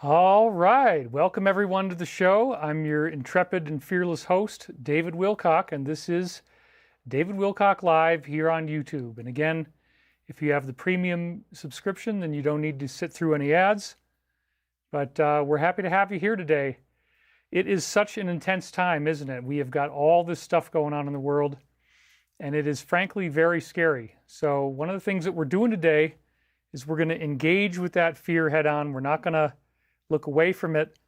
All right. Welcome everyone to the show. I'm your intrepid and fearless host, David Wilcock, and this is David Wilcock Live here on YouTube. And again, if you have the premium subscription, then you don't need to sit through any ads. But we're happy to have you here today. It is such an intense time, isn't it? We have got all this stuff going on in the world, and it is frankly very scary. So one of the things that we're doing today is we're going to engage with that fear head on. We're not going to look away from it.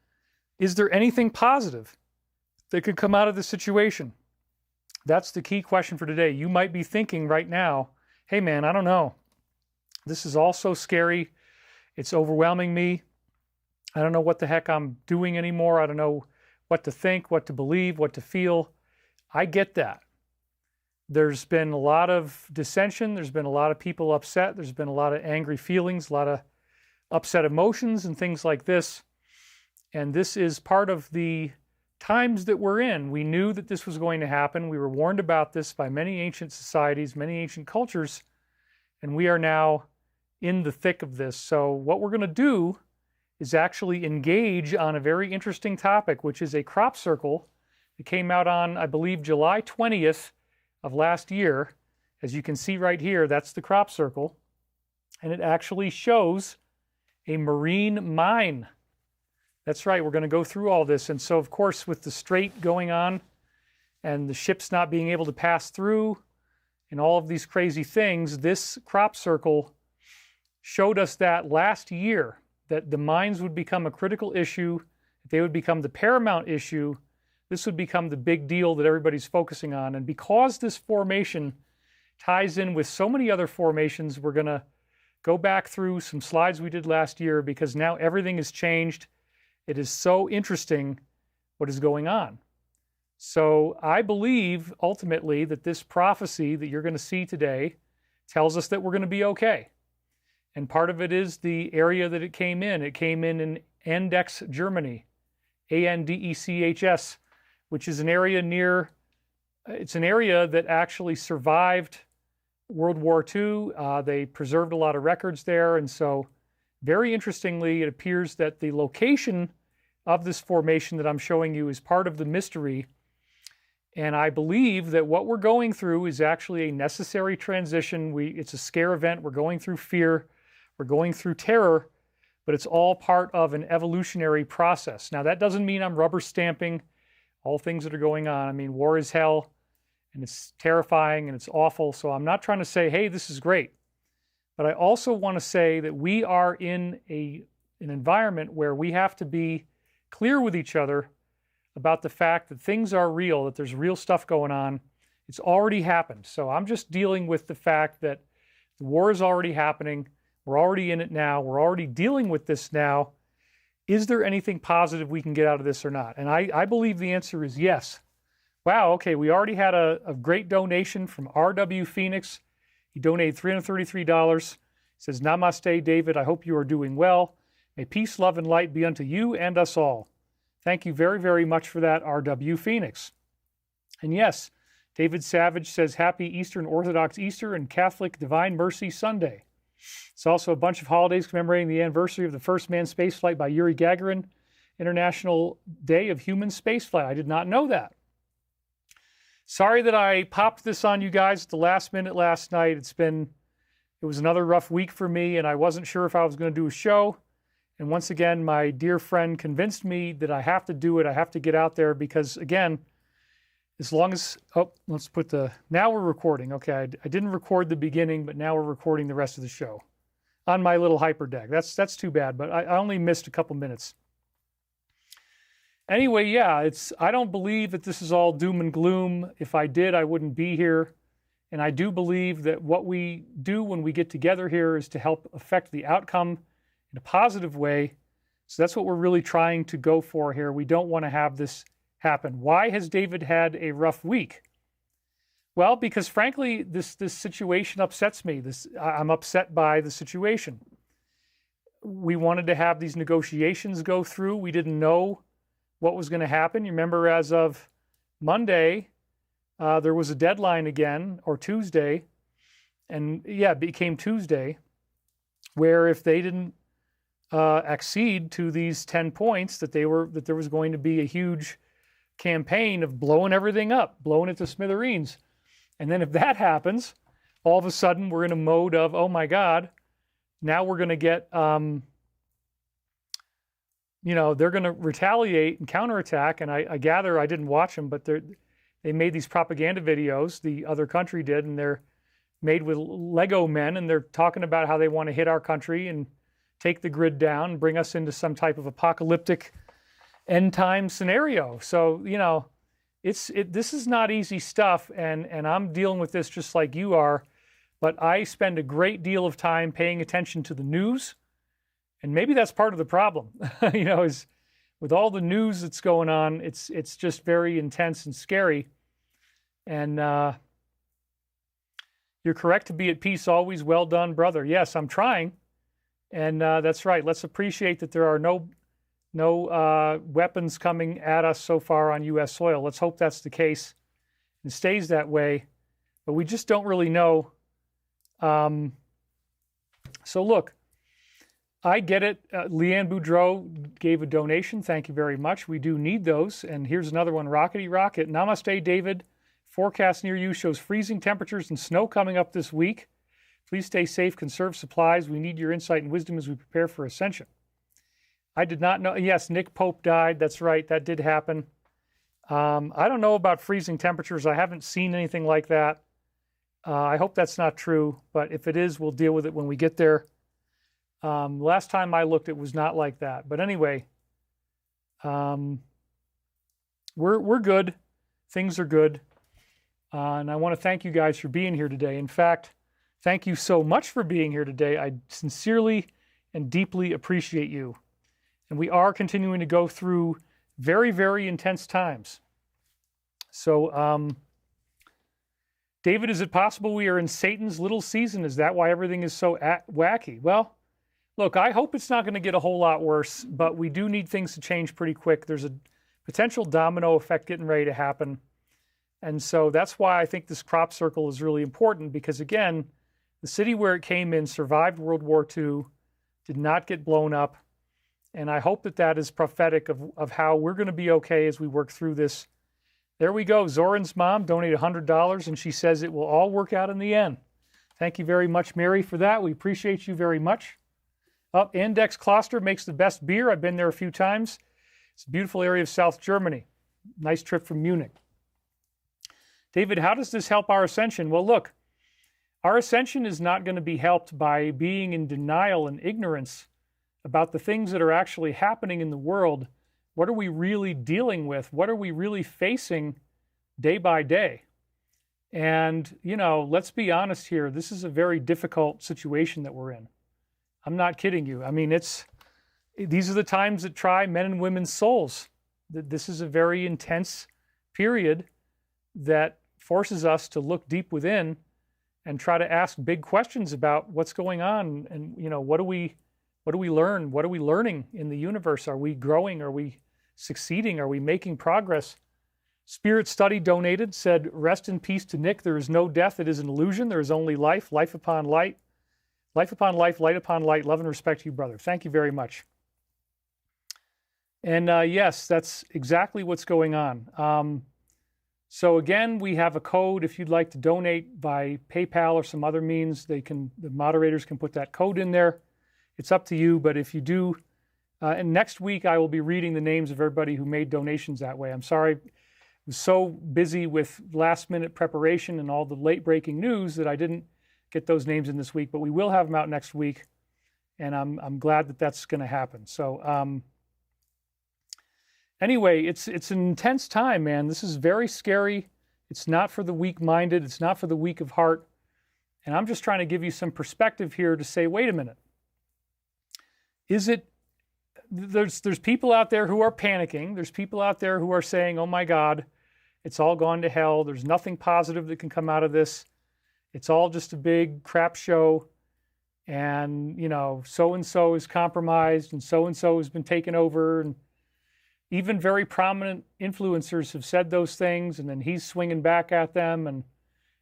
Is there anything positive that could come out of this situation? That's the key question for today. You might be thinking right now, hey man, I don't know. This is all so scary. It's overwhelming me. I don't know what the heck I'm doing anymore. I don't know what to think, what to believe, what to feel. I get that. There's been a lot of dissension. There's been a lot of people upset. There's been a lot of angry feelings, a lot of upset emotions and things like this. And this is part of the times that we're in. We knew that this was going to happen. We were warned about this by many ancient societies, many ancient cultures, and we are now in the thick of this. So what we're going to do is actually engage on a very interesting topic, which is a crop circle that came out on, I believe, July 20th of last year. As you can see right here, that's the crop circle, and it actually shows a marine mine. That's right, we're going to go through all this. And so, of course, with the Strait going on and the ships not being able to pass through and all of these crazy things, this crop circle showed us that last year, that the mines would become a critical issue, that they would become the paramount issue. This would become the big deal that everybody's focusing on. And because this formation ties in with so many other formations, we're going to go back through some slides we did last year, because now everything has changed. It is so interesting what is going on. So I believe ultimately that this prophecy that you're going to see today tells us that we're going to be okay. And part of it is the area that it came in. It came in Andechs, Germany, Andechs, which is an area near, it's an area that actually survived World War II. They preserved a lot of records there. And so very interestingly, it appears that the location of this formation that I'm showing you is part of the mystery. And I believe that what we're going through is actually a necessary transition. It's a scare event. We're going through fear. We're going through terror, but it's all part of an evolutionary process. Now, that doesn't mean I'm rubber stamping all things that are going on. I mean, war is hell, and it's terrifying, and it's awful. So I'm not trying to say, hey, this is great. But I also want to say that we are in an environment where we have to be clear with each other about the fact that things are real, that there's real stuff going on. It's already happened. So I'm just dealing with the fact that the war is already happening. We're already in it now. We're already dealing with this now. Is there anything positive we can get out of this or not? And I believe the answer is yes. Wow, okay, we already had a great donation from R.W. Phoenix. He donated $333. He says, Namaste, David. I hope you are doing well. May peace, love, and light be unto you and us all. Thank you very, very much for that, R.W. Phoenix. And yes, David Savage says, Happy Eastern Orthodox Easter and Catholic Divine Mercy Sunday. It's also a bunch of holidays commemorating the anniversary of the first manned spaceflight by Yuri Gagarin, International Day of Human Spaceflight. I did not know that. Sorry that I popped this on you guys at the last minute last night. It was another rough week for me, and I wasn't sure if I was going to do a show. And once again, my dear friend convinced me that I have to do it. I have to get out there because, again, as long as, now we're recording. Okay, I didn't record the beginning, but now we're recording the rest of the show on my little hyperdeck. That's too bad, but I only missed a couple minutes. Anyway, yeah, I don't believe that this is all doom and gloom. If I did, I wouldn't be here. And I do believe that what we do when we get together here is to help affect the outcome in a positive way. So that's what we're really trying to go for here. We don't want to have this happen. Why has David had a rough week? Well, because frankly, this situation upsets me. I'm upset by the situation. We wanted to have these negotiations go through. We didn't know what was going to happen. You remember, as of Monday, there was a deadline again, or Tuesday, and yeah, it became Tuesday, where if they didn't accede to these 10 points that there was going to be a huge campaign of blowing everything up, blowing it to smithereens. And then if that happens, all of a sudden we're in a mode of, oh my God, now we're going to get, they're going to retaliate and counterattack. And I gather, I didn't watch them, but they made these propaganda videos, the other country did, and they're made with Lego men, and they're talking about how they want to hit our country and take the grid down and bring us into some type of apocalyptic end time scenario. So, this is not easy stuff, and I'm dealing with this just like you are, but I spend a great deal of time paying attention to the news, and maybe that's part of the problem, is with all the news that's going on, it's just very intense and scary. And you're correct to be at peace always. Well done, brother. Yes, I'm trying. And that's right. Let's appreciate that there are no weapons coming at us so far on U.S. soil. Let's hope that's the case and stays that way. But we just don't really know. So look, I get it. Leanne Boudreau gave a donation. Thank you very much. We do need those. And here's another one, Rockety Rocket. Namaste, David. Forecast near you shows freezing temperatures and snow coming up this week. Please stay safe, conserve supplies. We need your insight and wisdom as we prepare for ascension. I did not know. Yes, Nick Pope died. That's right. That did happen. I don't know about freezing temperatures. I haven't seen anything like that. I hope that's not true. But if it is, we'll deal with it when we get there. Last time I looked, it was not like that. But anyway, we're good. Things are good. And I want to thank you guys for being here today. In fact, thank you so much for being here today. I sincerely and deeply appreciate you. And we are continuing to go through very, very intense times. So, David, is it possible we are in Satan's little season? Is that why everything is so wacky? Well, look, I hope it's not going to get a whole lot worse, but we do need things to change pretty quick. There's a potential domino effect getting ready to happen. And so that's why I think this crop circle is really important, because again, the city where it came in survived World War II, did not get blown up. And I hope that that is prophetic of how we're going to be okay as we work through this. There we go. Zoran's mom donated $100, and she says it will all work out in the end. Thank you very much, Mary, for that. We appreciate you very much. Index Kloster makes the best beer. I've been there a few times. It's a beautiful area of South Germany. Nice trip from Munich. David, how does this help our ascension? Well, look, our ascension is not going to be helped by being in denial and ignorance about the things that are actually happening in the world. What are we really dealing with? What are we really facing day by day? And, let's be honest here. This is a very difficult situation that we're in. I'm not kidding you. I mean, these are the times that try men and women's souls. This is a very intense period that forces us to look deep within and try to ask big questions about what's going on, and what do we learn? What are we learning in the universe? Are we growing? Are we succeeding? Are we making progress? Spirit Study donated, said, rest in peace to Nick. There is no death. It is an illusion. There is only life, life upon light, life upon life, light upon light. Love and respect to you, brother. Thank you very much. And yes, that's exactly what's going on. So again, we have a code. If you'd like to donate by PayPal or some other means, the moderators can put that code in there. It's up to you, but if you do, and next week I will be reading the names of everybody who made donations that way. I'm sorry, I was so busy with last-minute preparation and all the late-breaking news that I didn't get those names in this week, but we will have them out next week, and I'm glad that that's going to happen. So anyway, it's an intense time, man. This is very scary. It's not for the weak-minded. It's not for the weak of heart. And I'm just trying to give you some perspective here to say, wait a minute. There's people out there who are panicking. There's people out there who are saying, oh my God, it's all gone to hell. There's nothing positive that can come out of this. It's all just a big crap show. And, so-and-so is compromised and so-and-so has been taken over. And even very prominent influencers have said those things, and then he's swinging back at them. And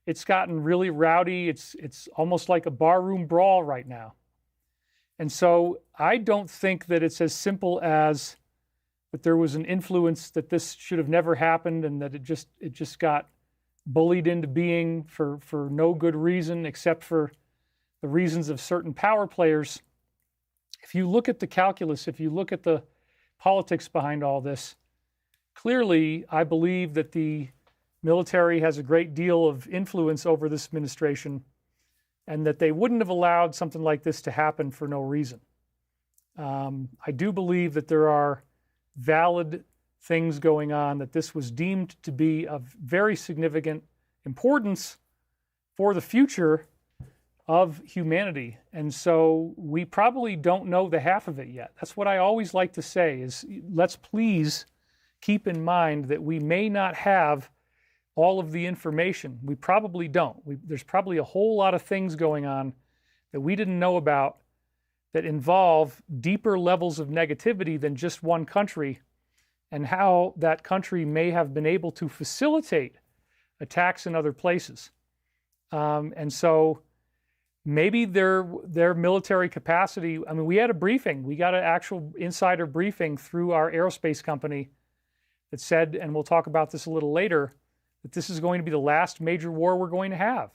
it's gotten really rowdy. It's almost like a barroom brawl right now. And so I don't think that it's as simple as that there was an influence that this should have never happened and that it just got bullied into being for no good reason except for the reasons of certain power players. If you look at the calculus, if you look at the politics behind all this, clearly I believe that the military has a great deal of influence over this administration and that they wouldn't have allowed something like this to happen for no reason. I do believe that there are valid things going on, that this was deemed to be of very significant importance for the future of humanity. And so we probably don't know the half of it yet. That's what I always like to say is, let's please keep in mind that we may not have all of the information. We probably don't. There's probably a whole lot of things going on that we didn't know about that involve deeper levels of negativity than just one country, and how that country may have been able to facilitate attacks in other places. And so maybe their military capacity, I mean, we had a briefing. We got an actual insider briefing through our aerospace company that said, and we'll talk about this a little later, that this is going to be the last major war we're going to have.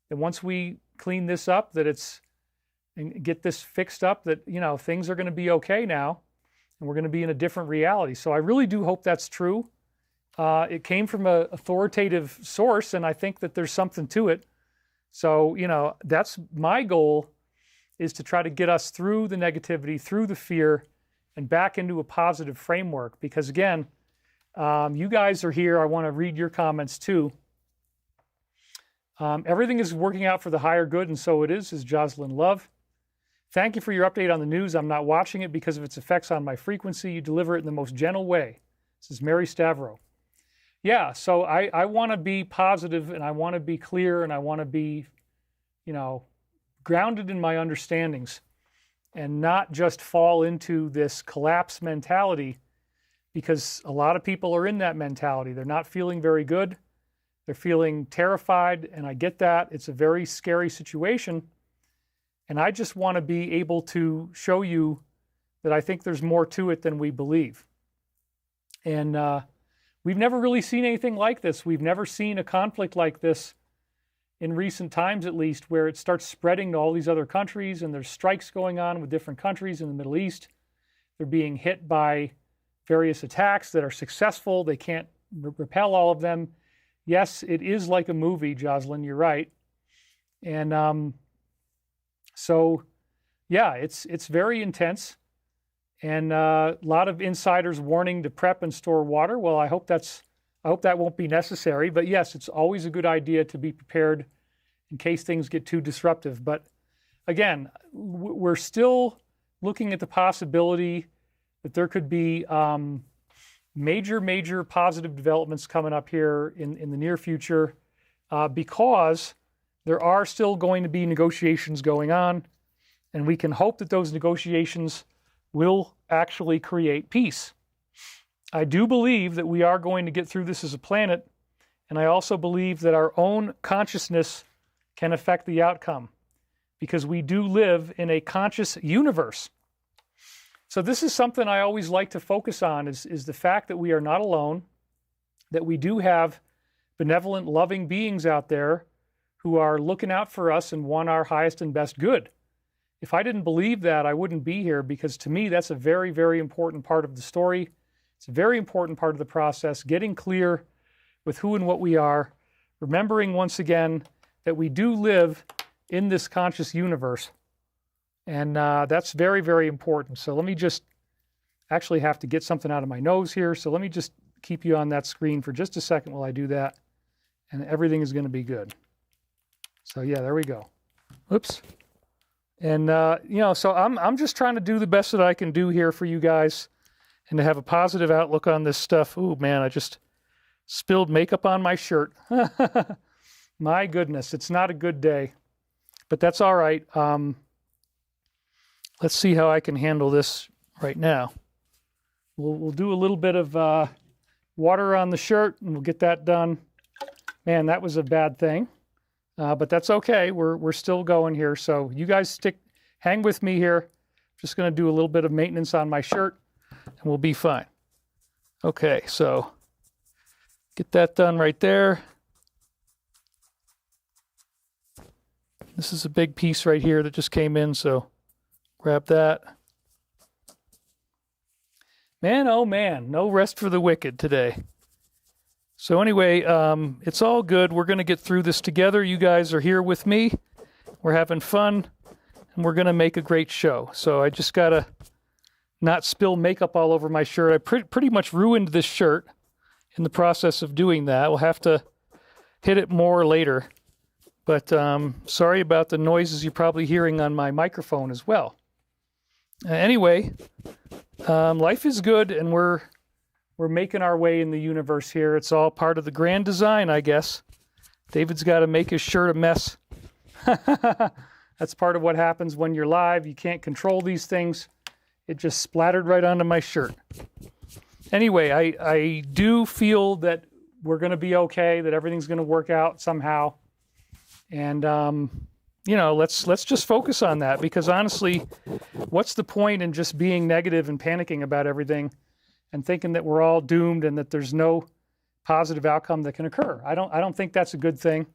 And once we clean this up, and get this fixed up, that, things are going to be okay now, and we're going to be in a different reality. So I really do hope that's true. It came from an authoritative source, and I think that there's something to it. So, that's my goal, is to try to get us through the negativity, through the fear, and back into a positive framework. Because again, you guys are here. I want to read your comments too. Everything is working out for the higher good, and so it is Jocelyn Love. Thank you for your update on the news. I'm not watching it because of its effects on my frequency. You deliver it in the most gentle way. This is Mary Stavro. Yeah, so I want to be positive, and I want to be clear, and I want to be, grounded in my understandings and not just fall into this collapse mentality, because a lot of people are in that mentality. They're not feeling very good. They're feeling terrified, and I get that. It's a very scary situation. And I just want to be able to show you that I think there's more to it than we believe. And we've never really seen anything like this. We've never seen a conflict like this in recent times, at least, where it starts spreading to all these other countries, and there's strikes going on with different countries in the Middle East. They're being hit by various attacks that are successful. They can't repel all of them. Yes, it is like a movie, Jocelyn, you're right. And so, yeah, it's very intense, and a lot of insiders warning to prep and store water. Well, I hope that won't be necessary. But yes, it's always a good idea to be prepared in case things get too disruptive. But again, we're still looking at the possibility that there could be major positive developments coming up here in the near future, because there are still going to be negotiations going on, and we can hope that those negotiations will actually create peace. I do believe that we are going to get through this as a planet, and I also believe that our own consciousness can affect the outcome, because we do live in a conscious universe. So this is something I always like to focus on, is the fact that we are not alone, that we do have benevolent, loving beings out there who are looking out for us and want our highest and best good. If I didn't believe that, I wouldn't be here, because to me, that's a very, very important part of the story. It's a very important part of the process, getting clear with who and what we are, remembering once again that we do live in this conscious universe. And that's very, very important. So let me just actually have to get something out of my nose here. So let me just keep you on that screen for just a second while I do that, and everything is going to be good. So yeah, there we go. Oops. And, so I'm just trying to do the best that I can do here for you guys, and to have a positive outlook on this stuff. Ooh, man, I just spilled makeup on my shirt. My goodness, it's not a good day, but that's all right. Let's see how I can handle this right now. We'll do a little bit of water on the shirt, and we'll get that done. Man, that was a bad thing. But that's okay. We're still going here. So you guys hang with me here. Just going to do a little bit of maintenance on my shirt and we'll be fine. Okay, so get that done right there. This is a big piece right here that just came in, so grab that. Man, oh man, no rest for the wicked today. So anyway, it's all good. We're going to get through this together. You guys are here with me. We're having fun, and we're going to make a great show. So I just got to not spill makeup all over my shirt. I pretty much ruined this shirt in the process of doing that. We'll have to hit it more later. But sorry about the noises you're probably hearing on my microphone as well. Anyway, life is good, and we're making our way in the universe here. It's all part of the grand design, I guess. David's got to make his shirt a mess. That's part of what happens when you're live. You can't control these things. It just splattered right onto my shirt. Anyway, I do feel that we're going to be okay, that everything's going to work out somehow. And, let's just focus on that, because honestly, what's the point in just being negative and panicking about everything and thinking that we're all doomed and that there's no positive outcome that can occur? I don't think that's a good thing.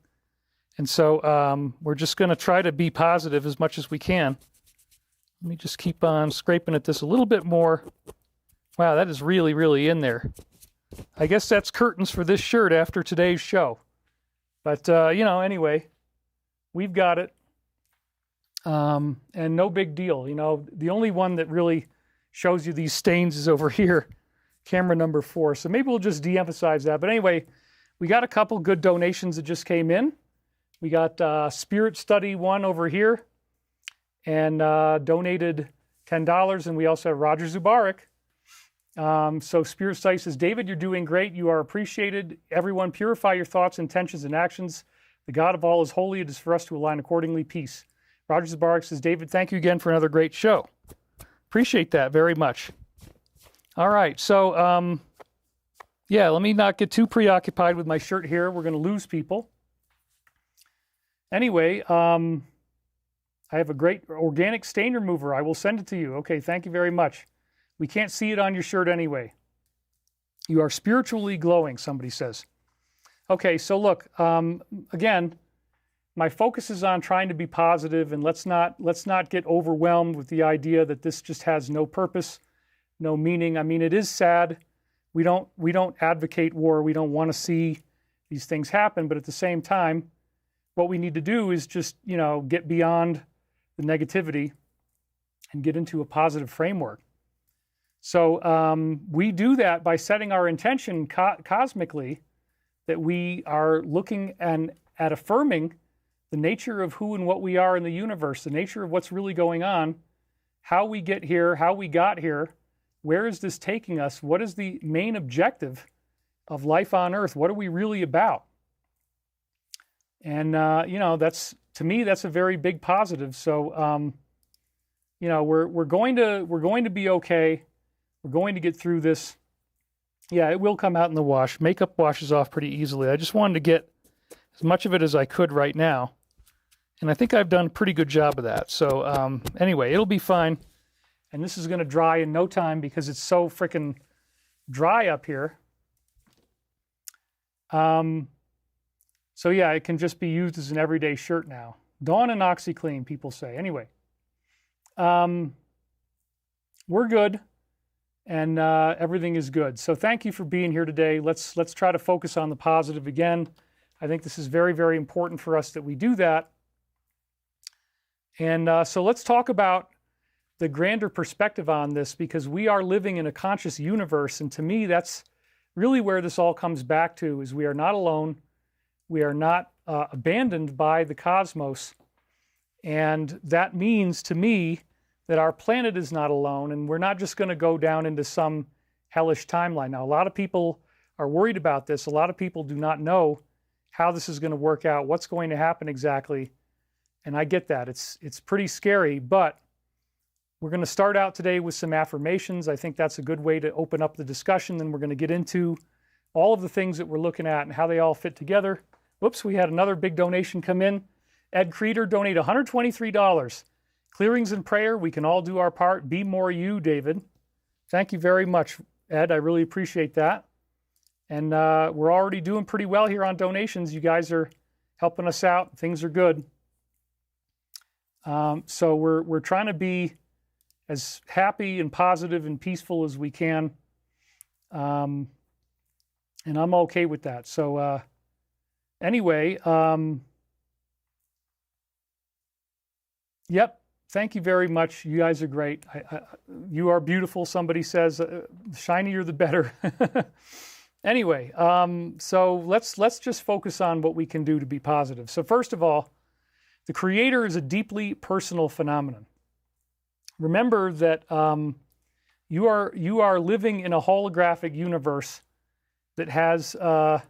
And so we're just going to try to be positive as much as we can. Let me just keep on scraping at this a little bit more. Wow, that is really, really in there. I guess that's curtains for this shirt after today's show. But, anyway, we've got it. And no big deal. The only one that really shows you these stains is over here, camera number 4. So maybe we'll just de-emphasize that. But anyway, we got a couple good donations that just came in. We got Spirit Study 1 over here and donated $10. And we also have Roger Zubarik. So Spirit Study says, David, you're doing great. You are appreciated. Everyone, purify your thoughts, intentions, and actions. The God of all is holy. It is for us to align accordingly. Peace. Roger Zabarik says, David, thank you again for another great show. Appreciate that very much. All right. So, let me not get too preoccupied with my shirt here. We're going to lose people. Anyway, I have a great organic stain remover. I will send it to you. Okay. Thank you very much. We can't see it on your shirt anyway. You are spiritually glowing, somebody says. Okay, so look, again, my focus is on trying to be positive, and let's not get overwhelmed with the idea that this just has no purpose, no meaning. I mean, it is sad. We don't advocate war. We don't want to see these things happen, but at the same time, what we need to do is just, get beyond the negativity and get into a positive framework. So we do that by setting our intention cosmically, that we are looking at affirming the nature of who and what we are in the universe, the nature of what's really going on, how we get here, how we got here, where is this taking us, what is the main objective of life on Earth, what are we really about? And, that's, to me, that's a very big positive. So, we're going to be okay. We're going to get through this. Yeah, it will come out in the wash. Makeup washes off pretty easily. I just wanted to get as much of it as I could right now. And I think I've done a pretty good job of that. So anyway, it'll be fine. And this is going to dry in no time because it's so freaking dry up here. So yeah, it can just be used as an everyday shirt now. Dawn and OxyClean, people say. Anyway, we're good. And everything is good. So thank you for being here today. Let's try to focus on the positive again. I think this is very, very important for us that we do that. And so let's talk about the grander perspective on this, because we are living in a conscious universe. And to me, that's really where this all comes back to, is we are not alone. We are not abandoned by the cosmos. And that means, to me, that our planet is not alone, and we're not just going to go down into some hellish timeline. Now, a lot of people are worried about this. A lot of people do not know how this is going to work out, what's going to happen exactly, and I get that. It's pretty scary, but we're going to start out today with some affirmations. I think that's a good way to open up the discussion. Then we're going to get into all of the things that we're looking at and how they all fit together. Whoops, we had another big donation come in. Ed Creeder donated $123. Clearings in prayer, we can all do our part. Be more you, David. Thank you very much, Ed. I really appreciate that. And we're already doing pretty well here on donations. You guys are helping us out. Things are good. So we're trying to be as happy and positive and peaceful as we can. And I'm okay with that. So anyway, yep. Thank you very much. You guys are great. You are beautiful. Somebody says, the shinier the better. Anyway, so let's just focus on what we can do to be positive. So first of all, the Creator is a deeply personal phenomenon. Remember that you are living in a holographic universe that has all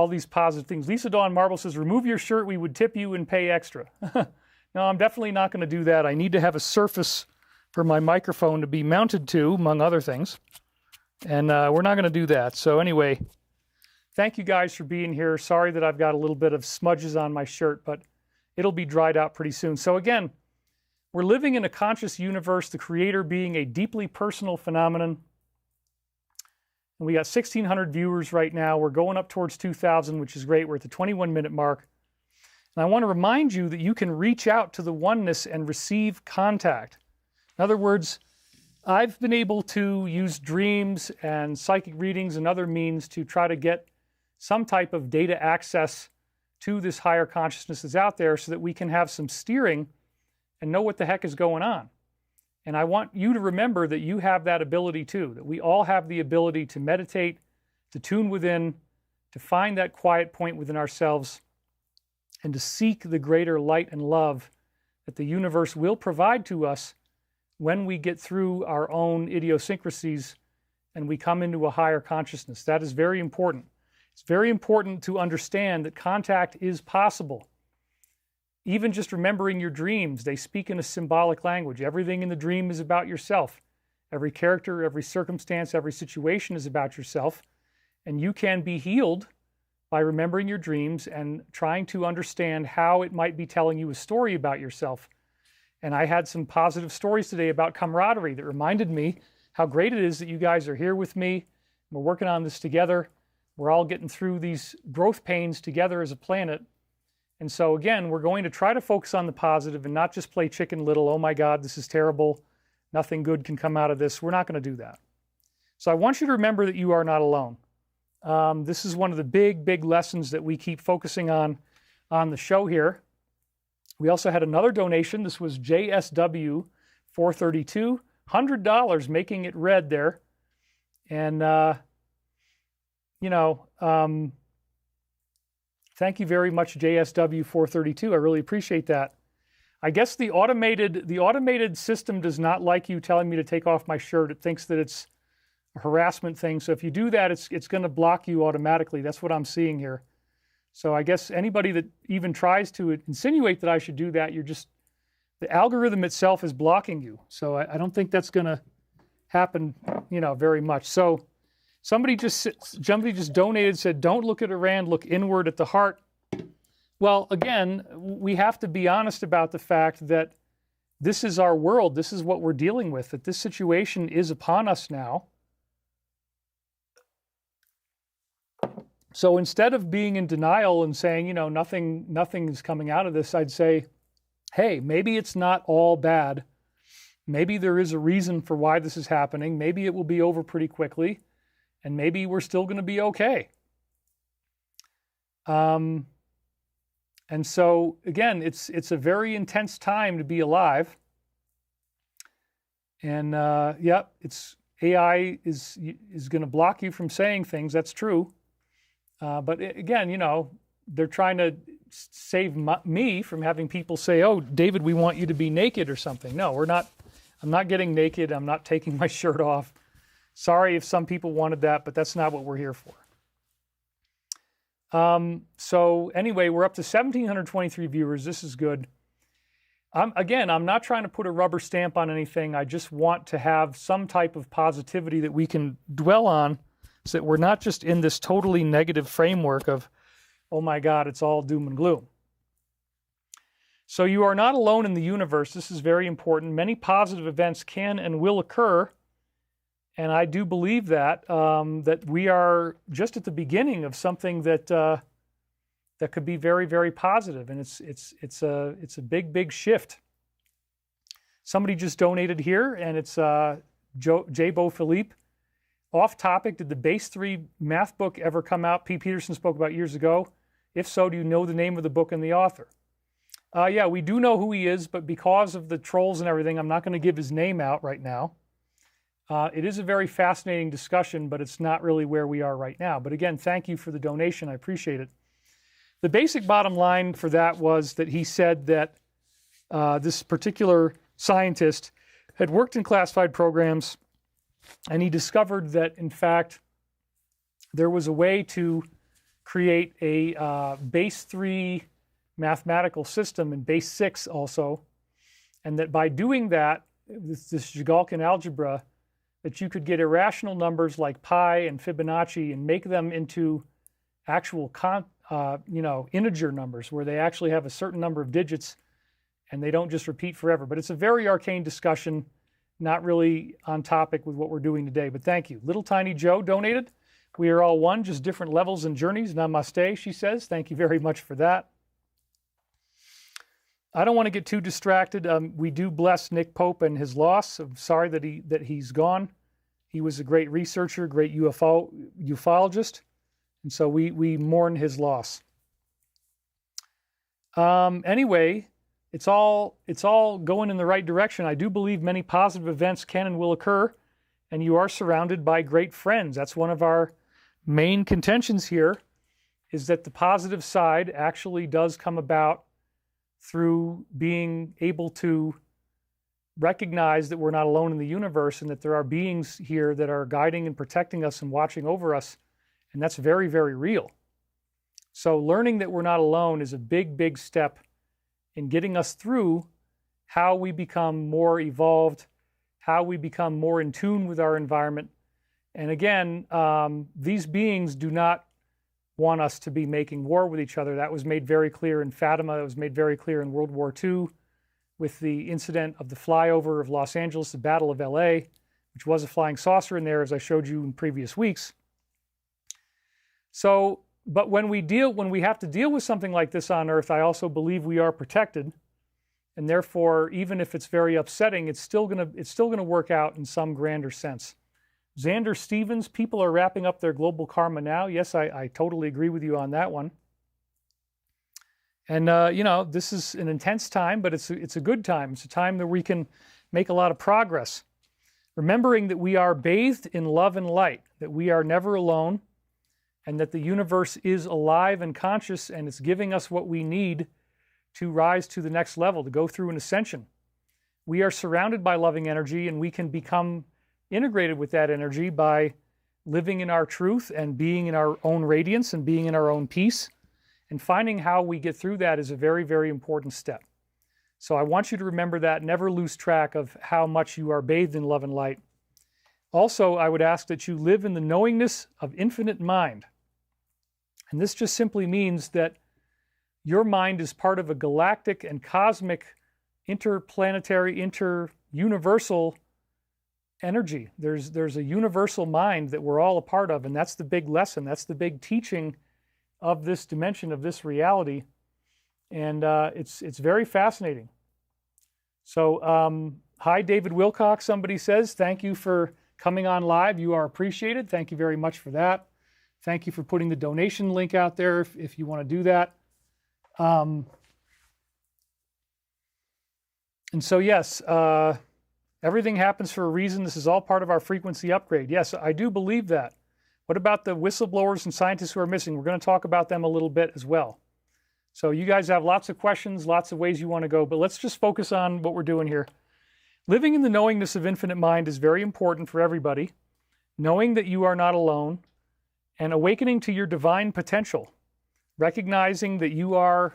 these positive things. Lisa Dawn Marble says, remove your shirt, we would tip you and pay extra. No, I'm definitely not going to do that. I need to have a surface for my microphone to be mounted to, among other things. And we're not going to do that. So anyway, thank you guys for being here. Sorry that I've got a little bit of smudges on my shirt, but it'll be dried out pretty soon. So again, we're living in a conscious universe, the Creator being a deeply personal phenomenon. And we got 1,600 viewers right now. We're going up towards 2,000, which is great. We're at the 21-minute mark. And I want to remind you that you can reach out to the oneness and receive contact. In other words, I've been able to use dreams and psychic readings and other means to try to get some type of data access to this higher consciousness that's out there so that we can have some steering and know what the heck is going on. And I want you to remember that you have that ability too, that we all have the ability to meditate, to tune within, to find that quiet point within ourselves, and to seek the greater light and love that the universe will provide to us when we get through our own idiosyncrasies and we come into a higher consciousness. That is very important. It's very important to understand that contact is possible. Even just remembering your dreams, they speak in a symbolic language. Everything in the dream is about yourself. Every character, every circumstance, every situation is about yourself. And you can be healed by remembering your dreams and trying to understand how it might be telling you a story about yourself. And I had some positive stories today about camaraderie that reminded me how great it is that you guys are here with me. We're working on this together. We're all getting through these growth pains together as a planet. And so again, we're going to try to focus on the positive and not just play Chicken Little. Oh my God, this is terrible. Nothing good can come out of this. We're not going to do that. So I want you to remember that you are not alone. This is one of the big lessons that we keep focusing on the show here. We also had another donation. This was JSW 432, $100, making it red there. And, thank you very much, JSW 432. I really appreciate that. I guess the automated system does not like you telling me to take off my shirt. It thinks that it's a harassment thing. So if you do that, it's going to block you automatically. That's what I'm seeing here. So I guess anybody that even tries to insinuate that I should do that, the algorithm itself is blocking you. So I don't think that's going to happen, very much. So somebody just donated, said, don't look at Iran, look inward at the heart. Well, again, we have to be honest about the fact that this is our world. This is what we're dealing with, that this situation is upon us now. So instead of being in denial and saying, nothing is coming out of this, I'd say, hey, maybe it's not all bad. Maybe there is a reason for why this is happening. Maybe it will be over pretty quickly, and maybe we're still going to be okay. And so, again, it's a very intense time to be alive. And, it's AI is going to block you from saying things. That's true. But again, they're trying to save me from having people say, oh, David, we want you to be naked or something. No, we're not. I'm not getting naked. I'm not taking my shirt off. Sorry if some people wanted that, but that's not what we're here for. So anyway, we're up to 1,723 viewers. This is good. I'm not trying to put a rubber stamp on anything. I just want to have some type of positivity that we can dwell on so that we're not just in this totally negative framework of, oh my God, it's all doom and gloom. So you are not alone in the universe. This is very important. Many positive events can and will occur. And I do believe that, that we are just at the beginning of something that, that could be very, very positive. And it's a big, big shift. Somebody just donated here, and it's J. Bo Philippe. Off topic, did the Base 3 math book ever come out? P. Peterson spoke about years ago. If so, do you know the name of the book and the author? Yeah, we do know who he is, but because of the trolls and everything, I'm not going to give his name out right now. It is a very fascinating discussion, but it's not really where we are right now. But again, thank you for the donation. I appreciate it. The basic bottom line for that was that he said that this particular scientist had worked in classified programs, and he discovered that, in fact, there was a way to create a base 3 mathematical system and base 6 also, and that by doing that, this Jagalkin algebra, that you could get irrational numbers like pi and Fibonacci and make them into actual integer numbers where they actually have a certain number of digits and they don't just repeat forever. But it's a very arcane discussion, not really on topic with what we're doing today. But thank you. Little Tiny Joe donated. We are all one, just different levels and journeys. Namaste, she says. Thank you very much for that. I don't want to get too distracted. We do bless Nick Pope and his loss. I'm sorry that he's gone. He was a great researcher, great ufologist, and so we mourn his loss. Anyway, it's all going in the right direction. I do believe many positive events can and will occur, and you are surrounded by great friends. That's one of our main contentions here, is that the positive side actually does come about through being able to recognize that we're not alone in the universe and that there are beings here that are guiding and protecting us and watching over us. And that's very, very real. So learning that we're not alone is a big, big step in getting us through how we become more evolved, how we become more in tune with our environment. And again, these beings do not want us to be making war with each other. That was made very clear in Fatima. It was made very clear in World War II with the incident of the flyover of Los Angeles, the Battle of LA, which was a flying saucer in there, as I showed you in previous weeks. So, but when we have to deal with something like this on Earth, I also believe we are protected. And therefore, even if it's very upsetting, it's still gonna work out in some grander sense. Xander Stevens, people are wrapping up their global karma now. Yes, I totally agree with you on that one. And, this is an intense time, but it's a good time. It's a time that we can make a lot of progress. Remembering that we are bathed in love and light, that we are never alone, and that the universe is alive and conscious, and it's giving us what we need to rise to the next level, to go through an ascension. We are surrounded by loving energy, and we can become integrated with that energy by living in our truth and being in our own radiance and being in our own peace. And finding how we get through that is a very, very important step. So I want you to remember that. Never lose track of how much you are bathed in love and light. Also, I would ask that you live in the knowingness of infinite mind. And this just simply means that your mind is part of a galactic and cosmic, interplanetary, inter-universal energy. There's a universal mind that we're all a part of, and that's the big lesson. That's the big teaching of this dimension, of this reality. And it's very fascinating. So, hi, David Wilcock, somebody says. Thank you for coming on live. You are appreciated. Thank you very much for that. Thank you for putting the donation link out there if you want to do that. And so, yes, everything happens for a reason. This is all part of our frequency upgrade. Yes, I do believe that. What about the whistleblowers and scientists who are missing? We're going to talk about them a little bit as well. So you guys have lots of questions, lots of ways you want to go, but let's just focus on what we're doing here. Living in the knowingness of infinite mind is very important for everybody. Knowing that you are not alone and awakening to your divine potential. Recognizing that you are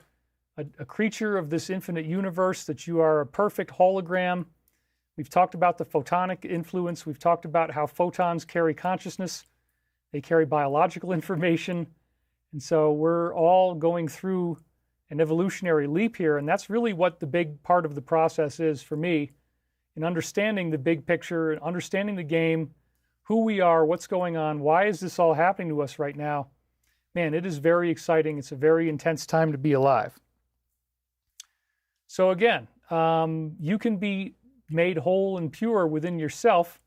a creature of this infinite universe, that you are a perfect hologram. We've talked about the photonic influence. We've talked about how photons carry consciousness. They carry biological information. And so we're all going through an evolutionary leap here, and that's really what the big part of the process is for me, in understanding the big picture, and understanding the game, who we are, what's going on, why is this all happening to us right now. Man, it is very exciting. It's a very intense time to be alive. So again, you can be made whole and pure within yourself,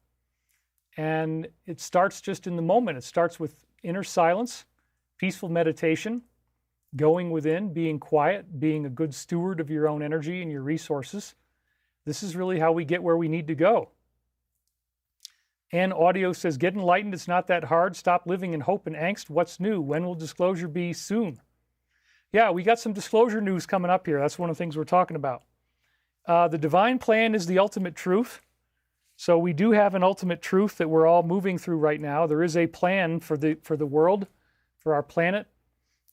and it starts just in the moment. It starts with inner silence, peaceful meditation, going within, being quiet, being a good steward of your own energy and your resources. This is really how we get where we need to go. And Audio says, get enlightened, it's not that hard. Stop living in hope and angst. What's new? When will disclosure be? Soon. Yeah, we got some disclosure news coming up here. That's one of the things we're talking about. The divine plan is the ultimate truth. So we do have an ultimate truth that we're all moving through right now. There is a plan for the world, for our planet.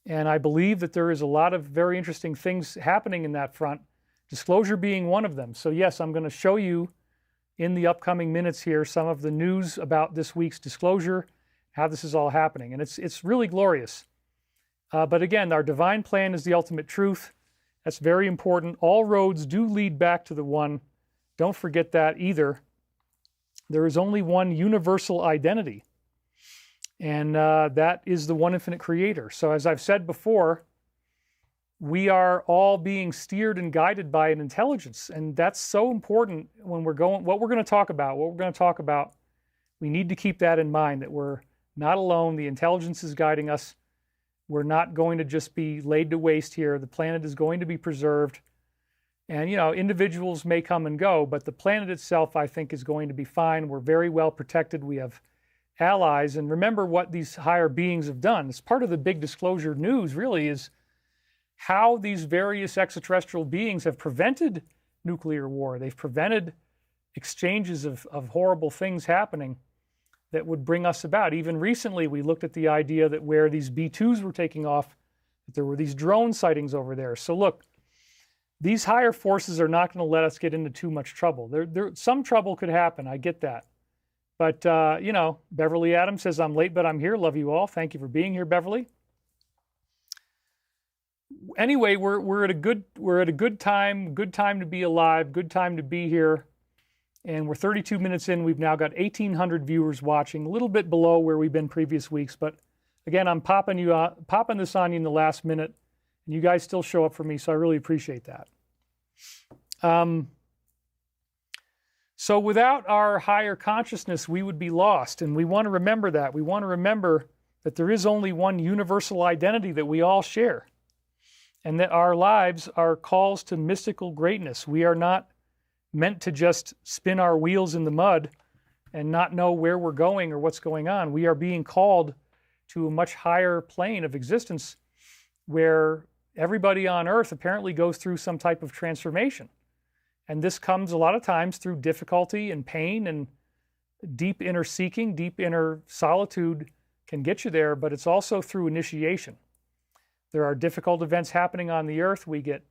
And I believe that there is a lot of very interesting things happening in that front, disclosure being one of them. So yes, I'm going to show you in the upcoming minutes here some of the news about this week's disclosure, how this is all happening. And it's really glorious. But again, our divine plan is the ultimate truth. That's very important. All roads do lead back to the one. Don't forget that either. There is only one universal identity, and that is the one infinite creator. So as I've said before, we are all being steered and guided by an intelligence, and that's so important when what we're going to talk about, we need to keep that in mind, that we're not alone. The intelligence is guiding us. We're not going to just be laid to waste here. The planet is going to be preserved. And, individuals may come and go, but the planet itself, I think, is going to be fine. We're very well protected. We have allies. And remember what these higher beings have done. It's part of the big disclosure news, really, is how these various extraterrestrial beings have prevented nuclear war. They've prevented exchanges of horrible things happening that would bring us about. Even recently, we looked at the idea that where these B-2s were taking off, that there were these drone sightings over there. So look, these higher forces are not going to let us get into too much trouble. Some trouble could happen. I get that. But, Beverly Adams says, I'm late, but I'm here. Love you all. Thank you for being here, Beverly. Anyway, we're at a good time to be alive, good time to be here. And we're 32 minutes in. We've now got 1,800 viewers watching, a little bit below where we've been previous weeks. But again, I'm popping this on you in the last minute, and you guys still show up for me, so I really appreciate that. So without our higher consciousness, we would be lost, and we want to remember that. We want to remember that there is only one universal identity that we all share, and that our lives are calls to mystical greatness. We are not meant to just spin our wheels in the mud and not know where we're going or what's going on. We are being called to a much higher plane of existence where everybody on Earth apparently goes through some type of transformation. And this comes a lot of times through difficulty and pain, and deep inner seeking, deep inner solitude can get you there, but it's also through initiation. There are difficult events happening on the Earth. We get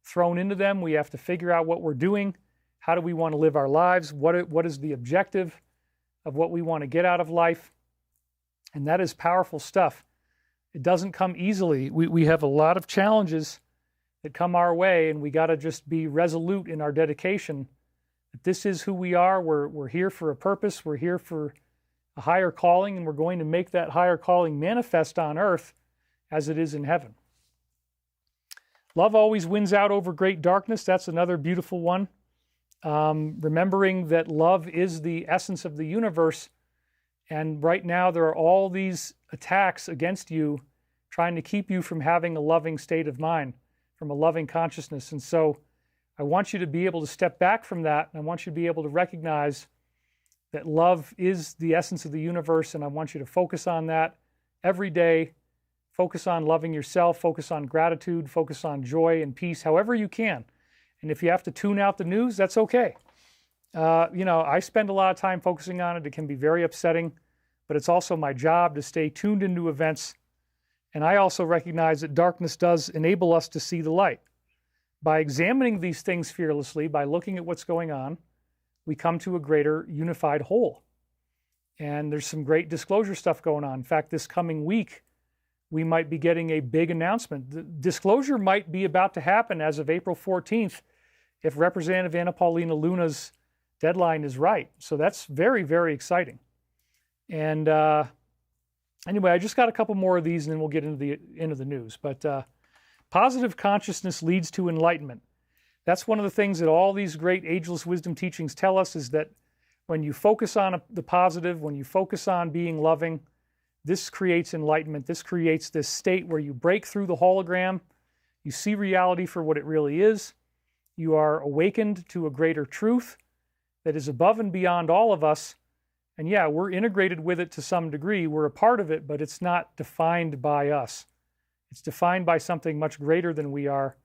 thrown into them. We have to figure out what we're doing. How do we want to live our lives? What is the objective of what we want to get out of life? And that is powerful stuff. It doesn't come easily. We have a lot of challenges that come our way, and we got to just be resolute in our dedication that this is who we are. We're here for a purpose. We're here for a higher calling, and we're going to make that higher calling manifest on Earth as it is in heaven. Love always wins out over great darkness. That's another beautiful one. Remembering that love is the essence of the universe, and right now there are all these attacks against you trying to keep you from having a loving state of mind, from a loving consciousness. And so I want you to be able to step back from that, and I want you to be able to recognize that love is the essence of the universe, and I want you to focus on that every day. Focus on loving yourself, focus on gratitude, focus on joy and peace, however you can. And if you have to tune out the news, that's okay. I spend a lot of time focusing on it. It can be very upsetting, but it's also my job to stay tuned into events. And I also recognize that darkness does enable us to see the light. By examining these things fearlessly, by looking at what's going on, we come to a greater unified whole. And there's some great disclosure stuff going on. In fact, this coming week, we might be getting a big announcement. The disclosure might be about to happen as of April 14th if Representative Anna Paulina Luna's deadline is right. So that's very, very exciting. And anyway, I just got a couple more of these and then we'll get into the news. But positive consciousness leads to enlightenment. That's one of the things that all these great ageless wisdom teachings tell us, is that when you focus on the positive, when you focus on being loving, this creates enlightenment. This creates this state where you break through the hologram, you see reality for what it really is, you are awakened to a greater truth that is above and beyond all of us. And yeah, we're integrated with it to some degree. We're a part of it, but it's not defined by us. It's defined by something much greater than we are.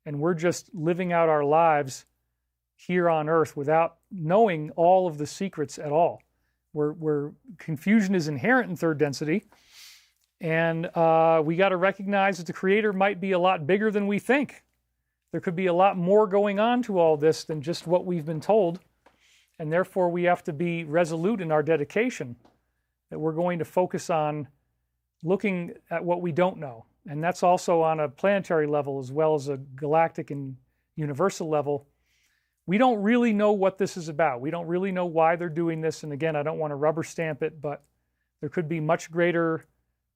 And we're just living out our lives here on earth without knowing all of the secrets at all. Where confusion is inherent in third density. And we got to recognize that the Creator might be a lot bigger than we think. There could be a lot more going on to all this than just what we've been told. And therefore, we have to be resolute in our dedication that we're going to focus on looking at what we don't know. And that's also on a planetary level as well as a galactic and universal level. We don't really know what this is about. We don't really know why they're doing this. And again, I don't want to rubber stamp it, but there could be much greater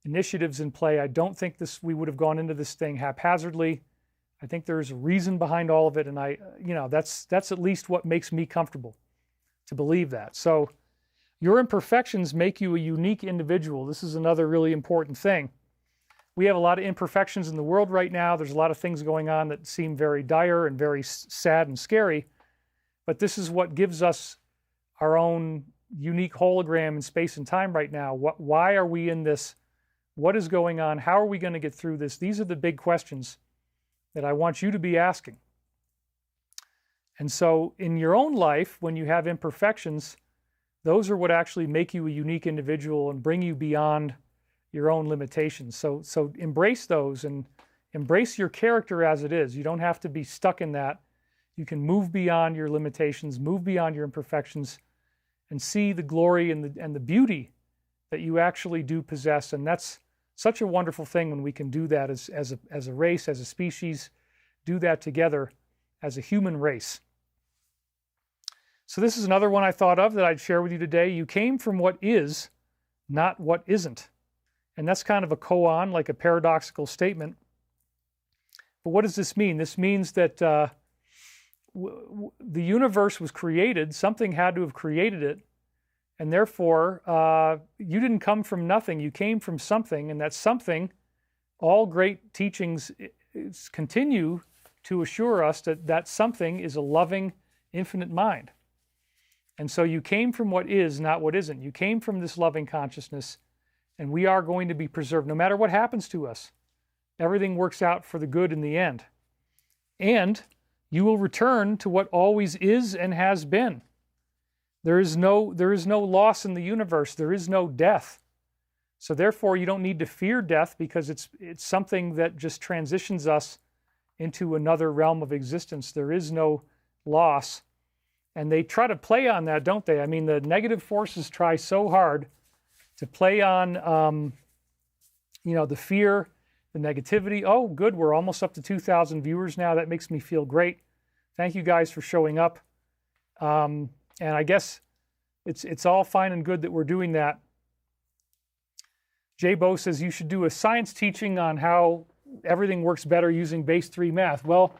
initiatives in play. I don't think we would have gone into this thing haphazardly. I think there's a reason behind all of it. And that's at least what makes me comfortable to believe that. So your imperfections make you a unique individual. This is another really important thing. We have a lot of imperfections in the world right now. There's a lot of things going on that seem very dire and very sad and scary. But this is what gives us our own unique hologram in space and time right now. Why are we in this? What is going on? How are we going to get through this? These are the big questions that I want you to be asking. And so in your own life, when you have imperfections, those are what actually make you a unique individual and bring you beyond your own limitations. So embrace those and embrace your character as it is. You don't have to be stuck in that. You can move beyond your limitations, move beyond your imperfections, and see the glory and the beauty that you actually do possess. And that's such a wonderful thing when we can do that as a race, as a species, do that together as a human race. So this is another one I thought of that I'd share with you today. You came from what is, not what isn't. And that's kind of a koan, like a paradoxical statement. But what does this mean? This means that the universe was created, something had to have created it, and therefore you didn't come from nothing, you came from something, and that something, all great teachings continue to assure us that that something is a loving, infinite mind. And so you came from what is, not what isn't. You came from this loving consciousness, and we are going to be preserved no matter what happens to us. Everything works out for the good in the end. And you will return to what always is and has been. There is no loss in the universe. There is no death. So therefore, you don't need to fear death, because it's something that just transitions us into another realm of existence. There is no loss. And they try to play on that, don't they? I mean, the negative forces try so hard to play on, the fear, the negativity. Oh, good, we're almost up to 2,000 viewers now. That makes me feel great. Thank you guys for showing up. And I guess it's all fine and good that we're doing that. Jay Bo says you should do a science teaching on how everything works better using base 3 math. Well,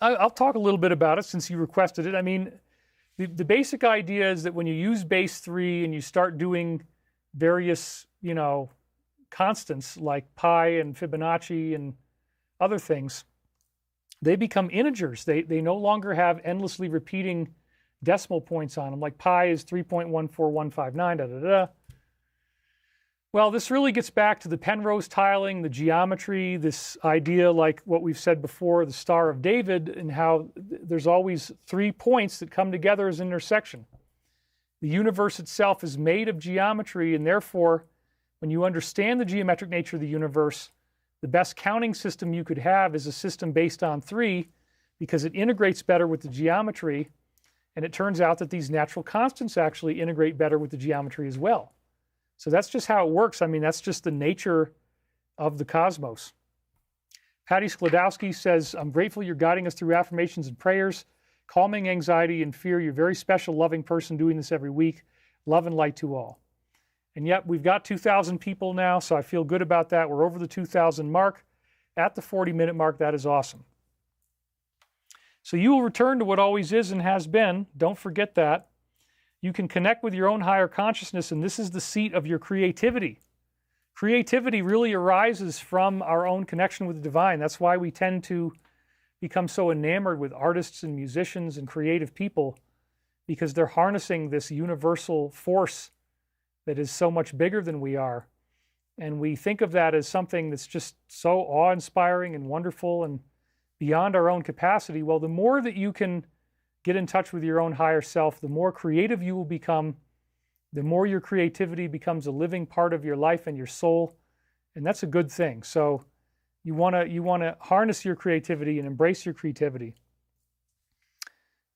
I'll talk a little bit about it since you requested it. I mean, the basic idea is that when you use base 3 and you start doing various, constants like pi and Fibonacci and other things, they become integers. They no longer have endlessly repeating decimal points on them. Like pi is 3.14159, da da da. Well, this really gets back to the Penrose tiling, the geometry, this idea like what we've said before, the Star of David, and how there's always 3 points that come together as an intersection. The universe itself is made of geometry, and therefore, when you understand the geometric nature of the universe, the best counting system you could have is a system based on 3, because it integrates better with the geometry, and it turns out that these natural constants actually integrate better with the geometry as well. So that's just how it works. I mean, that's just the nature of the cosmos. Patty Sklodowski says, I'm grateful you're guiding us through affirmations and prayers, calming anxiety and fear. You're a very special, loving person doing this every week. Love and light to all. And yet we've got 2,000 people now, so I feel good about that. We're over the 2,000 mark. At the 40-minute mark, that is awesome. So you will return to what always is and has been. Don't forget that. You can connect with your own higher consciousness, and this is the seat of your creativity. Creativity really arises from our own connection with the divine. That's why we tend to become so enamored with artists and musicians and creative people, because they're harnessing this universal force that is so much bigger than we are. And we think of that as something that's just so awe-inspiring and wonderful and beyond our own capacity. Well, the more that you can get in touch with your own higher self, the more creative you will become, the more your creativity becomes a living part of your life and your soul. And that's a good thing. So you want to harness your creativity and embrace your creativity.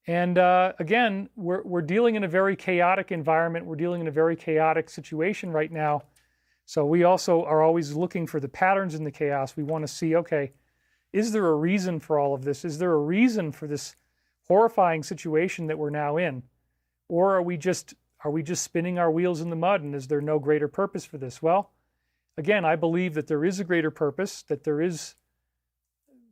And again, we're dealing in a very chaotic environment. We're dealing in a very chaotic situation right now. So we also are always looking for the patterns in the chaos. We want to see, okay, is there a reason for all of this? Is there a reason for this horrifying situation that we're now in? Or are we just spinning our wheels in the mud, and is there no greater purpose for this? Well, again, I believe that there is a greater purpose, that there is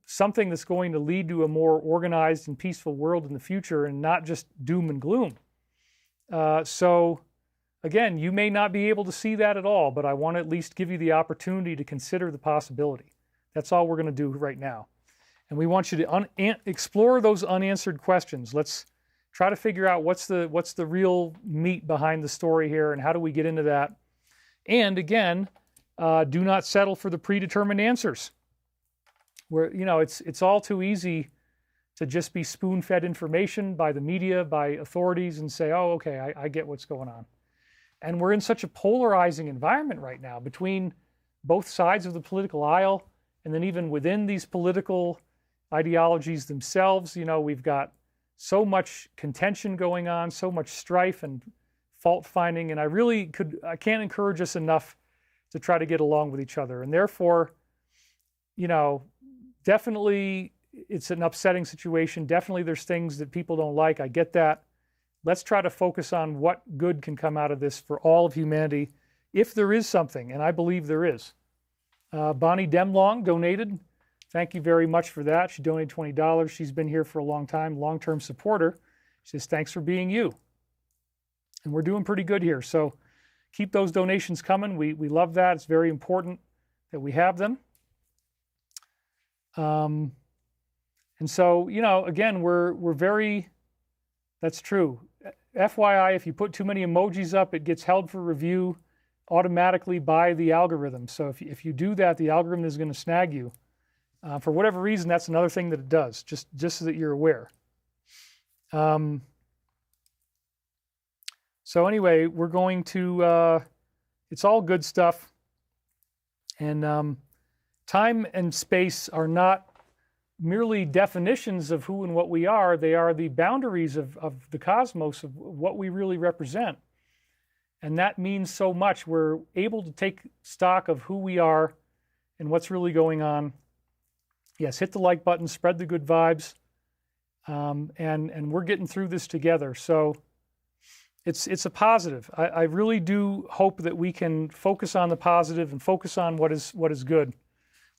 something that's going to lead to a more organized and peaceful world in the future, and not just doom and gloom. So again, you may not be able to see that at all, but I want to at least give you the opportunity to consider the possibility. That's all we're going to do right now. And we want you to explore those unanswered questions. Let's try to figure out what's the real meat behind the story here, and how do we get into that. And again, do not settle for the predetermined answers. Where, it's all too easy to just be spoon-fed information by the media, by authorities, and say, oh, okay, I get what's going on. And we're in such a polarizing environment right now between both sides of the political aisle, and then even within these political ideologies themselves. We've got so much contention going on, so much strife and fault finding, and I can't encourage us enough to try to get along with each other. And therefore, definitely it's an upsetting situation. Definitely there's things that people don't like. I get that. Let's try to focus on what good can come out of this for all of humanity, if there is something, and I believe there is. Bonnie Demlong donated. Thank you very much for that. She donated $20. She's been here for a long time, long-term supporter. She says, thanks for being you. And we're doing pretty good here. So keep those donations coming. We love that. It's very important that we have them. And so, again, we're very, that's true. FYI, if you put too many emojis up, it gets held for review automatically by the algorithm. So if you do that, the algorithm is going to snag you. For whatever reason, that's another thing that it does, just so that you're aware. So anyway, we're going to, it's all good stuff. And time and space are not merely definitions of who and what we are. They are the boundaries of the cosmos, of what we really represent. And that means so much. We're able to take stock of who we are and what's really going on. Yes, hit the like button, spread the good vibes, and we're getting through this together. So it's a positive. I really do hope that we can focus on the positive and focus on what is good.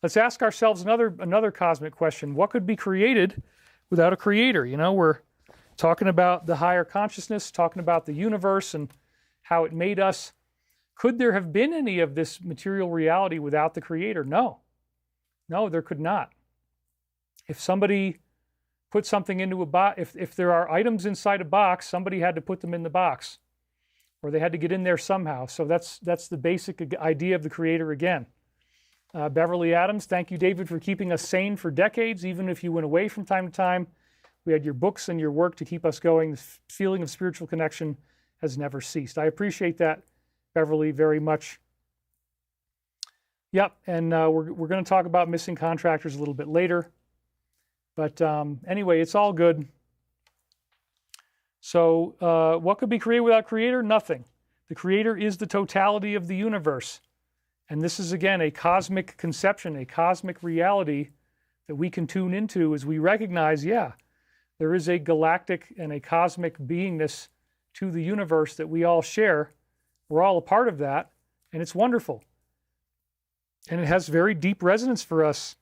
Let's ask ourselves another cosmic question. What could be created without a creator? We're talking about the higher consciousness, talking about the universe and how it made us. Could there have been any of this material reality without the creator? No, there could not. If somebody put something into a box, if there are items inside a box, somebody had to put them in the box, or they had to get in there somehow. So that's the basic idea of the creator again. Beverly Adams, thank you, David, for keeping us sane for decades, even if you went away from time to time. We had your books and your work to keep us going. The feeling of spiritual connection has never ceased. I appreciate that, Beverly, very much. Yep, and we're going to talk about missing contractors a little bit later. But anyway, it's all good. So what could be created without creator? Nothing. The creator is the totality of the universe. And this is, again, a cosmic conception, a cosmic reality that we can tune into as we recognize, yeah, there is a galactic and a cosmic beingness to the universe that we all share. We're all a part of that, and it's wonderful. And it has very deep resonance for us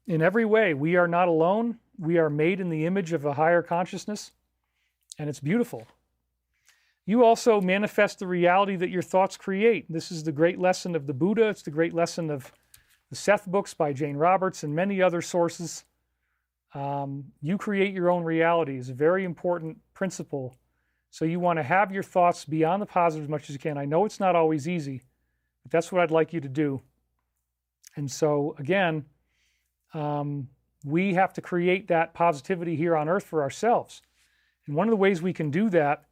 in every way. We are not alone. We are made in the image of a higher consciousness, and it's beautiful. You also manifest the reality that your thoughts create. This is the great lesson of the Buddha. It's the great lesson of the Seth books by Jane Roberts and many other sources. You create your own reality is a very important principle. So you want to have your thoughts beyond the positive as much as you can. I know it's not always easy, but that's what I'd like you to do. And so, again, we have to create that positivity here on earth for ourselves. And one of the ways we can do that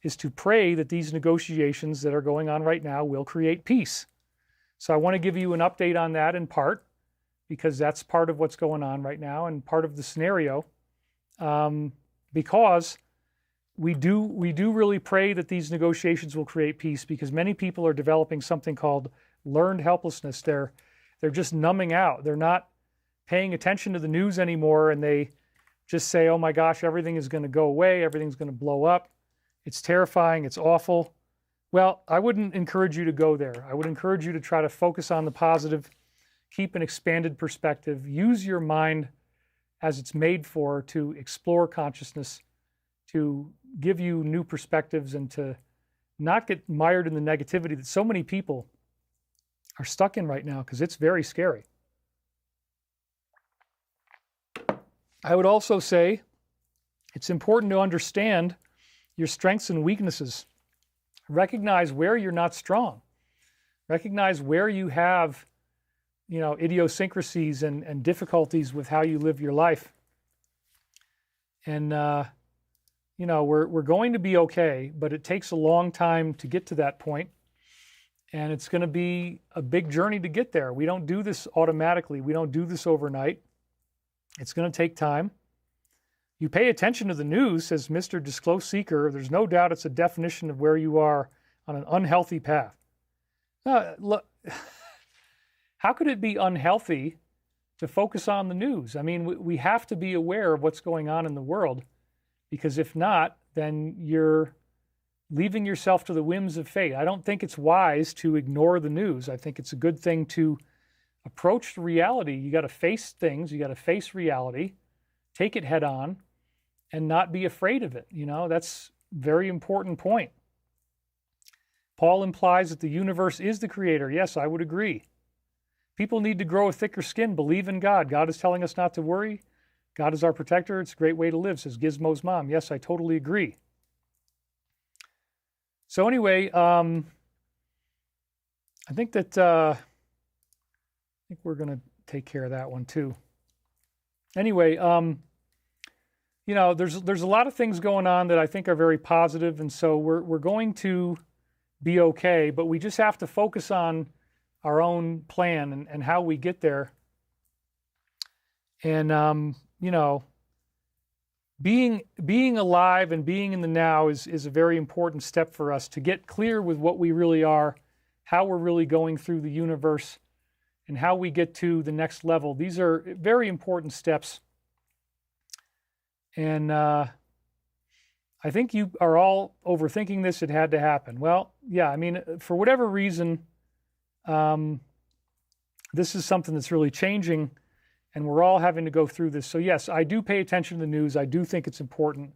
is to pray that these negotiations that are going on right now will create peace. So I want to give you an update on that in part, because that's part of what's going on right now and part of the scenario. Because we do really pray that these negotiations will create peace, because many people are developing something called learned helplessness. They're just numbing out. They're not paying attention to the news anymore, and they just say, oh my gosh, everything is going to go away, everything's going to blow up. It's terrifying, it's awful. Well, I wouldn't encourage you to go there. I would encourage you to try to focus on the positive, keep an expanded perspective, use your mind as it's made for to explore consciousness, to give you new perspectives, and to not get mired in the negativity that so many people are stuck in right now, because it's very scary. I would also say it's important to understand your strengths and weaknesses. Recognize where you're not strong. Recognize where you have, idiosyncrasies and difficulties with how you live your life. And, we're going to be okay, but it takes a long time to get to that point. And it's going to be a big journey to get there. We don't do this automatically. We don't do this overnight. It's going to take time. You pay attention to the news, says Mr. Disclose Seeker. There's no doubt it's a definition of where you are on an unhealthy path. Look, how could it be unhealthy to focus on the news? I mean, we have to be aware of what's going on in the world, because if not, then you're leaving yourself to the whims of fate. I don't think it's wise to ignore the news. I think it's a good thing to approach reality. You got to face things. You got to face reality, take it head on, and not be afraid of it. That's a very important point. Paul implies that the universe is the creator. Yes, I would agree. People need to grow a thicker skin, believe in God. God is telling us not to worry. God is our protector. It's a great way to live, says Gizmo's mom. Yes, I totally agree. So anyway, I think we're going to take care of that one too. Anyway, there's a lot of things going on that I think are very positive, and so we're going to be okay, but we just have to focus on our own plan and how we get there. And being alive and being in the now is a very important step for us to get clear with what we really are, how we're really going through the universe, and how we get to the next level. These are very important steps. And I think you are all overthinking this. It had to happen. Well, yeah, I mean, for whatever reason, this is something that's really changing, and we're all having to go through this. So yes, I do pay attention to the news. I do think it's important.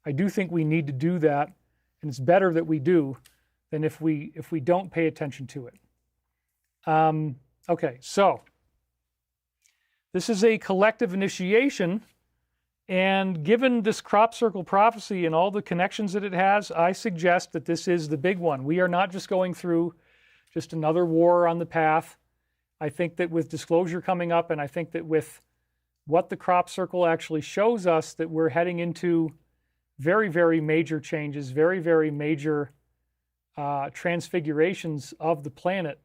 I do think we need to do that, and it's better that we do than if we don't pay attention to it. Okay, so this is a collective initiation, and given this crop circle prophecy and all the connections that it has, I suggest that this is the big one. We are not just going through just another war on the path. I think that with disclosure coming up, and I think that with what the crop circle actually shows us, that we're heading into very, very major changes, very, very major transfigurations of the planet.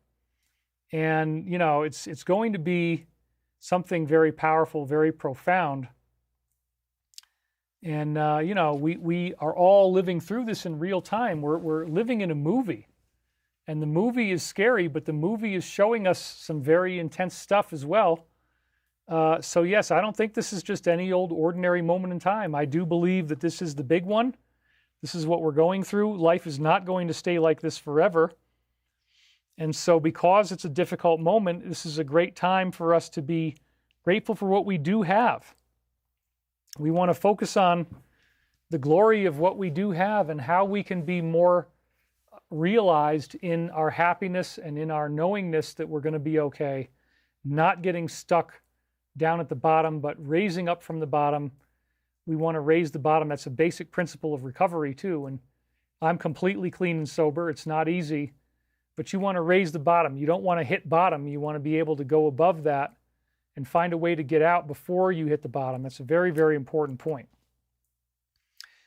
And, it's going to be something very powerful, very profound. And, we are all living through this in real time. We're living in a movie. And the movie is scary, but the movie is showing us some very intense stuff as well. So yes, I don't think this is just any old ordinary moment in time. I do believe that this is the big one. This is what we're going through. Life is not going to stay like this forever. And so because it's a difficult moment, this is a great time for us to be grateful for what we do have. We want to focus on the glory of what we do have and how we can be more realized in our happiness and in our knowingness that we're going to be okay, not getting stuck down at the bottom, but raising up from the bottom. We want to raise the bottom. That's a basic principle of recovery too. And I'm completely clean and sober. It's not easy, but you want to raise the bottom. You don't want to hit bottom. You want to be able to go above that and find a way to get out before you hit the bottom. That's a very, very important point.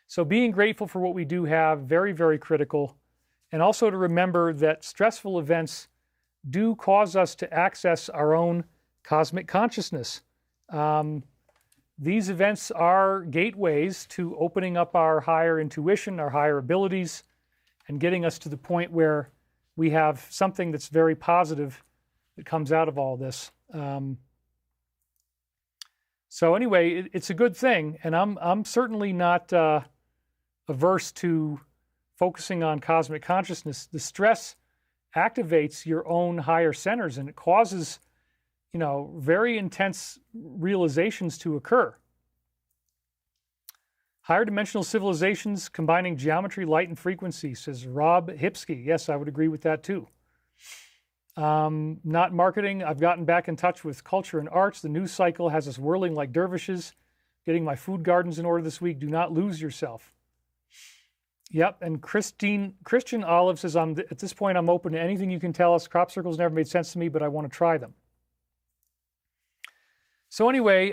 So being grateful for what we do have, very, very critical. And also to remember that stressful events do cause us to access our own cosmic consciousness. These events are gateways to opening up our higher intuition, our higher abilities, and getting us to the point where we have something that's very positive that comes out of all this. So anyway, it's a good thing, and I'm certainly not averse to focusing on cosmic consciousness. The stress activates your own higher centers, and it causes, very intense realizations to occur. Higher dimensional civilizations combining geometry, light, and frequency, says Rob Hipsky. Yes, I would agree with that too. Not marketing. I've gotten back in touch with culture and arts. The news cycle has us whirling like dervishes. Getting my food gardens in order this week. Do not lose yourself. Yep, and Christian Olive says, at this point, I'm open to anything you can tell us. Crop circles never made sense to me, but I want to try them. So anyway,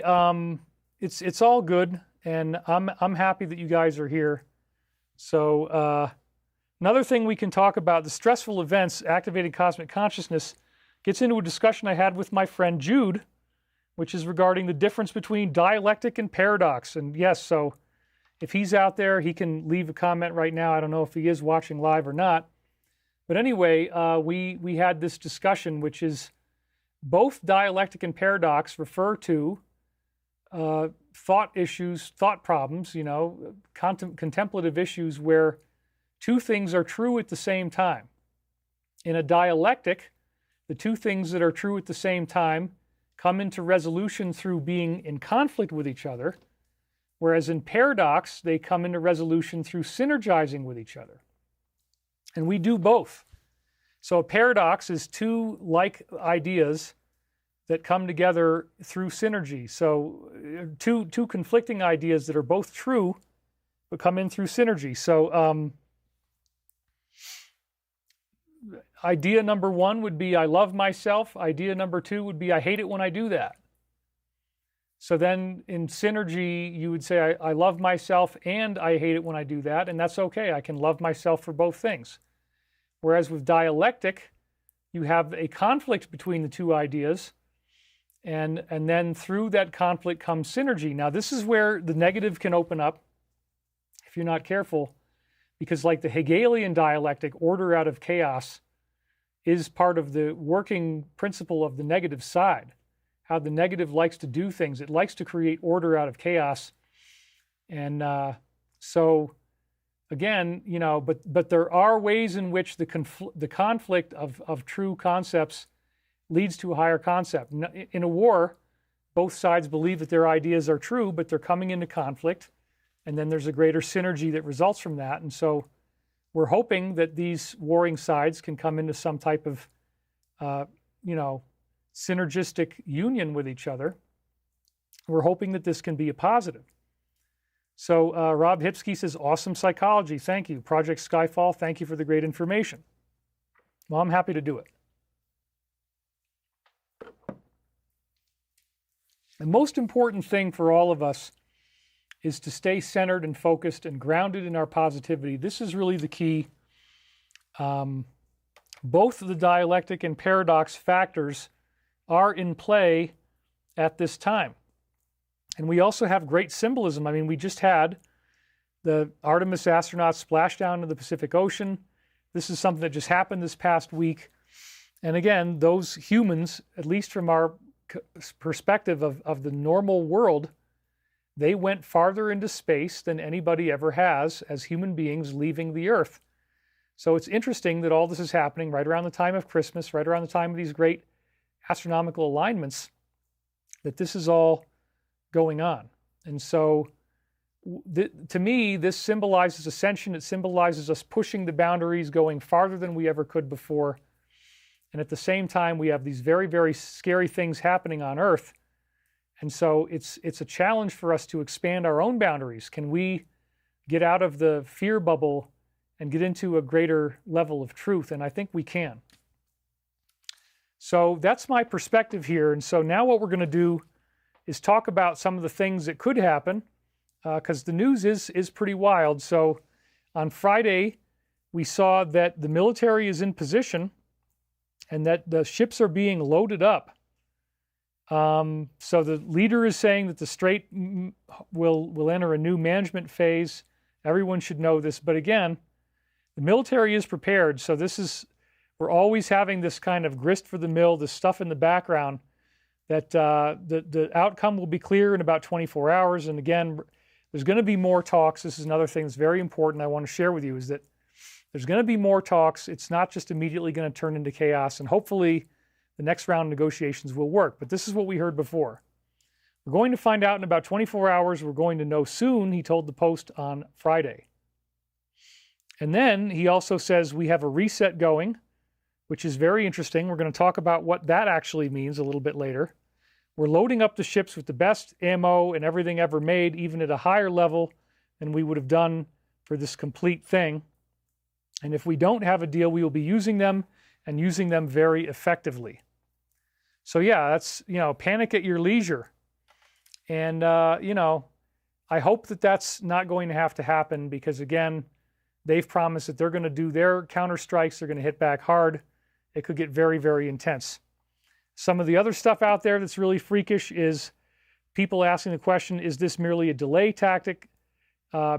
it's all good, and I'm happy that you guys are here. So another thing we can talk about, the stressful events activating cosmic consciousness, gets into a discussion I had with my friend Jude, which is regarding the difference between dialectic and paradox. And yes, so if he's out there, he can leave a comment right now. I don't know if he is watching live or not. But anyway, we had this discussion, which is both dialectic and paradox refer to thought issues, thought problems, contemplative issues where two things are true at the same time. In a dialectic, the two things that are true at the same time come into resolution through being in conflict with each other, whereas in paradox, they come into resolution through synergizing with each other. And we do both. So a paradox is two like ideas that come together through synergy. So two conflicting ideas that are both true, but come in through synergy. So idea number one would be, I love myself. Idea number two would be, I hate it when I do that. So then in synergy, you would say, I love myself and I hate it when I do that. And that's okay. I can love myself for both things. Whereas with dialectic, you have a conflict between the two ideas. And then through that conflict comes synergy. Now, this is where the negative can open up if you're not careful, because like the Hegelian dialectic, order out of chaos is part of the working principle of the negative side, how the negative likes to do things. It likes to create order out of chaos. And so again, but there are ways in which the conflict of true concepts leads to a higher concept. In a war, both sides believe that their ideas are true, but they're coming into conflict, and then there's a greater synergy that results from that. And so we're hoping that these warring sides can come into some type of, synergistic union with each other. We're hoping that this can be a positive. So Rob Hipsky says, awesome psychology. Thank you. Project Skyfall, thank you for the great information. Well, I'm happy to do it. The most important thing for all of us is to stay centered and focused and grounded in our positivity. This is really the key. Both the dialectic and paradox factors are in play at this time. And we also have great symbolism. I mean, we just had the Artemis astronauts splash down into the Pacific Ocean. This is something that just happened this past week. And again, those humans, at least from our perspective of the normal world, they went farther into space than anybody ever has as human beings leaving the Earth. So it's interesting that all this is happening right around the time of Christmas, right around the time of these great astronomical alignments, that this is all going on. And so to me, this symbolizes ascension. It symbolizes us pushing the boundaries, going farther than we ever could before. And at the same time, we have these very, very scary things happening on Earth. And so it's a challenge for us to expand our own boundaries. Can we get out of the fear bubble and get into a greater level of truth? And I think we can. So that's my perspective here. And so now what we're going to do is talk about some of the things that could happen, because the news is pretty wild. So on Friday, we saw that the military is in position and that the ships are being loaded up. So the leader is saying that the Strait will enter a new management phase. Everyone should know this. But again, the military is prepared. So we're always having this kind of grist for the mill, this stuff in the background, that the outcome will be clear in about 24 hours. And again, there's going to be more talks. This is another thing that's very important I want to share with you, is that there's going to be more talks. It's not just immediately going to turn into chaos. And hopefully the next round of negotiations will work. But this is what we heard before. We're going to find out in about 24 hours. We're going to know soon, he told the Post on Friday. And then he also says we have a reset going, which is very interesting. We're going to talk about what that actually means a little bit later. We're loading up the ships with the best ammo and everything ever made, even at a higher level than we would have done for this complete thing. And if we don't have a deal, we will be using them and using them very effectively. So yeah, that's, panic at your leisure. And, I hope that that's not going to have to happen, because again, they've promised that they're going to do their counterstrikes. They're going to hit back hard. It could get very, very intense. Some of the other stuff out there that's really freakish is people asking the question, is this merely a delay tactic?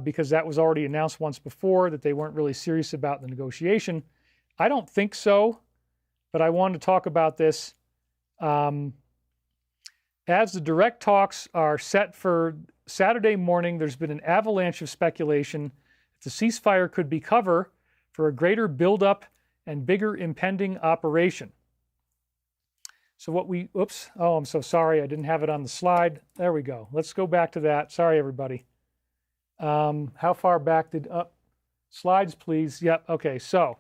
Because that was already announced once before, that they weren't really serious about the negotiation. I don't think so, but I wanted to talk about this. As the direct talks are set for Saturday morning, there's been an avalanche of speculation that the ceasefire could be cover for a greater buildup and bigger impending operation. So I'm so sorry, I didn't have it on the slide. There we go. Let's go back to that. Sorry, everybody. How far back slides, please. Yep, okay, so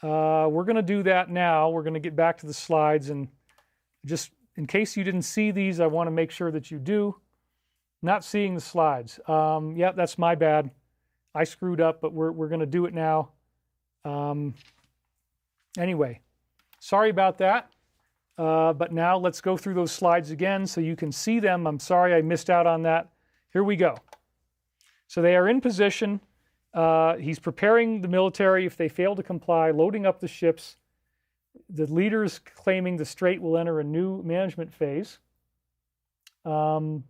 we're going to do that now. We're going to get back to the slides, and just in case you didn't see these, I want to make sure that you do. Not seeing the slides. Yeah, that's my bad. I screwed up, but we're going to do it now. Anyway, sorry about that. But now let's go through those slides again so you can see them. I'm sorry I missed out on that. Here we go. So they are in position. He's preparing the military if they fail to comply, loading up the ships. The leaders claiming the Strait will enter a new management phase. So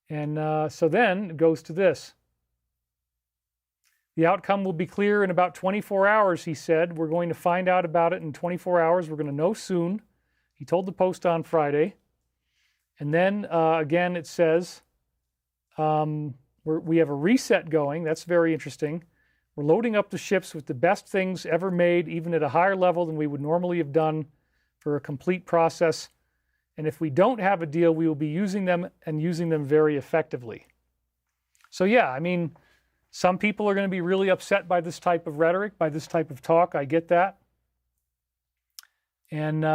then it goes to this. The outcome will be clear in about 24 hours, he said. We're going to find out about it in 24 hours. We're going to know soon. He told the Post on Friday. And then, again, it says we have a reset going. That's very interesting. We're loading up the ships with the best things ever made, even at a higher level than we would normally have done for a complete process. And if we don't have a deal, we will be using them and using them very effectively. So yeah, I mean, some people are going to be really upset by this type of rhetoric, by this type of talk. I get that. And,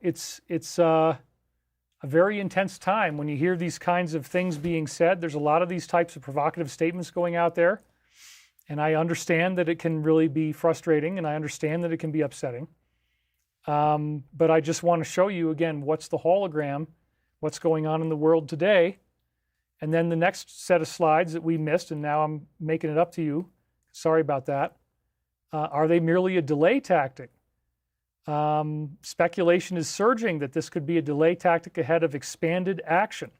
it's a very intense time when you hear these kinds of things being said. There's a lot of these types of provocative statements going out there. And I understand that it can really be frustrating, and I understand that it can be upsetting. But I just want to show you, again, what's the hologram, what's going on in the world today. And then the next set of slides that we missed, and now I'm making it up to you. Sorry about that. Are they merely a delay tactic? Speculation is surging that this could be a delay tactic ahead of expanded action.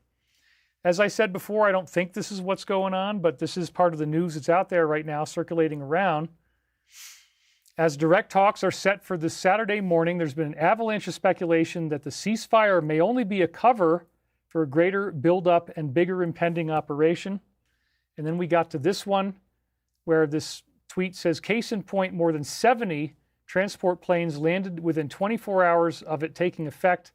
As I said before, I don't think this is what's going on, but this is part of the news that's out there right now circulating around. As direct talks are set for this Saturday morning, there's been an avalanche of speculation that the ceasefire may only be a cover for a greater buildup and bigger impending operation. And then we got to this one where this tweet says, case in point, more than 70 transport planes landed within 24 hours of it taking effect.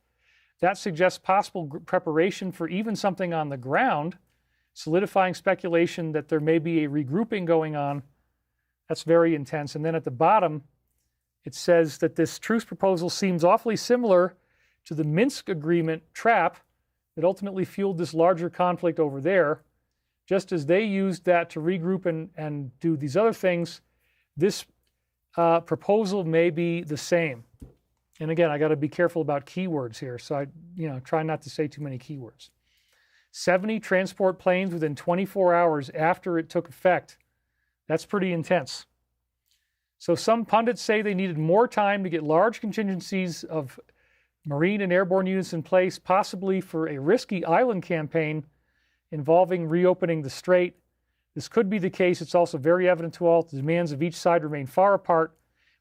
That suggests possible preparation for even something on the ground, solidifying speculation that there may be a regrouping going on. That's very intense. And then at the bottom, it says that this truce proposal seems awfully similar to the Minsk agreement trap that ultimately fueled this larger conflict over there. Just as they used that to regroup and do these other things, this proposal may be the same. And again, I got to be careful about keywords here, so I try not to say too many keywords. 70 transport planes within 24 hours after it took effect. That's pretty intense. So some pundits say they needed more time to get large contingencies of Marine and airborne units in place, possibly for a risky island campaign involving reopening the Strait. This could be the case. It's also very evident to all the demands of each side remain far apart,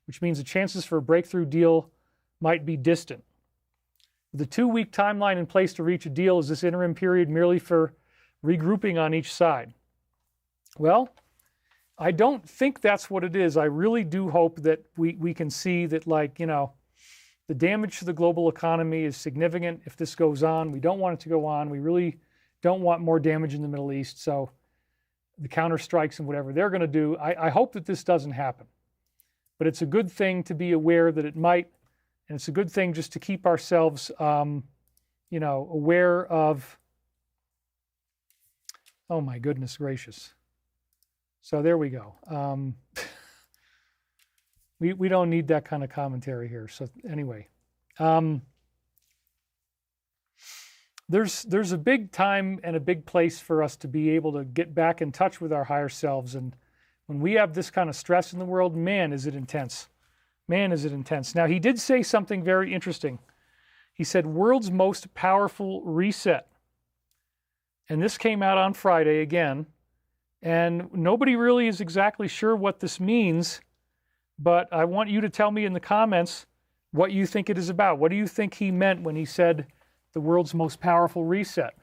which means the chances for a breakthrough deal might be distant. With a 2-week timeline in place to reach a deal, is this interim period merely for regrouping on each side? Well, I don't think that's what it is. I really do hope that we can see that, the damage to the global economy is significant if this goes on. We don't want it to go on. We really don't want more damage in the Middle East. So the counter strikes and whatever they're going to do, I hope that this doesn't happen. But it's a good thing to be aware that it might, and it's a good thing just to keep ourselves, aware of, oh my goodness gracious. So there we go. We don't need that kind of commentary here. So anyway, there's a big time and a big place for us to be able to get back in touch with our higher selves. And when we have this kind of stress in the world, man, is it intense. Man, is it intense. Now, he did say something very interesting. He said, world's most powerful reset. And this came out on Friday again. And nobody really is exactly sure what this means, but I want you to tell me in the comments what you think it is about. What do you think he meant when he said the world's most powerful reset?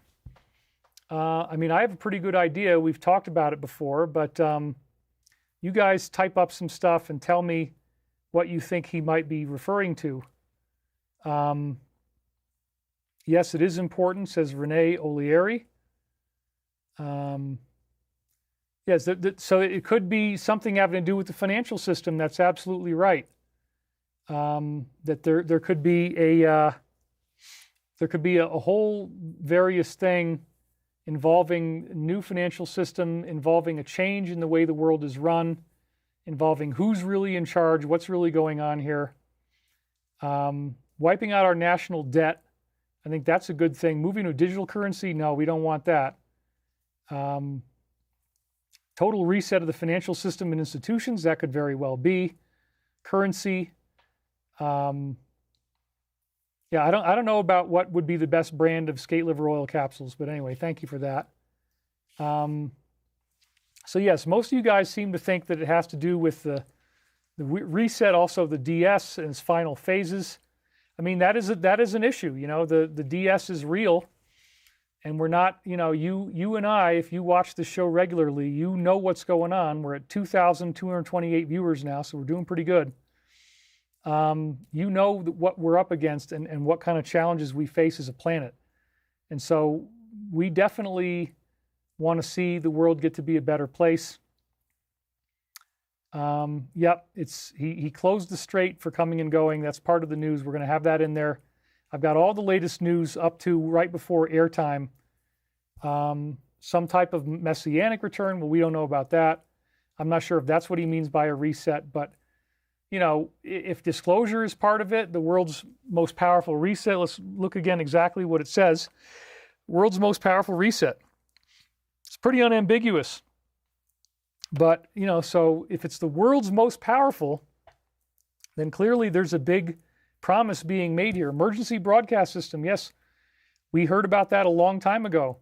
I have a pretty good idea. We've talked about it before, but you guys type up some stuff and tell me what you think he might be referring to. Yes, it is important, says Renee Olieri. Yes, so it could be something having to do with the financial system. That's absolutely right. That there could be a whole various thing involving new financial system, involving a change in the way the world is run, involving who's really in charge, what's really going on here. Wiping out our national debt, I think that's a good thing. Moving to a digital currency, no, we don't want that. Total reset of the financial system and institutions, that could very well be. Currency. I don't know about what would be the best brand of skate liver oil capsules, but anyway, thank you for that. So yes, most of you guys seem to think that it has to do with the reset, also the DS and its final phases. I mean, that is an issue. The DS is real. And we're not, you and I, if you watch the show regularly, you know what's going on. We're at 2,228 viewers now, so we're doing pretty good. You know what we're up against and what kind of challenges we face as a planet. And so we definitely want to see the world get to be a better place. He closed the Strait for coming and going. That's part of the news. We're going to have that in there. I've got all the latest news up to right before airtime. Some type of messianic return, well, we don't know about that. I'm not sure if that's what he means by a reset, but, if disclosure is part of it, the world's most powerful reset, let's look again exactly what it says. World's most powerful reset. It's pretty unambiguous. But, so if it's the world's most powerful, then clearly there's a big promise being made here. Emergency broadcast system, yes, we heard about that a long time ago.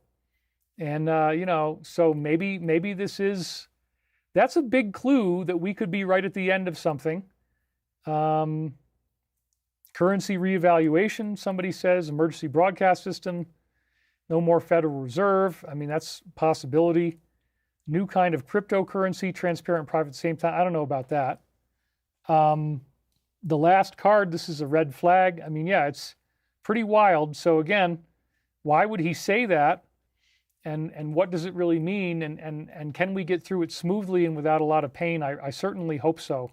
And, so maybe that's a big clue that we could be right at the end of something. Currency reevaluation, somebody says, emergency broadcast system, no more Federal Reserve. I mean, that's a possibility. New kind of cryptocurrency, transparent, private at the same time. I don't know about that. The last card, this is a red flag. I mean, yeah, it's pretty wild. So again, why would he say that? And what does it really mean? And can we get through it smoothly and without a lot of pain? I certainly hope so.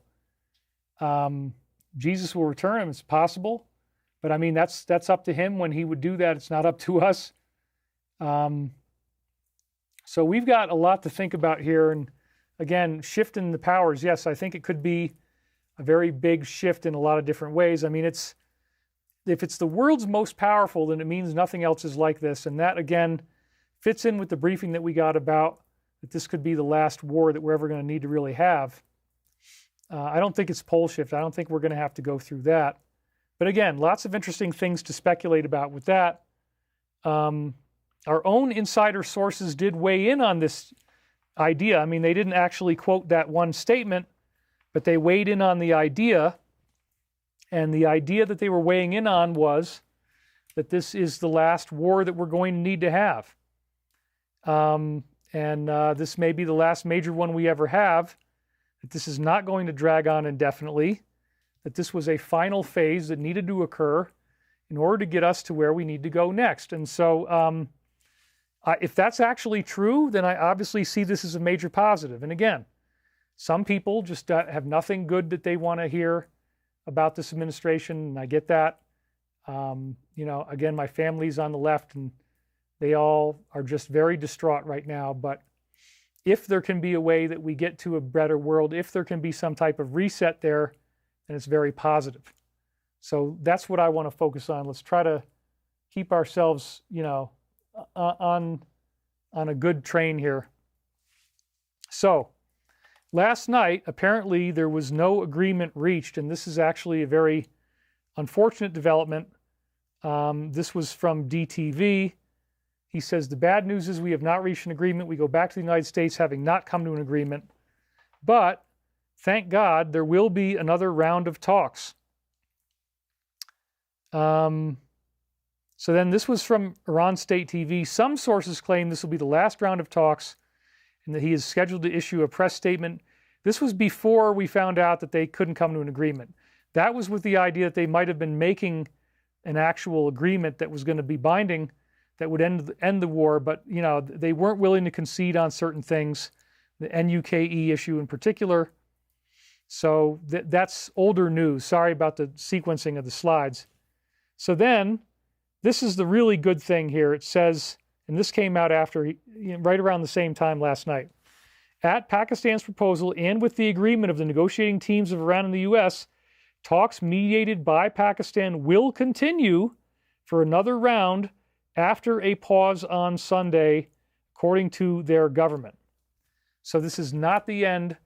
Jesus will return, it's possible. But I mean, that's up to him when he would do that. It's not up to us. So we've got a lot to think about here. And again, shifting the powers. Yes, I think it could be a very big shift in a lot of different ways. I mean, if it's the world's most powerful, then it means nothing else is like this. And that, again, fits in with the briefing that we got about that this could be the last war that we're ever going to need to really have. I don't think it's pole shift. I don't think we're going to have to go through that. But again, lots of interesting things to speculate about with that. Our own insider sources did weigh in on this idea. I mean, they didn't actually quote that one statement, but they weighed in on the idea. And the idea that they were weighing in on was that this is the last war that we're going to need to have. This may be the last major one we ever have, that this is not going to drag on indefinitely, that this was a final phase that needed to occur in order to get us to where we need to go next. And so if that's actually true, then I obviously see this as a major positive. And again, some people just have nothing good that they want to hear about this administration, and I get that. Again, my family's on the left, and they all are just very distraught right now. But if there can be a way that we get to a better world, if there can be some type of reset there, then it's very positive. So that's what I want to focus on. Let's try to keep ourselves, on a good train here. So last night, apparently there was no agreement reached, and this is actually a very unfortunate development. This was from DTV. He says, the bad news is we have not reached an agreement. We go back to the United States having not come to an agreement. But thank God there will be another round of talks. So then this was from Iran State TV. Some sources claim this will be the last round of talks and that he is scheduled to issue a press statement. This was before we found out that they couldn't come to an agreement. That was with the idea that they might have been making an actual agreement that was going to be binding, that would end the war, but they weren't willing to concede on certain things, the NUKE issue in particular. So that's older news. Sorry about the sequencing of the slides. So then, this is the really good thing here. It says, and this came out after, right around the same time last night. At Pakistan's proposal and with the agreement of the negotiating teams of Iran and the U.S., talks mediated by Pakistan will continue for another round after a pause on Sunday, according to their government. So this is not the end.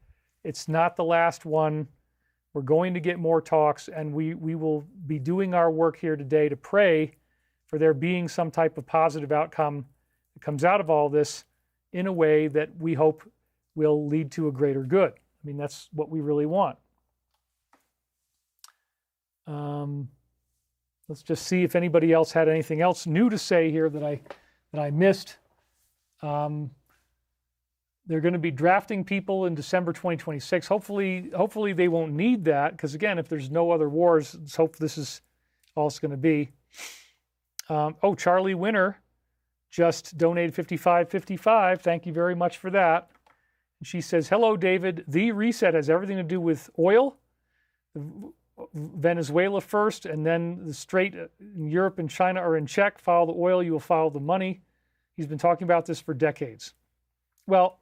It's not the last one. We're going to get more talks, and we will be doing our work here today to pray for there being some type of positive outcome that comes out of all this in a way that we hope will lead to a greater good. I mean, that's what we really want. Let's just see if anybody else had anything else new to say here that I missed. They're going to be drafting people in December 2026. Hopefully they won't need that, because again, if there's no other wars, let's hope this is all it's going to be. Charlie Winter just donated $55.55. Thank you very much for that. And she says, hello, David. The reset has everything to do with oil, Venezuela first, and then the Strait in Europe and China are in check. Follow the oil, you will follow the money. He's been talking about this for decades. Well,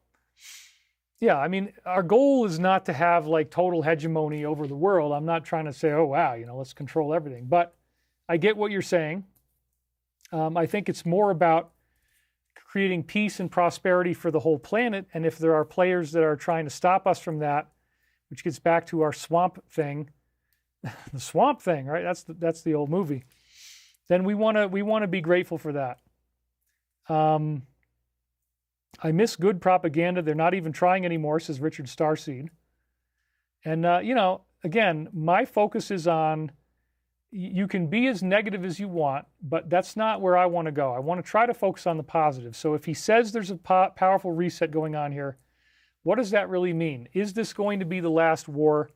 yeah, I mean, our goal is not to have like total hegemony over the world. I'm not trying to say, oh, wow, let's control everything. But I get what you're saying. I think it's more about creating peace and prosperity for the whole planet. And if there are players that are trying to stop us from that, which gets back to our swamp thing, the swamp thing, right? That's the old movie. Then we want to be grateful for that. I miss good propaganda. They're not even trying anymore, says Richard Starseed. And, you know, again, my focus is on, you can be as negative as you want, but that's not where I want to go. I want to try to focus on the positive. So if he says there's a powerful reset going on here, what does that really mean? Is this going to be the last war?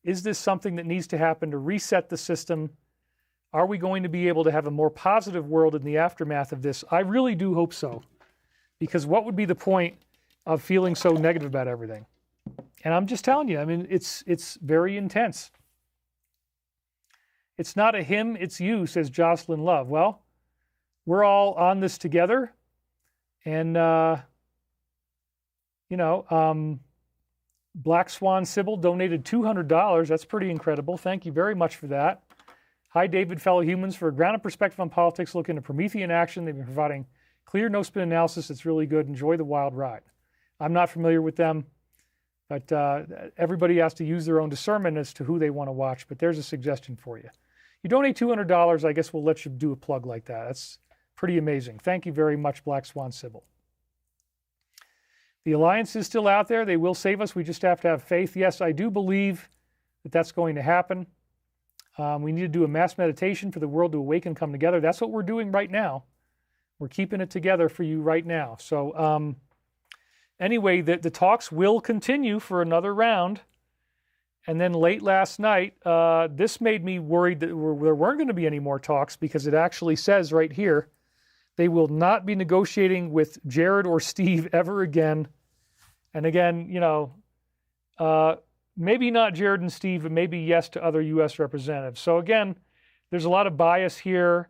Is this something that needs to happen to reset the system? Are we going to be able to have a more positive world in the aftermath of this? I really do hope so. Because what would be the point of feeling so negative about everything? And I'm just telling you, I mean, it's very intense. It's not a him, it's you, says Jocelyn Love. Well, we're all on this together. And, you know, Black Swan Sybil donated $200. That's pretty incredible. Thank you very much for that. Hi, David, fellow humans. For a grounded perspective on politics, look into Promethean action. They've been providing clear, no-spin analysis. It's really good. Enjoy the wild ride. I'm not familiar with them, but everybody has to use their own discernment as to who they want to watch. But there's a suggestion for you. You donate $200, I guess we'll let you do a plug like that. That's pretty amazing. Thank you very much, Black Swan Sybil. The Alliance is still out there. They will save us. We just have to have faith. Yes, I do believe that that's going to happen. We need to do a mass meditation for the world to awaken and come together. That's what we're doing right now. We're keeping it together for you right now. So anyway, the talks will continue for another round. And then late last night, this made me worried that there weren't going to be any more talks, because it actually says right here, they will not be negotiating with Jared or Steve ever again. And again, you know, maybe not Jared and Steve, but maybe yes to other U.S. representatives. So again, there's a lot of bias here,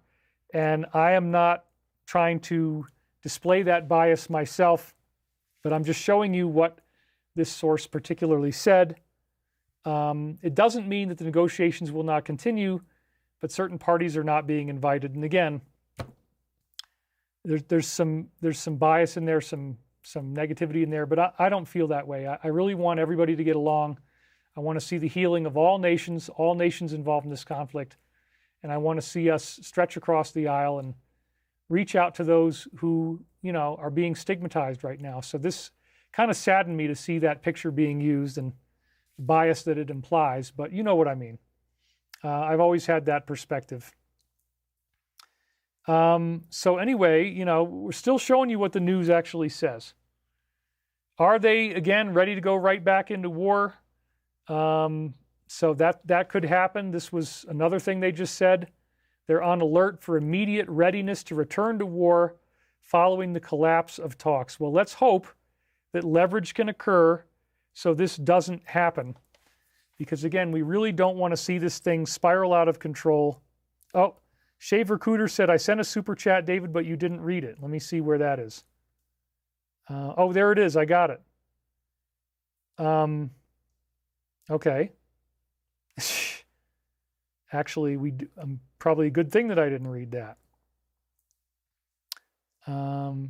and I am not trying to display that bias myself, but I'm just showing you what this source particularly said. It doesn't mean that the negotiations will not continue, but certain parties are not being invited. And again, there's some bias in there, some negativity in there, but I don't feel that way. I really want everybody to get along. I want to see the healing of all nations involved in this conflict, and I want to see us stretch across the aisle and reach out to those who, you know, are being stigmatized right now. So this kind of saddened me to see that picture being used and the bias that it implies, but you know what I mean. I've always had that perspective. So anyway, you know, we're still showing you what the news actually says. Are they, again, ready to go right back into war? So that could happen. This was another thing they just said. They're on alert for immediate readiness to return to war following the collapse of talks. Well, let's hope that leverage can occur so this doesn't happen. Because again, we really don't want to see this thing spiral out of control. Oh, Shaver Cooter said, I sent a super chat, David, but you didn't read it. Let me see where that is. Oh, there it is. I got it. Okay. Actually, probably a good thing that I didn't read that.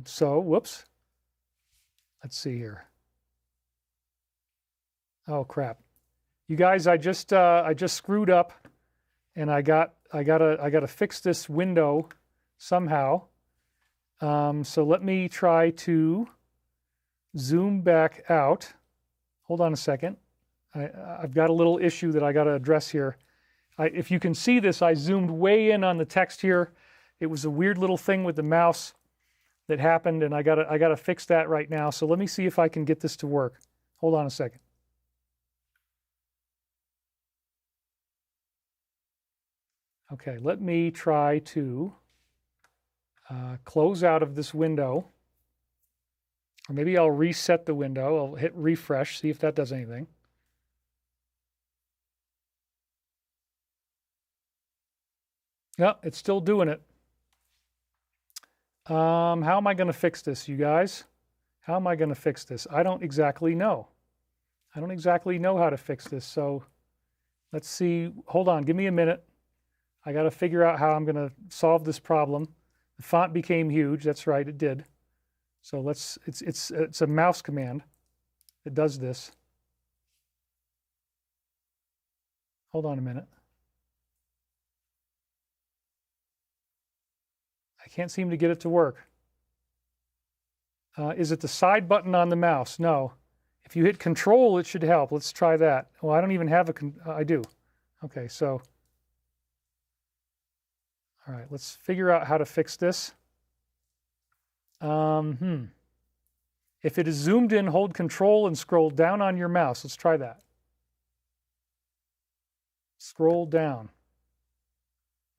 So, whoops. Let's see here. Oh crap! You guys, I just screwed up, and I gotta fix this window somehow. So let me try to zoom back out. Hold on a second. I've got a little issue that I got to address here. If you can see this, I zoomed way in on the text here. It was a weird little thing with the mouse that happened, and I gotta fix that right now. So let me see if I can get this to work. Hold on a second. Okay, let me try to close out of this window. Or maybe I'll reset the window. I'll hit refresh, see if that does anything. Yeah, it's still doing it. How am I going to fix this, you guys? How am I going to fix this? I don't exactly know. I don't exactly know how to fix this. So let's see. Hold on. Give me a minute. I got to figure out how I'm going to solve this problem. The font became huge. That's right. It did. So it's a mouse command that does this. Hold on a minute. I can't seem to get it to work. Is it the side button on the mouse? No. If you hit Control, it should help. Let's try that. Well, I don't even have I do. Okay, so. All right, let's figure out how to fix this. If it is zoomed in, hold Control and scroll down on your mouse. Let's try that. Scroll down.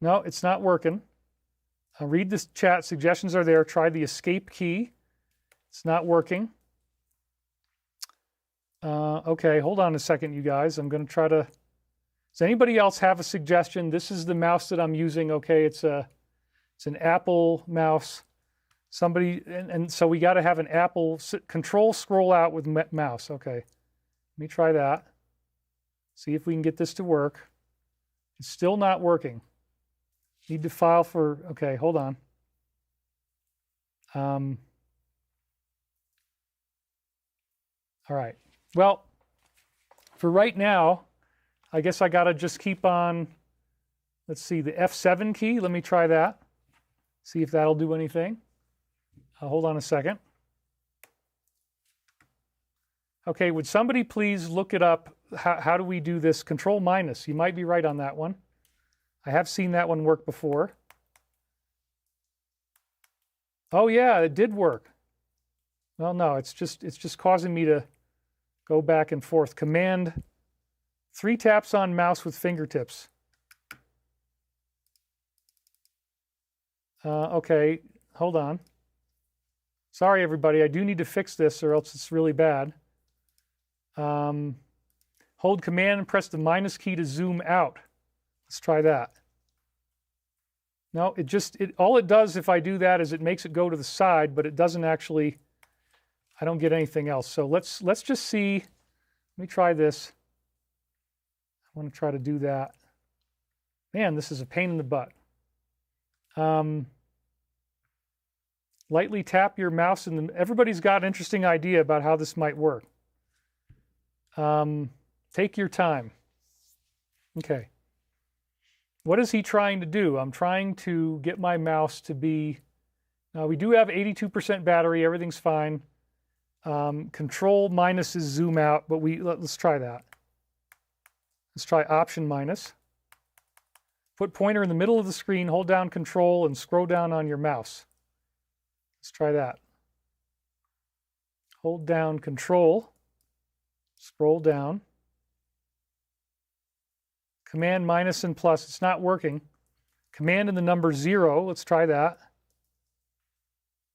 No, it's not working. Read this chat. Suggestions are there. Try the Escape key. It's not working. Okay, hold on a second, you guys. I'm going to try to... Does anybody else have a suggestion? This is the mouse that I'm using. Okay, it's an Apple mouse. Somebody, and so we got to have an Apple Control scroll out with mouse. Okay, let me try that. See if we can get this to work. It's still not working. Need to file for, okay, hold on. All right. Well, for right now, I guess I got to just keep on, let's see, the F7 key. Let me try that. See if that'll do anything. Hold on a second. Okay, would somebody please look it up? How do we do this? Control minus. You might be right on that one. I have seen that one work before. Oh yeah, it did work. Well, no, it's just causing me to go back and forth. Command 3 taps on mouse with fingertips. Okay, hold on. Sorry, everybody. I do need to fix this or else it's really bad. Hold Command and press the minus key to zoom out. Let's try that. No, all it does if I do that is it makes it go to the side, but it doesn't actually, I don't get anything else. So let's just see. Let me try this. I want to try to do that. Man, this is a pain in the butt. Lightly tap your mouse, and everybody's got an interesting idea about how this might work. Take your time. Okay. What is he trying to do? I'm trying to get my mouse to be... Now, we do have 82% battery. Everything's fine. Control minus is zoom out, but let's try that. Let's try Option minus. Put pointer in the middle of the screen, hold down Control, and scroll down on your mouse. Let's try that. Hold down Control, scroll down. Command minus and plus, it's not working. Command and the number 0, let's try that.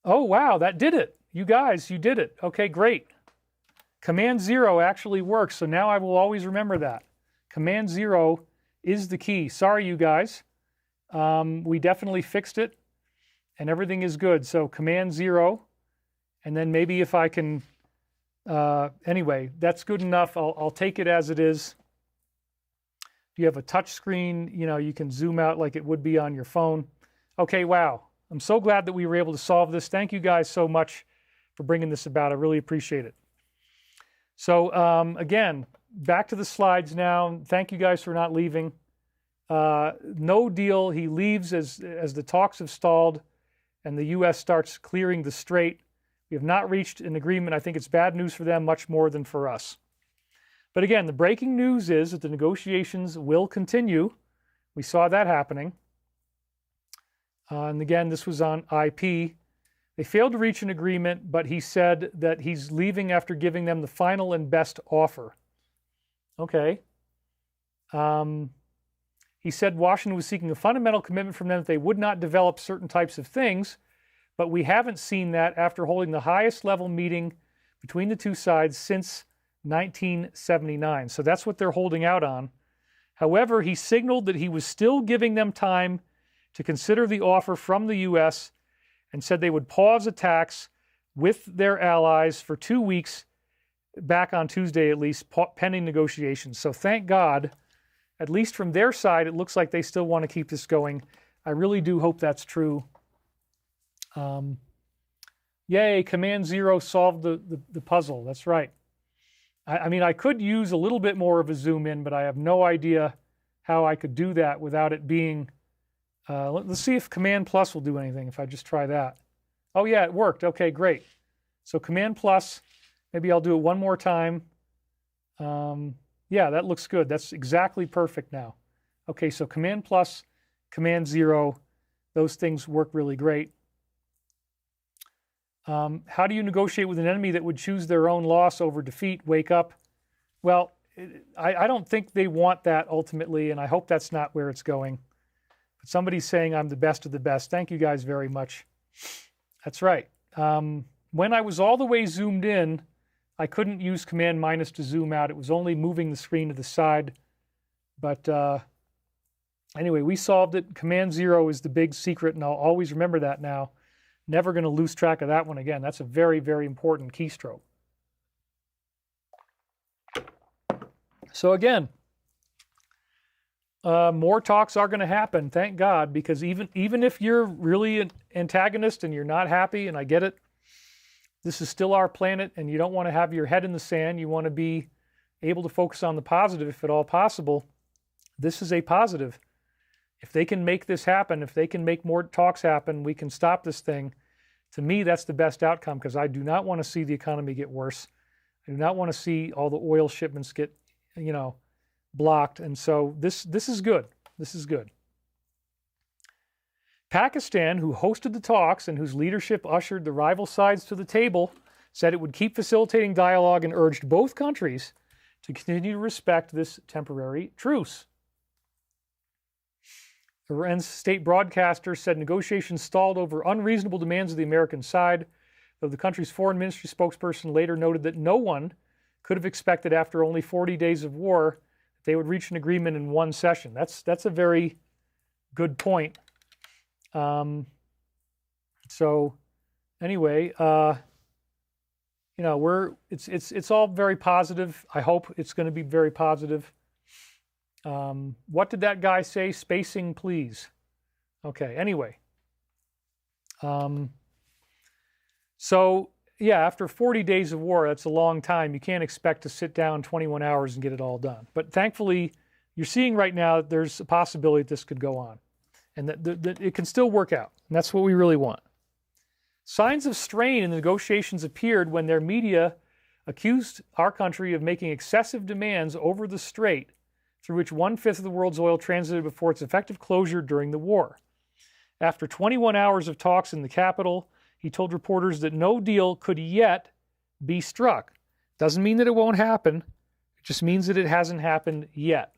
Oh, wow, that did it. You guys, you did it. Okay, great. Command 0 actually works, so now I will always remember that. Command 0 is the key. Sorry, you guys. We definitely fixed it, and everything is good. So Command 0, and then maybe if I can... anyway, that's good enough. I'll take it as it is. You have a touch screen, you can zoom out like it would be on your phone. Okay, wow. I'm so glad that we were able to solve this. Thank you guys so much for bringing this about. I really appreciate it. So again, back to the slides now. Thank you guys for not leaving. No deal. He leaves as the talks have stalled and the U.S. starts clearing the Strait. We have not reached an agreement. I think it's bad news for them much more than for us. But again, the breaking news is that the negotiations will continue. We saw that happening. And again, this was on IP. They failed to reach an agreement, but he said that he's leaving after giving them the final and best offer. Okay. He said Washington was seeking a fundamental commitment from them that they would not develop certain types of things, but we haven't seen that after holding the highest level meeting between the two sides since 1979. So that's what they're holding out on. However, he signaled that he was still giving them time to consider the offer from the U.S. and said they would pause attacks with their allies for 2 weeks, back on Tuesday at least, pending negotiations. So thank God, at least from their side, it looks like they still want to keep this going. I really do hope that's true. Yay, Command 0 solved the puzzle. That's right. I mean, I could use a little bit more of a zoom in, but I have no idea how I could do that without it being... let's see if Command plus will do anything if I just try that. Oh yeah, it worked. Okay, great. So Command plus, maybe I'll do it one more time. Yeah, that looks good. That's exactly perfect now. Okay, so Command plus, Command 0, those things work really great. How do you negotiate with an enemy that would choose their own loss over defeat? Wake up. Well, I don't think they want that ultimately, and I hope that's not where it's going. But somebody's saying I'm the best of the best. Thank you guys very much. That's right. When I was all the way zoomed in, I couldn't use Command minus to zoom out. It was only moving the screen to the side. But anyway, we solved it. Command 0 is the big secret, and I'll always remember that now. Never going to lose track of that one again. That's a very, very important keystroke. So again, more talks are going to happen, thank God, because even if you're really an antagonist and you're not happy, and I get it, this is still our planet, and you don't want to have your head in the sand. You want to be able to focus on the positive if at all possible. This is a positive. If they can make this happen, if they can make more talks happen, we can stop this thing. To me, that's the best outcome, because I do not want to see the economy get worse. I do not want to see all the oil shipments get, blocked. And so this is good. This is good. Pakistan, who hosted the talks and whose leadership ushered the rival sides to the table, said it would keep facilitating dialogue and urged both countries to continue to respect this temporary truce. Iran's state broadcaster said negotiations stalled over unreasonable demands of the American side, though the country's foreign ministry spokesperson later noted that no one could have expected after only 40 days of war that they would reach an agreement in one session. That's a very good point. So anyway, it's all very positive. I hope it's going to be very positive. What did that guy say? Spacing, please. Okay, anyway. So, yeah, after 40 days of war, that's a long time. You can't expect to sit down 21 hours and get it all done. But thankfully, you're seeing right now that there's a possibility that this could go on and that it can still work out. And that's what we really want. Signs of strain in the negotiations appeared when their media accused our country of making excessive demands over the Strait, through which 1/5 of the world's oil transited before its effective closure during the war. After 21 hours of talks in the capital, he told reporters that no deal could yet be struck. Doesn't mean that it won't happen. It just means that it hasn't happened yet.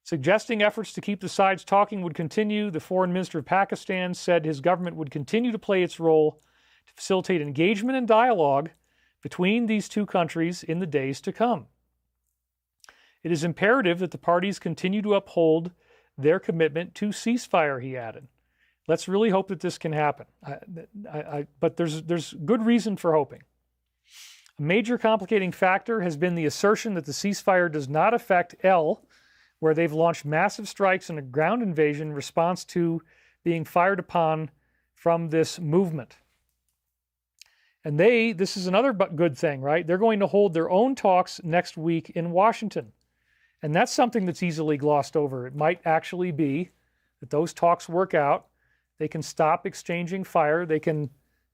Suggesting efforts to keep the sides talking would continue, the foreign minister of Pakistan said his government would continue to play its role to facilitate engagement and dialogue between these two countries in the days to come. It is imperative that the parties continue to uphold their commitment to ceasefire, he added. Let's really hope that this can happen. But there's good reason for hoping. A major complicating factor has been the assertion that the ceasefire does not affect L, where they've launched massive strikes and a ground invasion in response to being fired upon from this movement. And this is another good thing, right? They're going to hold their own talks next week in Washington. And that's something that's easily glossed over. It might actually be that those talks work out. They can stop exchanging fire. They can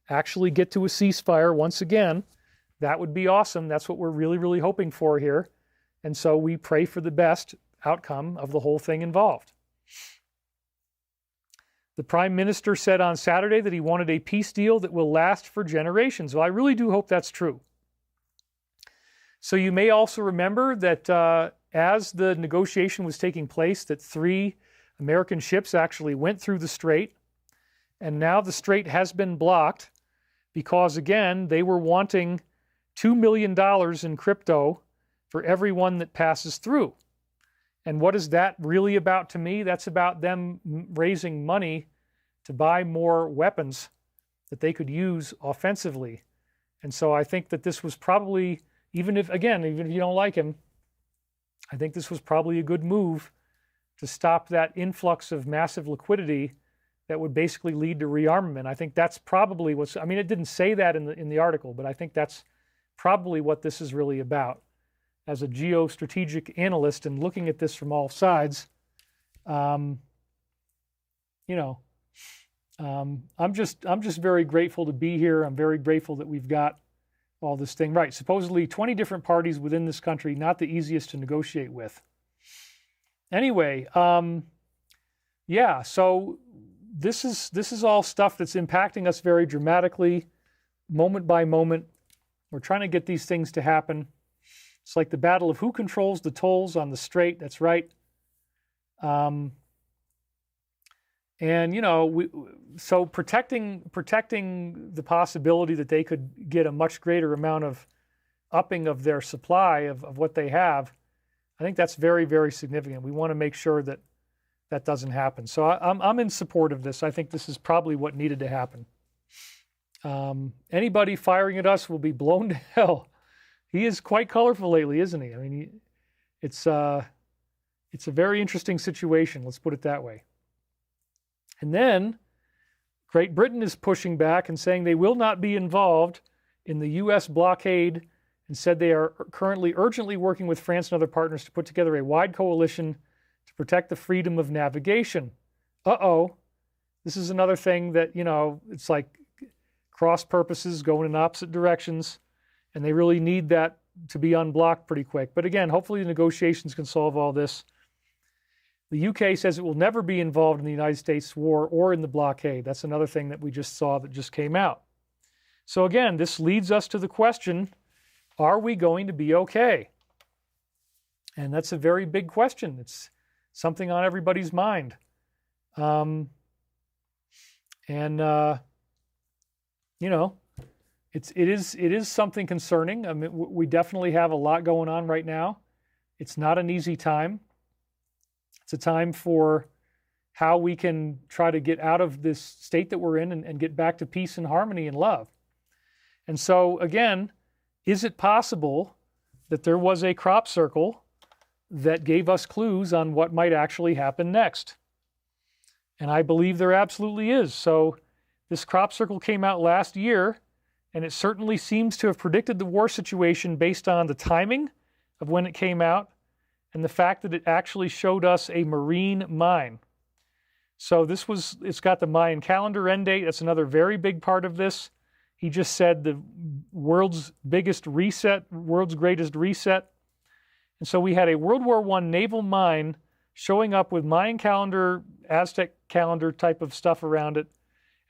actually get to a ceasefire once again. That would be awesome. That's what we're really, really hoping for here. And so we pray for the best outcome of the whole thing involved. The Prime Minister said on Saturday that he wanted a peace deal that will last for generations. Well, I really do hope that's true. So you may also remember that as the negotiation was taking place, that 3 American ships actually went through the Strait, and now the Strait has been blocked because, again, they were wanting $2 million in crypto for everyone that passes through. And what is that really about to me? That's about them raising money to buy more weapons that they could use offensively. And so I think that this was probably, even if you don't like him, I think this was probably a good move to stop that influx of massive liquidity that would basically lead to rearmament. I think that's probably it didn't say that in the article, but I think that's probably what this is really about. As a geostrategic analyst and looking at this from all sides, I'm just very grateful to be here. I'm very grateful that we've got all this thing right. Supposedly 20 different parties within this country, not the easiest to negotiate with. Anyway, yeah, so this is all stuff that's impacting us very dramatically, moment by moment. We're trying to get these things to happen. It's like the battle of who controls the tolls on the Strait. That's right. And you know, so protecting the possibility that they could get a much greater amount of upping of their supply of what they have, I think that's very, very significant. We want to make sure that that doesn't happen. So I'm in support of this. I think this is probably what needed to happen. Anybody firing at us will be blown to hell. He is quite colorful lately, isn't he? I mean, it's a very interesting situation. Let's put it that way. And then Great Britain is pushing back and saying they will not be involved in the U.S. blockade, and said they are currently urgently working with France and other partners to put together a wide coalition to protect the freedom of navigation. Uh-oh. This is another thing that, you know, it's like cross purposes going in opposite directions, and they really need that to be unblocked pretty quick. But again, hopefully the negotiations can solve all this. The UK says it will never be involved in the United States war or in the blockade. That's another thing that we just saw that just came out. So again, this leads us to the question, are we going to be okay? And that's a very big question. It's something on everybody's mind. You know, it is something concerning. I mean, we definitely have a lot going on right now. It's not an easy time. It's a time for how we can try to get out of this state that we're in and get back to peace and harmony and love. And so, again, is it possible that there was a crop circle that gave us clues on what might actually happen next? And I believe there absolutely is. So this crop circle came out last year, and it certainly seems to have predicted the war situation based on the timing of when it came out and the fact that it actually showed us a marine mine. So it's got the Mayan calendar end date. That's another very big part of this. He just said the world's biggest reset, world's greatest reset. And so we had a World War I naval mine showing up with Mayan calendar, Aztec calendar type of stuff around it.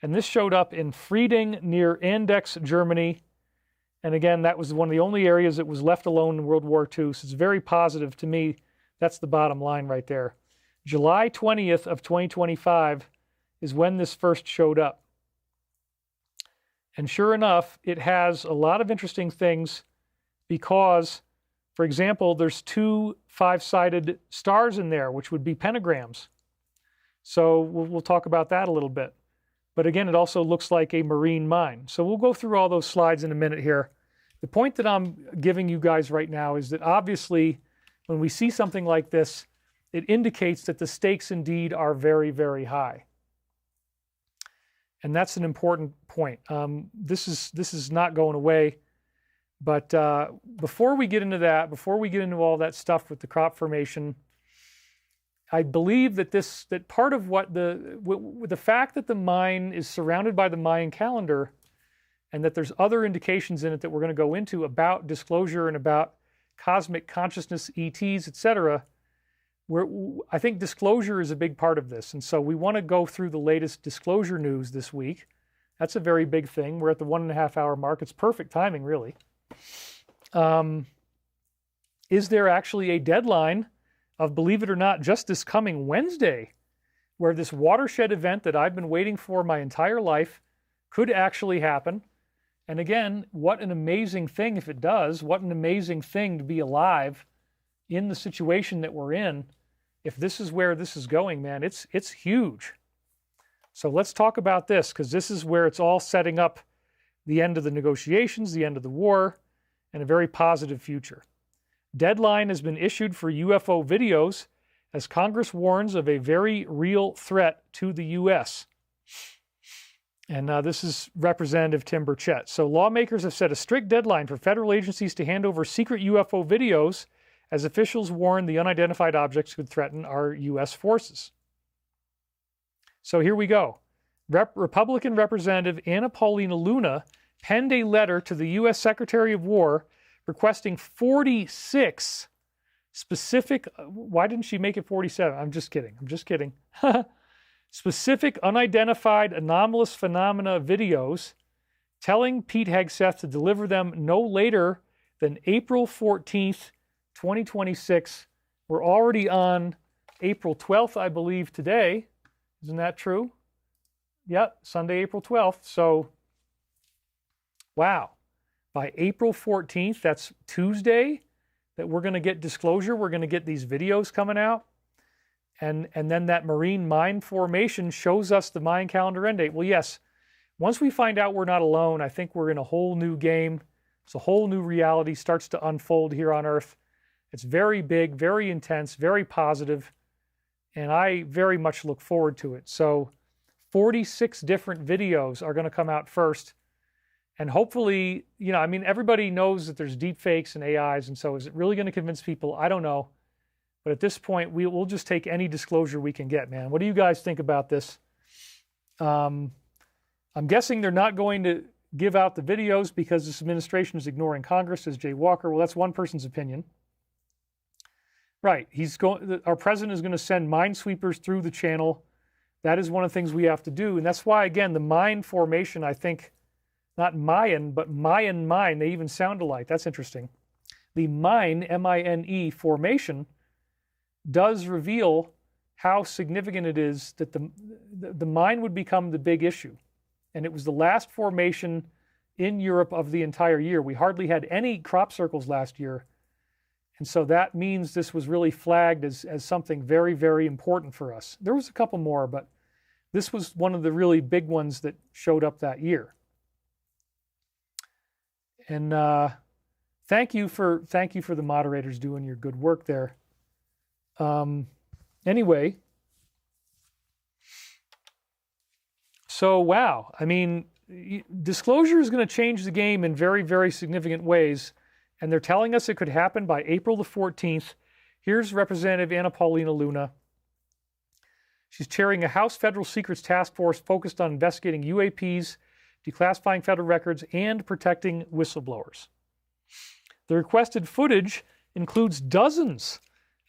And this showed up in Frieding near Andex, Germany. And again, that was one of the only areas that was left alone in World War II. So it's very positive to me. That's the bottom line right there. July 20th of 2025 is when this first showed up. And sure enough, it has a lot of interesting things because, for example, there's 2 5-sided stars in there, which would be pentagrams. So we'll talk about that a little bit. But again, it also looks like a marine mine. So we'll go through all those slides in a minute here. The point that I'm giving you guys right now is that obviously when we see something like this, it indicates that the stakes indeed are very, very high. And that's an important point. This is not going away. But before we get into that, before we get into all that stuff with the crop formation, I believe that that part of what the fact that the mine is surrounded by the Mayan calendar and that there's other indications in it that we're going to go into about disclosure and about cosmic consciousness, ETs, etc., I think disclosure is a big part of this. And so we want to go through the latest disclosure news this week. That's a very big thing. We're at the 1.5 hour mark. It's perfect timing, really. Is there actually a deadline of, believe it or not, just this coming Wednesday, where this watershed event that I've been waiting for my entire life could actually happen? And again, what an amazing thing if it does. What an amazing thing to be alive in the situation that we're in. If this is where this is going, man, it's huge. So let's talk about this, because this is where it's all setting up the end of the negotiations, the end of the war, and a very positive future. Deadline has been issued for UFO videos as Congress warns of a very real threat to the U.S. And this is Representative Tim Burchett. So lawmakers have set a strict deadline for federal agencies to hand over secret UFO videos as officials warn the unidentified objects could threaten our U.S. forces. So here we go. Republican Representative Anna Paulina Luna penned a letter to the U.S. Secretary of War requesting 46 specific, why didn't she make it 47? I'm just kidding. Specific unidentified anomalous phenomena videos, telling Pete Hegseth to deliver them no later than April 14th, 2026. We're already on April 12th, I believe, today. Isn't that true? Yep, Sunday, April 12th. So, wow. By April 14th, that's Tuesday, that we're going to get disclosure. We're going to get these videos coming out. And then that marine mine formation shows us the Mayan calendar end date. Well, yes, once we find out we're not alone, I think we're in a whole new game. It's a whole new reality starts to unfold here on Earth. It's very big, very intense, very positive, and I very much look forward to it. So 46 different videos are going to come out first. And hopefully, you know, I mean, everybody knows that there's deep fakes and AIs, and so is it really going to convince people? I don't know. But at this point, we'll just take any disclosure we can get, man. What do you guys think about this? I'm guessing they're not going to give out the videos because this administration is ignoring Congress, says Jay Walker. Well, that's one person's opinion. Right. Our president is going to send minesweepers through the channel. That is one of the things we have to do. And that's why, again, the mine formation, I think, not Mayan, but Mayan mine, they even sound alike. That's interesting. The mine, M-I-N-E, formation does reveal how significant it is that the mine would become the big issue. And it was the last formation in Europe of the entire year. We hardly had any crop circles last year. And so that means this was really flagged as something very, very important for us. There was a couple more, but this was one of the really big ones that showed up that year. And thank you for the moderators doing your good work there. Anyway, so wow, I mean, disclosure is going to change the game in very, very significant ways, and they're telling us it could happen by April the 14th. Here's Representative Anna Paulina Luna. She's chairing a House Federal Secrets Task Force focused on investigating UAPs, declassifying federal records, and protecting whistleblowers. The requested footage includes dozens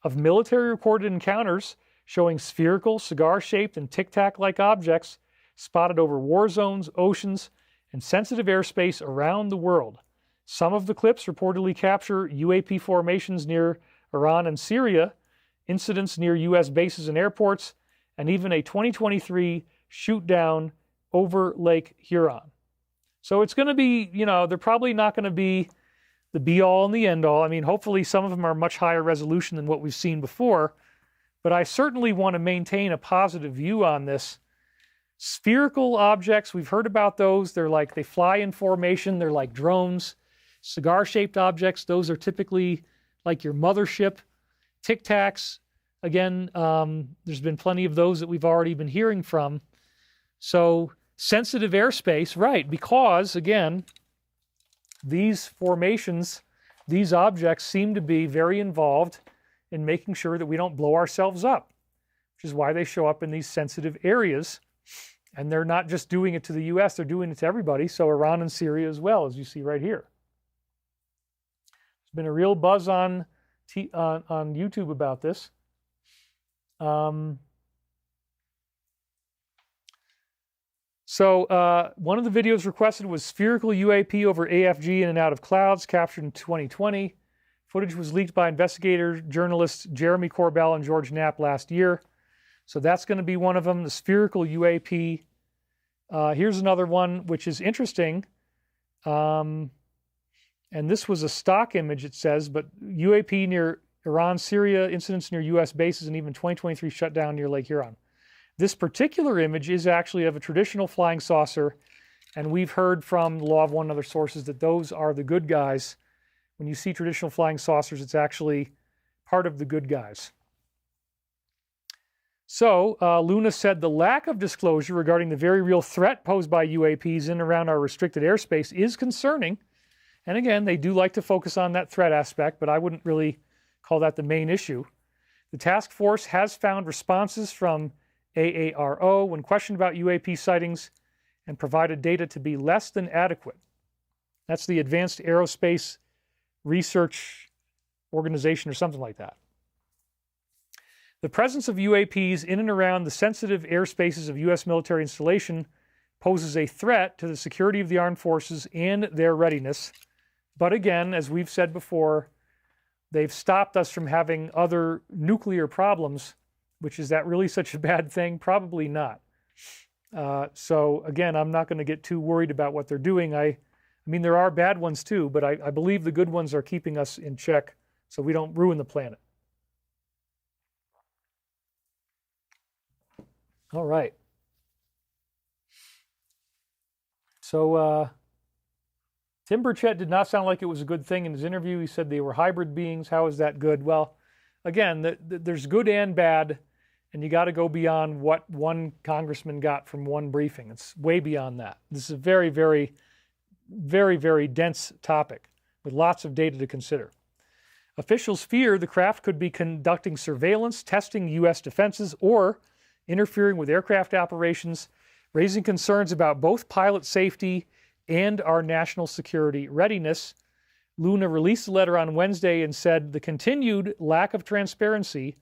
of military-recorded encounters showing spherical, cigar-shaped, and tic-tac-like objects spotted over war zones, oceans, and sensitive airspace around the world. Some of the clips reportedly capture UAP formations near Iran and Syria, incidents near U.S. bases and airports, and even a 2023 shoot-down over Lake Huron. So it's going to be, you know, they're probably not going to be the be-all and the end-all. I mean, hopefully some of them are much higher resolution than what we've seen before, but I certainly want to maintain a positive view on this. Spherical objects, we've heard about those. They fly in formation. They're like drones. Cigar-shaped objects, those are typically like your mothership. Tic-tacs, again, there's been plenty of those that we've already been hearing from. So sensitive airspace, right, because, again, these formations, these objects seem to be very involved in making sure that we don't blow ourselves up, which is why they show up in these sensitive areas. And they're not just doing it to the U.S., they're doing it to everybody, so Iran and Syria as well, as you see right here. There's been a real buzz on YouTube about this. So one of the videos requested was spherical UAP over AFG in and out of clouds, captured in 2020. Footage was leaked by investigator journalists Jeremy Corbell and George Knapp last year. So that's going to be one of them, the spherical UAP. Here's another one, which is interesting. And this was a stock image, it says, but UAP near Iran, Syria, incidents near U.S. bases, and even 2023 shutdown near Lake Huron. This particular image is actually of a traditional flying saucer, and we've heard from the Law of One and other sources that those are the good guys. When you see traditional flying saucers, it's actually part of the good guys. So Luna said the lack of disclosure regarding the very real threat posed by UAPs in and around our restricted airspace is concerning. And again, they do like to focus on that threat aspect, but I wouldn't really call that the main issue. The task force has found responses from AARO, when questioned about UAP sightings, and provided data to be less than adequate. That's the Advanced Aerospace Research Organization or something like that. The presence of UAPs in and around the sensitive airspaces of U.S. military installation poses a threat to the security of the armed forces and their readiness. But again, as we've said before, they've stopped us from having other nuclear problems, which is that really such a bad thing? Probably not. So again, I'm not going to get too worried about what they're doing. I mean, there are bad ones too, but I believe the good ones are keeping us in check so we don't ruin the planet. All right. So Tim Burchett did not sound like it was a good thing in his interview. He said they were hybrid beings. How is that good? Well, again, there's good and bad, and you got to go beyond what one congressman got from one briefing. It's way beyond that. This is a very, very, very, very dense topic with lots of data to consider. Officials fear the craft could be conducting surveillance, testing U.S. defenses, or interfering with aircraft operations, raising concerns about both pilot safety and our national security readiness. Luna released a letter on Wednesday and said the continued lack of transparency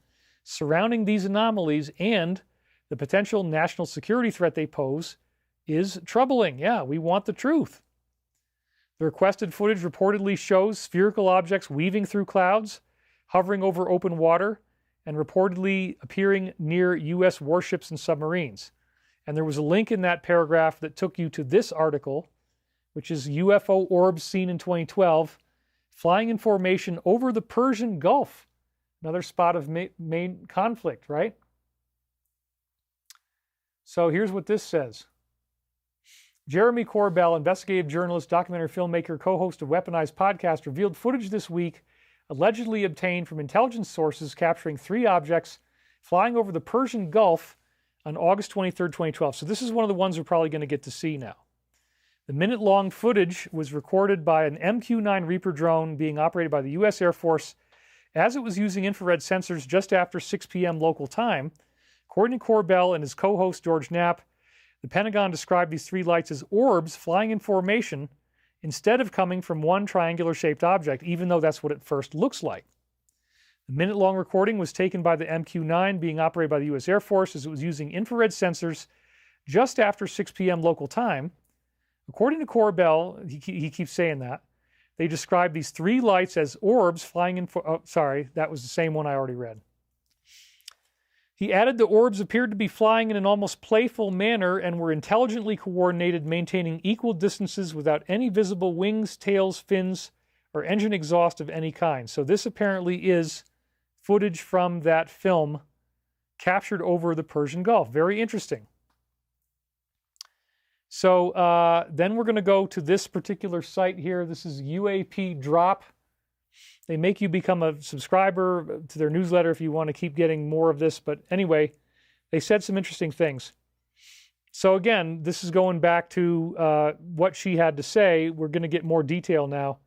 surrounding these anomalies and the potential national security threat they pose is troubling. Yeah, we want the truth. The requested footage reportedly shows spherical objects weaving through clouds, hovering over open water, and reportedly appearing near U.S. warships and submarines. And there was a link in that paragraph that took you to this article, which is UFO orbs seen in 2012, flying in formation over the Persian Gulf. Another spot of main conflict, right? So here's what this says. Jeremy Corbell, investigative journalist, documentary filmmaker, co-host of Weaponized Podcast, revealed footage this week allegedly obtained from intelligence sources capturing 3 objects flying over the Persian Gulf on August 23, 2012. So this is one of the ones we're probably going to get to see now. The minute-long footage was recorded by an MQ-9 Reaper drone being operated by the U.S. Air Force as it was using infrared sensors just after 6 p.m. local time. According to Corbell and his co-host George Knapp, the Pentagon described these 3 lights as orbs flying in formation instead of coming from one triangular-shaped object, even though that's what it first looks like. The minute-long recording was taken by the MQ-9 being operated by the U.S. Air Force as it was using infrared sensors just after 6 p.m. local time. According to Corbell, he keeps saying that, they described these 3 lights as orbs flying in... sorry, that was the same one I already read. He added the orbs appeared to be flying in an almost playful manner and were intelligently coordinated, maintaining equal distances without any visible wings, tails, fins, or engine exhaust of any kind. So this apparently is footage from that film captured over the Persian Gulf. Very interesting. So then we're going to go to this particular site here. This is UAP Drop. They make you become a subscriber to their newsletter if you want to keep getting more of this. But anyway, they said some interesting things. So again, this is going back to what she had to say. We're going to get more detail now.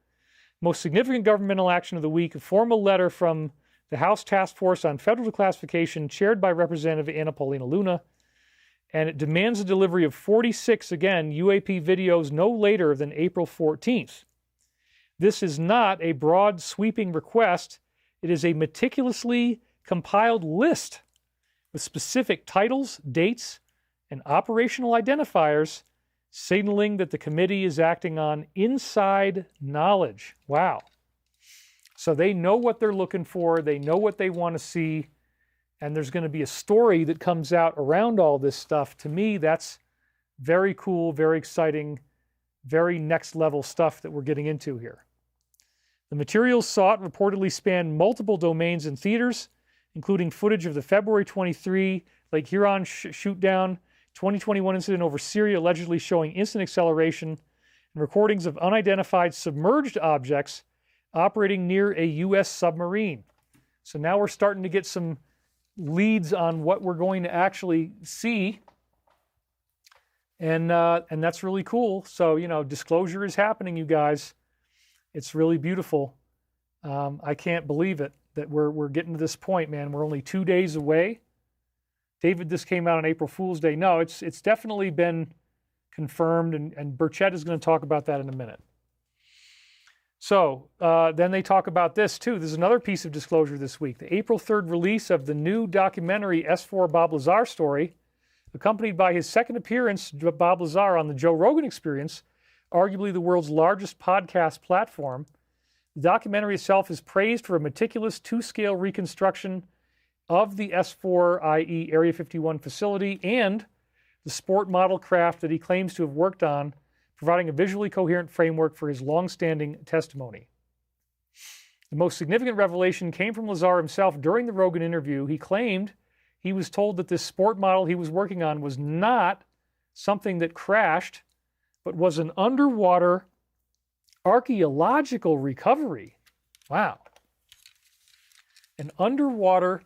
Most significant governmental action of the week, a formal letter from the House Task Force on Federal Declassification chaired by Representative Anna Paulina Luna. And it demands the delivery of 46, again, UAP videos no later than April 14th. This is not a broad, sweeping request. It is a meticulously compiled list with specific titles, dates, and operational identifiers signaling that the committee is acting on inside knowledge. Wow. So they know what they're looking for. They know what they want to see. And there's going to be a story that comes out around all this stuff. To me, that's very cool, very exciting, very next level stuff that we're getting into here. The materials sought reportedly span multiple domains and theaters, including footage of the February 23 Lake Huron shoot-down, 2021 incident over Syria allegedly showing instant acceleration, and recordings of unidentified submerged objects operating near a U.S. submarine. So now we're starting to get some leads on what we're going to actually see, and that's really cool. So, you know, disclosure is happening, you guys. It's really beautiful. I can't believe it that we're getting to this point, man. We're only 2 days away David, this came out on April Fool's Day. No, it's definitely been confirmed, and Burchett is going to talk about that in a minute. So then they talk about this too. There's another piece of disclosure this week. The April 3rd release of the new documentary S4 Bob Lazar story, accompanied by his second appearance, Bob Lazar, on the Joe Rogan Experience, arguably the world's largest podcast platform. The documentary itself is praised for a meticulous 2-scale reconstruction of the S4, i.e. Area 51 facility, and the sport model craft that he claims to have worked on, providing a visually coherent framework for his long-standing testimony. The most significant revelation came from Lazar himself during the Rogan interview. He claimed he was told that this sport model he was working on was not something that crashed, but was an underwater archaeological recovery. Wow. An underwater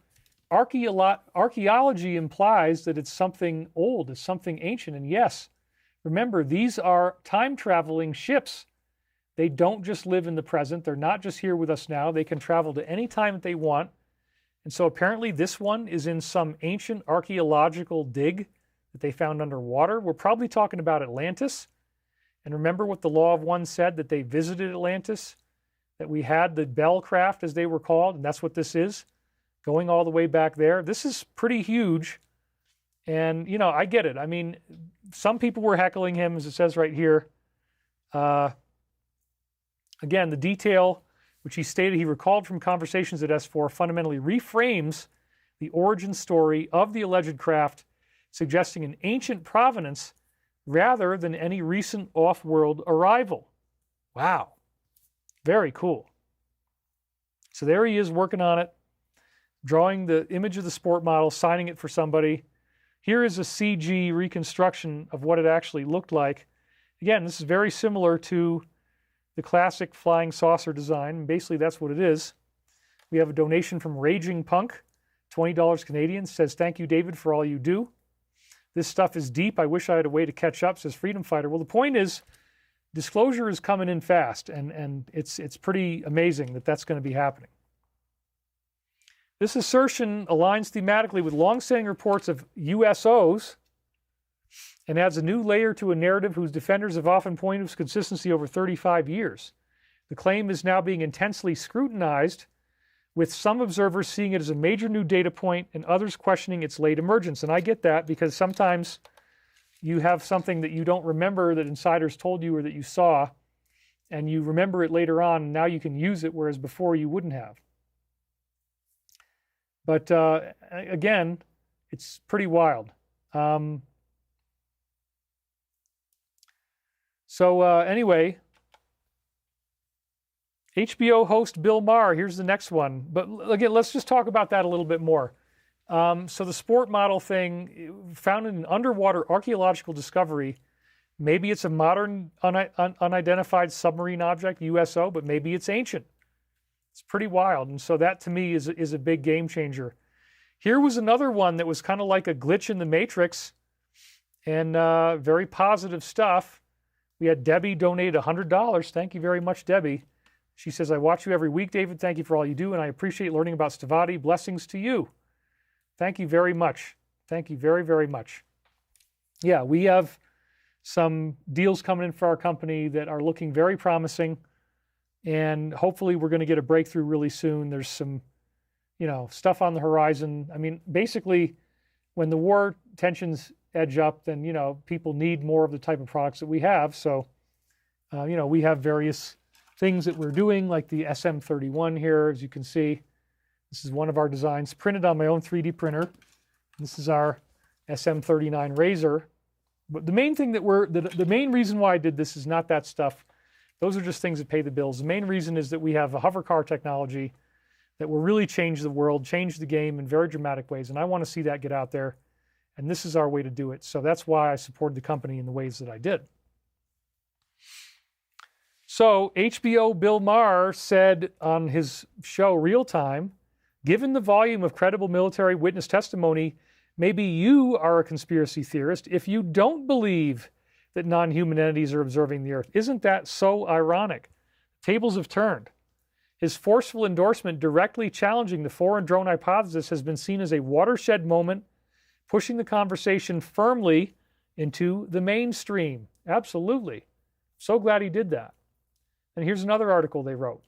archaeology implies that it's something old, it's something ancient. And yes, remember, these are time-traveling ships. They don't just live in the present. They're not just here with us now. They can travel to any time that they want. And so apparently this one is in some ancient archaeological dig that they found underwater. We're probably talking about Atlantis. And remember what the Law of One said, that they visited Atlantis, that we had the Bell craft, as they were called, and that's what this is, going all the way back there. This is pretty huge. And, you know, I get it. I mean, some people were heckling him, as it says right here. Again, the detail, which he stated he recalled from conversations at S4, fundamentally reframes the origin story of the alleged craft, suggesting an ancient provenance rather than any recent off-world arrival. Wow. Very cool. So there he is working on it, drawing the image of the sport model, signing it for somebody. Here is a CG reconstruction of what it actually looked like. Again, this is very similar to the classic flying saucer design. Basically, that's what it is. We have a donation from Raging Punk, $20 Canadian, says, "Thank you, David, for all you do. This stuff is deep. I wish I had a way to catch up," says Freedom Fighter. Well, the point is, disclosure is coming in fast, and it's pretty amazing that that's going to be happening. This assertion aligns thematically with long-standing reports of USOs and adds a new layer to a narrative whose defenders have often pointed to its consistency over 35 years. The claim is now being intensely scrutinized, with some observers seeing it as a major new data point and others questioning its late emergence. And I get that, because sometimes you have something that you don't remember that insiders told you or that you saw, and you remember it later on, and now you can use it, whereas before you wouldn't have. But again, it's pretty wild. Anyway, HBO host Bill Maher, here's the next one. But again, let's just talk about that a little bit more. So the sport model thing, found in an underwater archaeological discovery. Maybe it's a modern unidentified submarine object, USO, but maybe it's ancient. It's pretty wild. And so that to me is a big game changer. Here was another one that was kind of like a glitch in the matrix, and very positive stuff. We had Debbie donate $100. Thank you very much, Debbie. She says, "I watch you every week, David. Thank you for all you do, and I appreciate learning about Stavati. Blessings to you." Thank you very much. Thank you very, very much. Yeah, we have some deals coming in for our company that are looking very promising, and hopefully we're going to get a breakthrough really soon. There's some, stuff on the horizon. I mean, basically, when the war tensions edge up, then, people need more of the type of products that we have. So, we have various things that we're doing, like the SM31 here, as you can see. This is one of our designs printed on my own 3D printer. This is our SM39 Razor. But the main thing the main reason why I did this is not that stuff. Those are just things that pay the bills. The main reason is that we have a hover car technology that will really change the world, change the game in very dramatic ways. And I want to see that get out there. And this is our way to do it. So that's why I supported the company in the ways that I did. So HBO Bill Maher said on his show Real Time, "Given the volume of credible military witness testimony, maybe you are a conspiracy theorist if you don't believe that non-human entities are observing the Earth. Isn't that so ironic? Tables have turned." His forceful endorsement directly challenging the foreign drone hypothesis has been seen as a watershed moment pushing the conversation firmly into the mainstream. Absolutely. So glad he did that. And here's another article they wrote.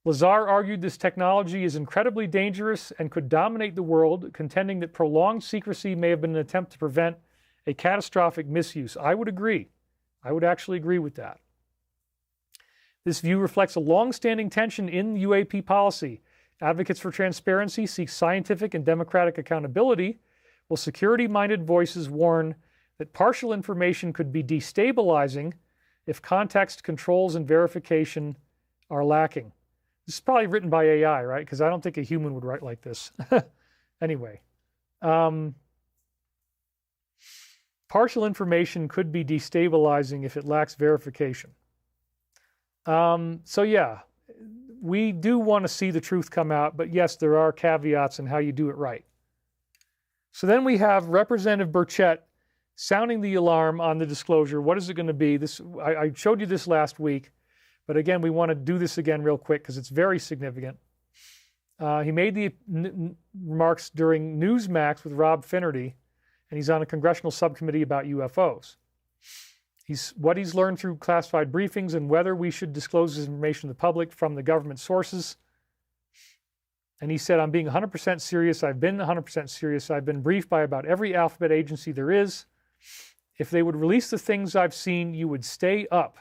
Lazar argued this technology is incredibly dangerous and could dominate the world, contending that prolonged secrecy may have been an attempt to prevent a catastrophic misuse. I would agree. I would actually agree with that. This view reflects a long-standing tension in UAP policy. Advocates for transparency seek scientific and democratic accountability, while security-minded voices warn that partial information could be destabilizing if context, controls, and verification are lacking. This is probably written by AI, right? Because I don't think a human would write like this. Anyway. Partial information could be destabilizing if it lacks verification. So yeah, we do want to see the truth come out, but yes, there are caveats in how you do it right. So then we have Representative Burchett sounding the alarm on the disclosure. What is it going to be? I showed you this last week, but again, we want to do this again real quick because it's very significant. He made the remarks during Newsmax with Rob Finnerty, and he's on a congressional subcommittee about UFOs. What he's learned through classified briefings and whether we should disclose this information to the public from the government sources. And he said, I'm being 100% serious. I've been 100% serious. I've been briefed by about every alphabet agency there is. If they would release the things I've seen, you would stay up.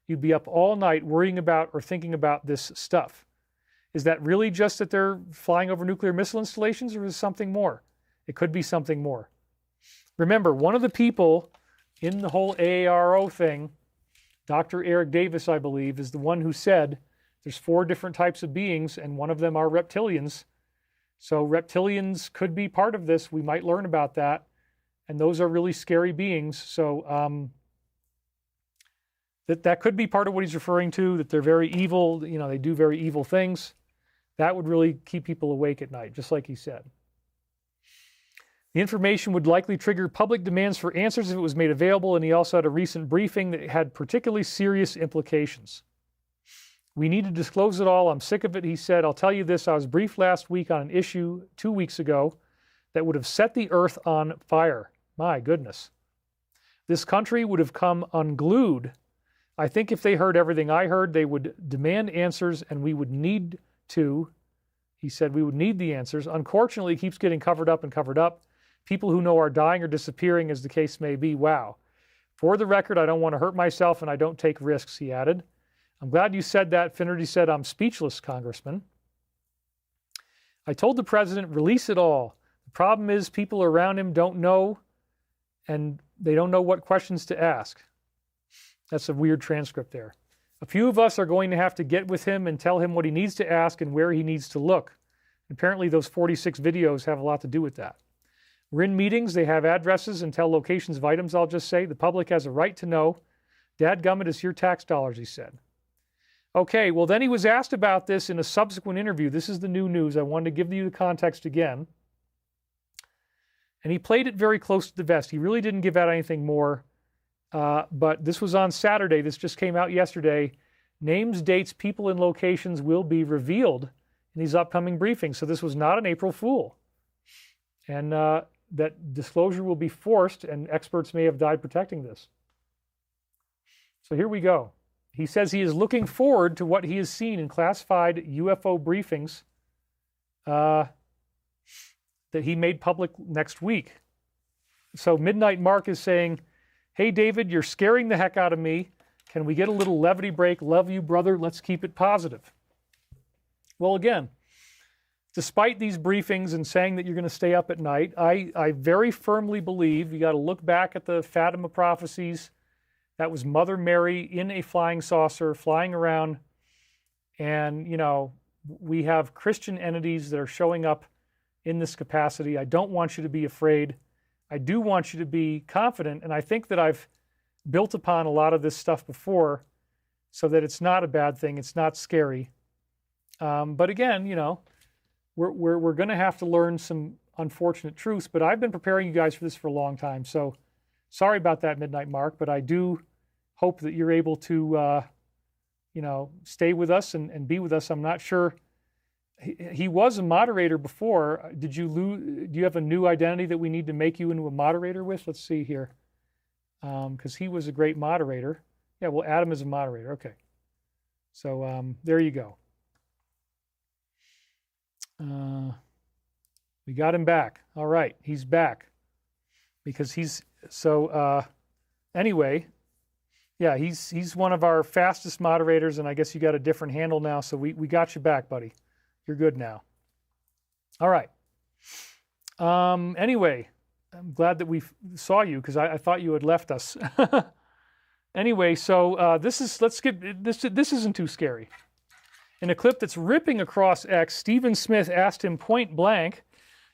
You'd be up all night worrying about or thinking about this stuff. Is that really just that they're flying over nuclear missile installations, or is it something more? It could be something more. Remember, one of the people in the whole AARO thing, Dr. Eric Davis, I believe, is the one who said there's 4 different types of beings, and one of them are reptilians. So reptilians could be part of this. We might learn about that. And those are really scary beings. So that could be part of what he's referring to, that they're very evil. You know, they do very evil things. That would really keep people awake at night, just like he said. The information would likely trigger public demands for answers if it was made available, and he also had a recent briefing that had particularly serious implications. We need to disclose it all. I'm sick of it, he said. I'll tell you this, I was briefed last week on an issue 2 weeks ago that would have set the earth on fire. My goodness. This country would have come unglued. I think if they heard everything I heard, they would demand answers, and we would need to. He said we would need the answers. Unfortunately, it keeps getting covered up and covered up. People who know are dying or disappearing, as the case may be. Wow. For the record, I don't want to hurt myself and I don't take risks, he added. I'm glad you said that. Finnerty said, I'm speechless, Congressman. I told the president, release it all. The problem is people around him don't know, and they don't know what questions to ask. That's a weird transcript there. A few of us are going to have to get with him and tell him what he needs to ask and where he needs to look. Apparently those 46 videos have a lot to do with that. We're in meetings, they have addresses and tell locations of items, I'll just say. The public has a right to know. Dadgummit, it's your tax dollars, he said. Okay, well then he was asked about this in a subsequent interview. This is the new news. I wanted to give you the context again. And he played it very close to the vest. He really didn't give out anything more. But this was on Saturday. This just came out yesterday. Names, dates, people, and locations will be revealed in these upcoming briefings. So this was not an April Fool. And that disclosure will be forced, and experts may have died protecting this. So here we go. He says he is looking forward to what he has seen in classified UFO briefings that he made public next week. So Midnight Mark is saying, hey, David, you're scaring the heck out of me. Can we get a little levity break? Love you, brother. Let's keep it positive. Well, again, despite these briefings and saying that you're going to stay up at night, I very firmly believe you got to look back at the Fatima prophecies. That was Mother Mary in a flying saucer, flying around. And, you know, we have Christian entities that are showing up in this capacity. I don't want you to be afraid. I do want you to be confident. And I think that I've built upon a lot of this stuff before so that it's not a bad thing. It's not scary. But again, you know, we're going to have to learn some unfortunate truths, but I've been preparing you guys for this for a long time. So sorry about that, Midnight Mark, but I do hope that you're able to, you know, stay with us and be with us. I'm not sure He was a moderator before. Did you lose? Do you have a new identity that we need to make you into a moderator with? Let's see here. Because he was a great moderator. Yeah, we'll add him as a moderator. Okay. So there you go. We got him back. All right, he's back. Because he's, so anyway, yeah, he's one of our fastest moderators, and I guess you got a different handle now, so we got you back, buddy. You're good now. All right. Anyway, I'm glad that we saw you, because I thought you had left us. Anyway, so this isn't too scary. In a clip that's ripping across X, Stephen Smith asked him point blank,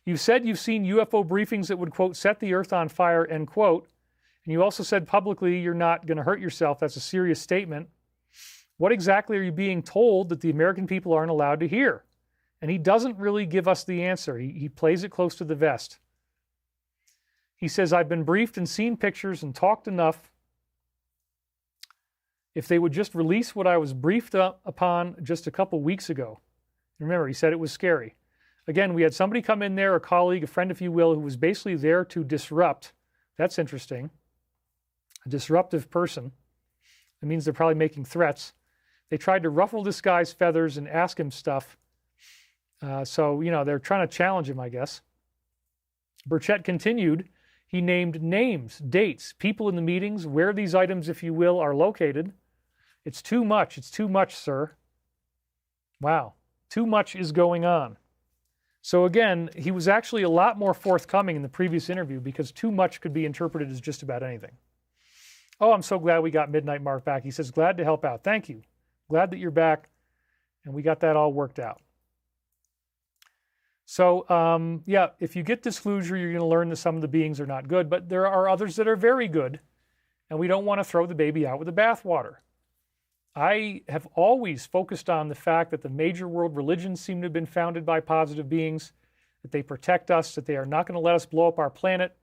"You've said you've seen UFO briefings that would, quote, set the earth on fire, end quote. And you also said publicly you're not going to hurt yourself. That's a serious statement. What exactly are you being told that the American people aren't allowed to hear?" And he doesn't really give us the answer. He plays it close to the vest. He says, "I've been briefed and seen pictures and talked enough. If they would just release what I was briefed upon just a couple weeks ago." Remember, he said it was scary. Again, we had somebody come in there, a colleague, a friend, if you will, who was basically there to disrupt. That's interesting. A disruptive person. It means they're probably making threats. They tried to ruffle this guy's feathers and ask him stuff. So, they're trying to challenge him, I guess. Burchett continued. He named names, dates, people in the meetings, where these items, if you will, are located. It's too much. It's too much, sir. Wow. Too much is going on. So again, he was actually a lot more forthcoming in the previous interview, because too much could be interpreted as just about anything. "Oh, I'm so glad we got Midnight Mark back." He says, "Glad to help out." Thank you. Glad that you're back, and we got that all worked out. So, yeah, if you get disclosure, you're going to learn that some of the beings are not good, but there are others that are very good, and we don't want to throw the baby out with the bathwater. I have always focused on the fact that the major world religions seem to have been founded by positive beings, that they protect us, that they are not going to let us blow up our planet.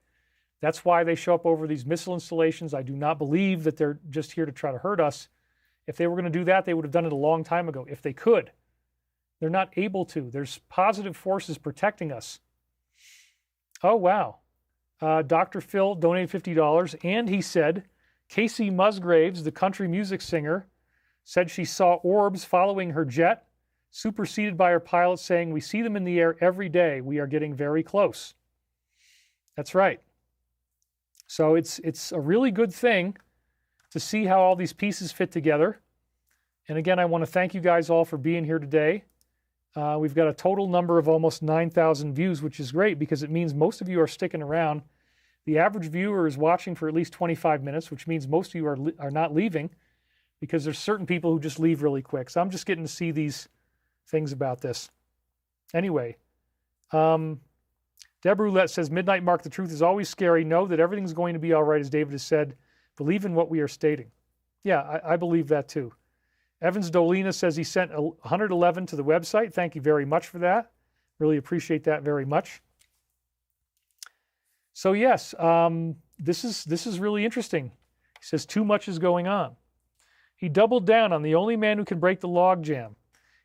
That's why they show up over these missile installations. I do not believe that they're just here to try to hurt us. If they were going to do that, they would have done it a long time ago, if they could. They're not able to. There's positive forces protecting us. Oh, wow. Dr. Phil donated $50, and he said, Casey Musgraves, the country music singer, said she saw orbs following her jet, superseded by her pilot, saying, "We see them in the air every day. We are getting very close." That's right. So it's a really good thing to see how all these pieces fit together. And again, I want to thank you guys all for being here today. We've got a total number of almost 9,000 views, which is great because it means most of you are sticking around. The average viewer is watching for at least 25 minutes, which means most of you are not leaving, because there's certain people who just leave really quick. So I'm just getting to see these things about this. Anyway, Deb Roulette says, "Midnight Mark, the truth is always scary. Know that everything's going to be all right, as David has said. Believe in what we are stating." Yeah, I believe that too. Evans Dolina says he sent 111 to the website. Thank you very much for that. Really appreciate that very much. So yes, this is really interesting. He says too much is going on. He doubled down on the only man who can break the logjam.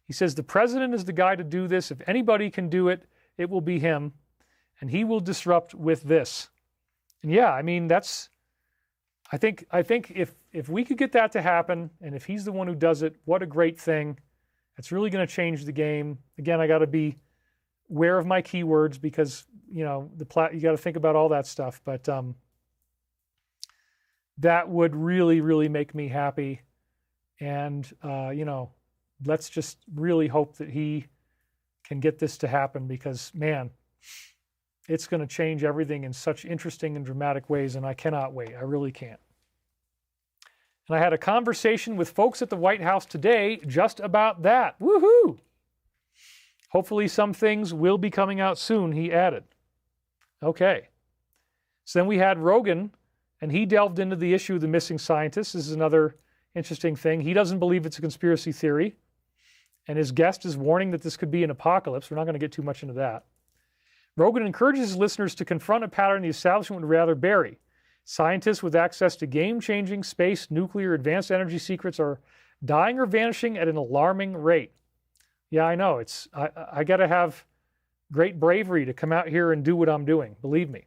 He says the president is the guy to do this. If anybody can do it, it will be him, and he will disrupt with this. And yeah, I mean, I think if we could get that to happen, and if he's the one who does it, what a great thing. It's really going to change the game. Again, I got to be aware of my keywords because, you got to think about all that stuff. But that would really, really make me happy. And, let's just really hope that he can get this to happen because, man, it's going to change everything in such interesting and dramatic ways, and I cannot wait. I really can't. And I had a conversation with folks at the White House today just about that. Woohoo! Hopefully some things will be coming out soon, he added. Okay. So then we had Rogan, and he delved into the issue of the missing scientists. This is another interesting thing. He doesn't believe it's a conspiracy theory, and his guest is warning that this could be an apocalypse. We're not going to get too much into that. Rogan encourages his listeners to confront a pattern the establishment would rather bury. Scientists with access to game-changing space, nuclear, advanced energy secrets are dying or vanishing at an alarming rate. Yeah, I know. I got to have great bravery to come out here and do what I'm doing. Believe me.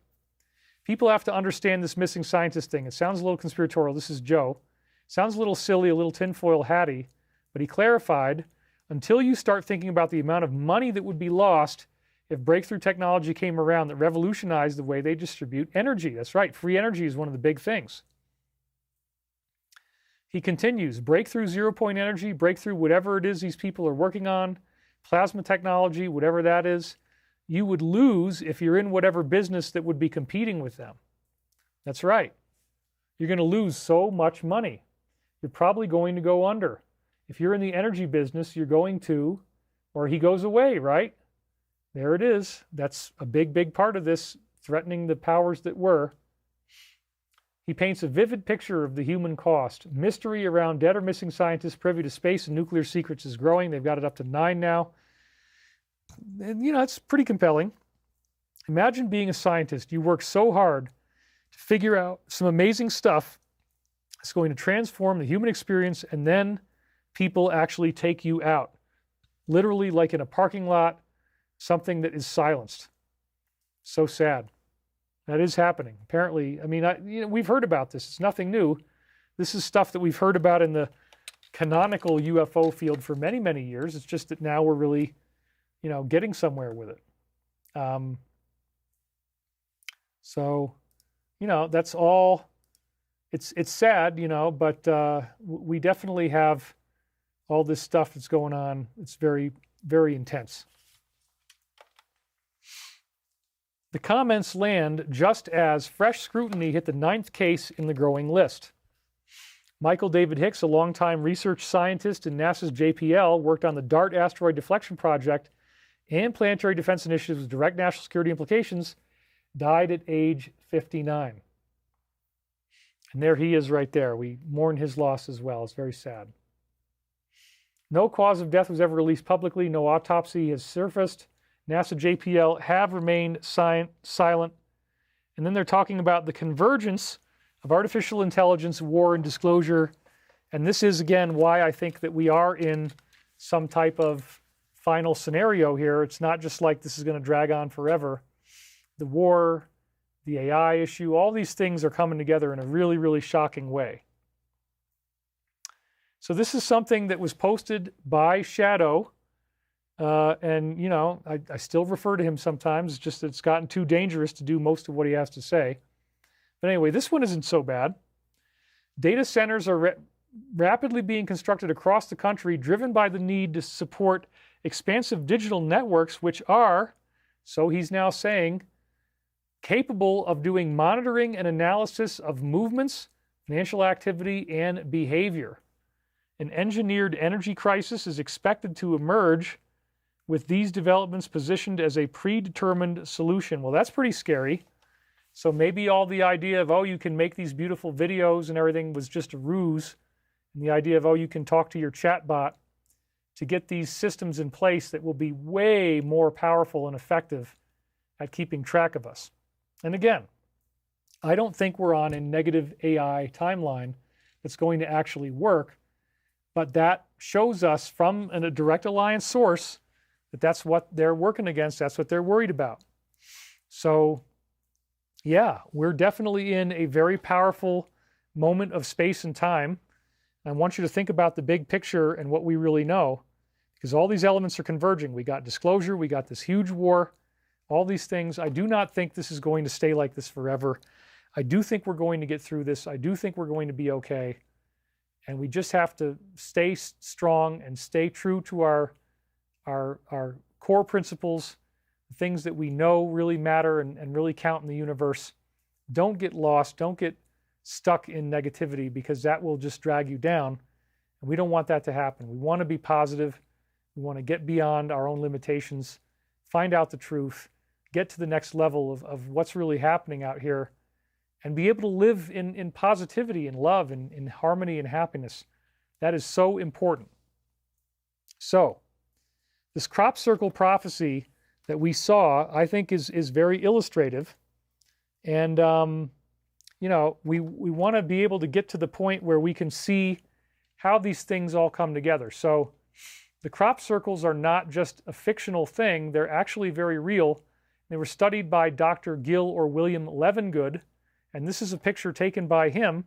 People have to understand this missing scientist thing. It sounds a little conspiratorial. This is Joe. Sounds a little silly, a little tinfoil hatty, but he clarified, until you start thinking about the amount of money that would be lost if breakthrough technology came around that revolutionized the way they distribute energy. That's right. Free energy is one of the big things. He continues, breakthrough zero-point energy, breakthrough whatever it is these people are working on, plasma technology, whatever that is, you would lose if you're in whatever business that would be competing with them. That's right. You're going to lose so much money. You're probably going to go under. If you're in the energy business, you're going to, or he goes away, right? There it is. That's a big, big part of this, threatening the powers that were. He paints a vivid picture of the human cost. Mystery around dead or missing scientists privy to space and nuclear secrets is growing. They've got it up to 9 now. And, it's pretty compelling. Imagine being a scientist. You work so hard to figure out some amazing stuff that's going to transform the human experience, and then people actually take you out. Literally like in a parking lot, something that is silenced. So sad. That is happening. Apparently, we've heard about this. It's nothing new. This is stuff that we've heard about in the canonical UFO field for many, many years. It's just that now we're really, getting somewhere with it. That's all. It's sad, but we definitely have all this stuff that's going on. It's very, very intense. The comments land just as fresh scrutiny hit the 9th case in the growing list. Michael David Hicks, a longtime research scientist in NASA's JPL, worked on the DART asteroid deflection project and planetary defense initiatives with direct national security implications, died at age 59. And there he is right there. We mourn his loss as well. It's very sad. No cause of death was ever released publicly. No autopsy has surfaced. NASA JPL have remained silent. And then they're talking about the convergence of artificial intelligence, war, and disclosure. And this is, again, why I think that we are in some type of final scenario here. It's not just like this is going to drag on forever. The war, the AI issue, all these things are coming together in a really, really shocking way. So this is something that was posted by Shadow. And, I still refer to him sometimes. It's just that it's gotten too dangerous to do most of what he has to say. But anyway, this one isn't so bad. Data centers are rapidly being constructed across the country, driven by the need to support expansive digital networks, which are, so he's now saying, capable of doing monitoring and analysis of movements, financial activity, and behavior. An engineered energy crisis is expected to emerge with these developments positioned as a predetermined solution. Well, that's pretty scary. So maybe all the idea of, you can make these beautiful videos and everything was just a ruse. And the idea of, you can talk to your chat bot to get these systems in place that will be way more powerful and effective at keeping track of us. And again, I don't think we're on a negative AI timeline that's going to actually work, but that shows us from a direct alliance source that that's what they're working against, that's what they're worried about. So, yeah, we're definitely in a very powerful moment of space and time. I want you to think about the big picture and what we really know, because all these elements are converging. We got disclosure, we got this huge war, all these things. I do not think this is going to stay like this forever. I do think we're going to get through this. I do think we're going to be okay. And we just have to stay strong and stay true to our core principles, the things that we know really matter and really count in the universe. Don't get lost. Don't get stuck in negativity, because that will just drag you down. And we don't want that to happen. We want to be positive. We want to get beyond our own limitations, find out the truth, get to the next level of what's really happening out here, and be able to live in positivity and love and in harmony and happiness. That is so important. So, this crop circle prophecy that we saw, I think, is very illustrative. And, we want to be able to get to the point where we can see how these things all come together. So, the crop circles are not just a fictional thing, they're actually very real. They were studied by Dr. Gill or William Levengood, and this is a picture taken by him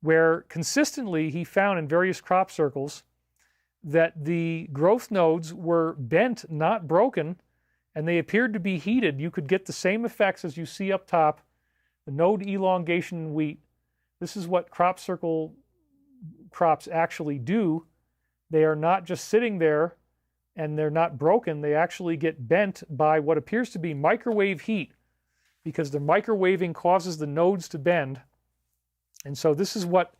where consistently he found in various crop circles that the growth nodes were bent, not broken, and they appeared to be heated. You could get the same effects as you see up top, the node elongation in wheat. This is what crop circle crops actually do. They are not just sitting there and they're not broken. They actually get bent by what appears to be microwave heat, because the microwaving causes the nodes to bend. And so this is what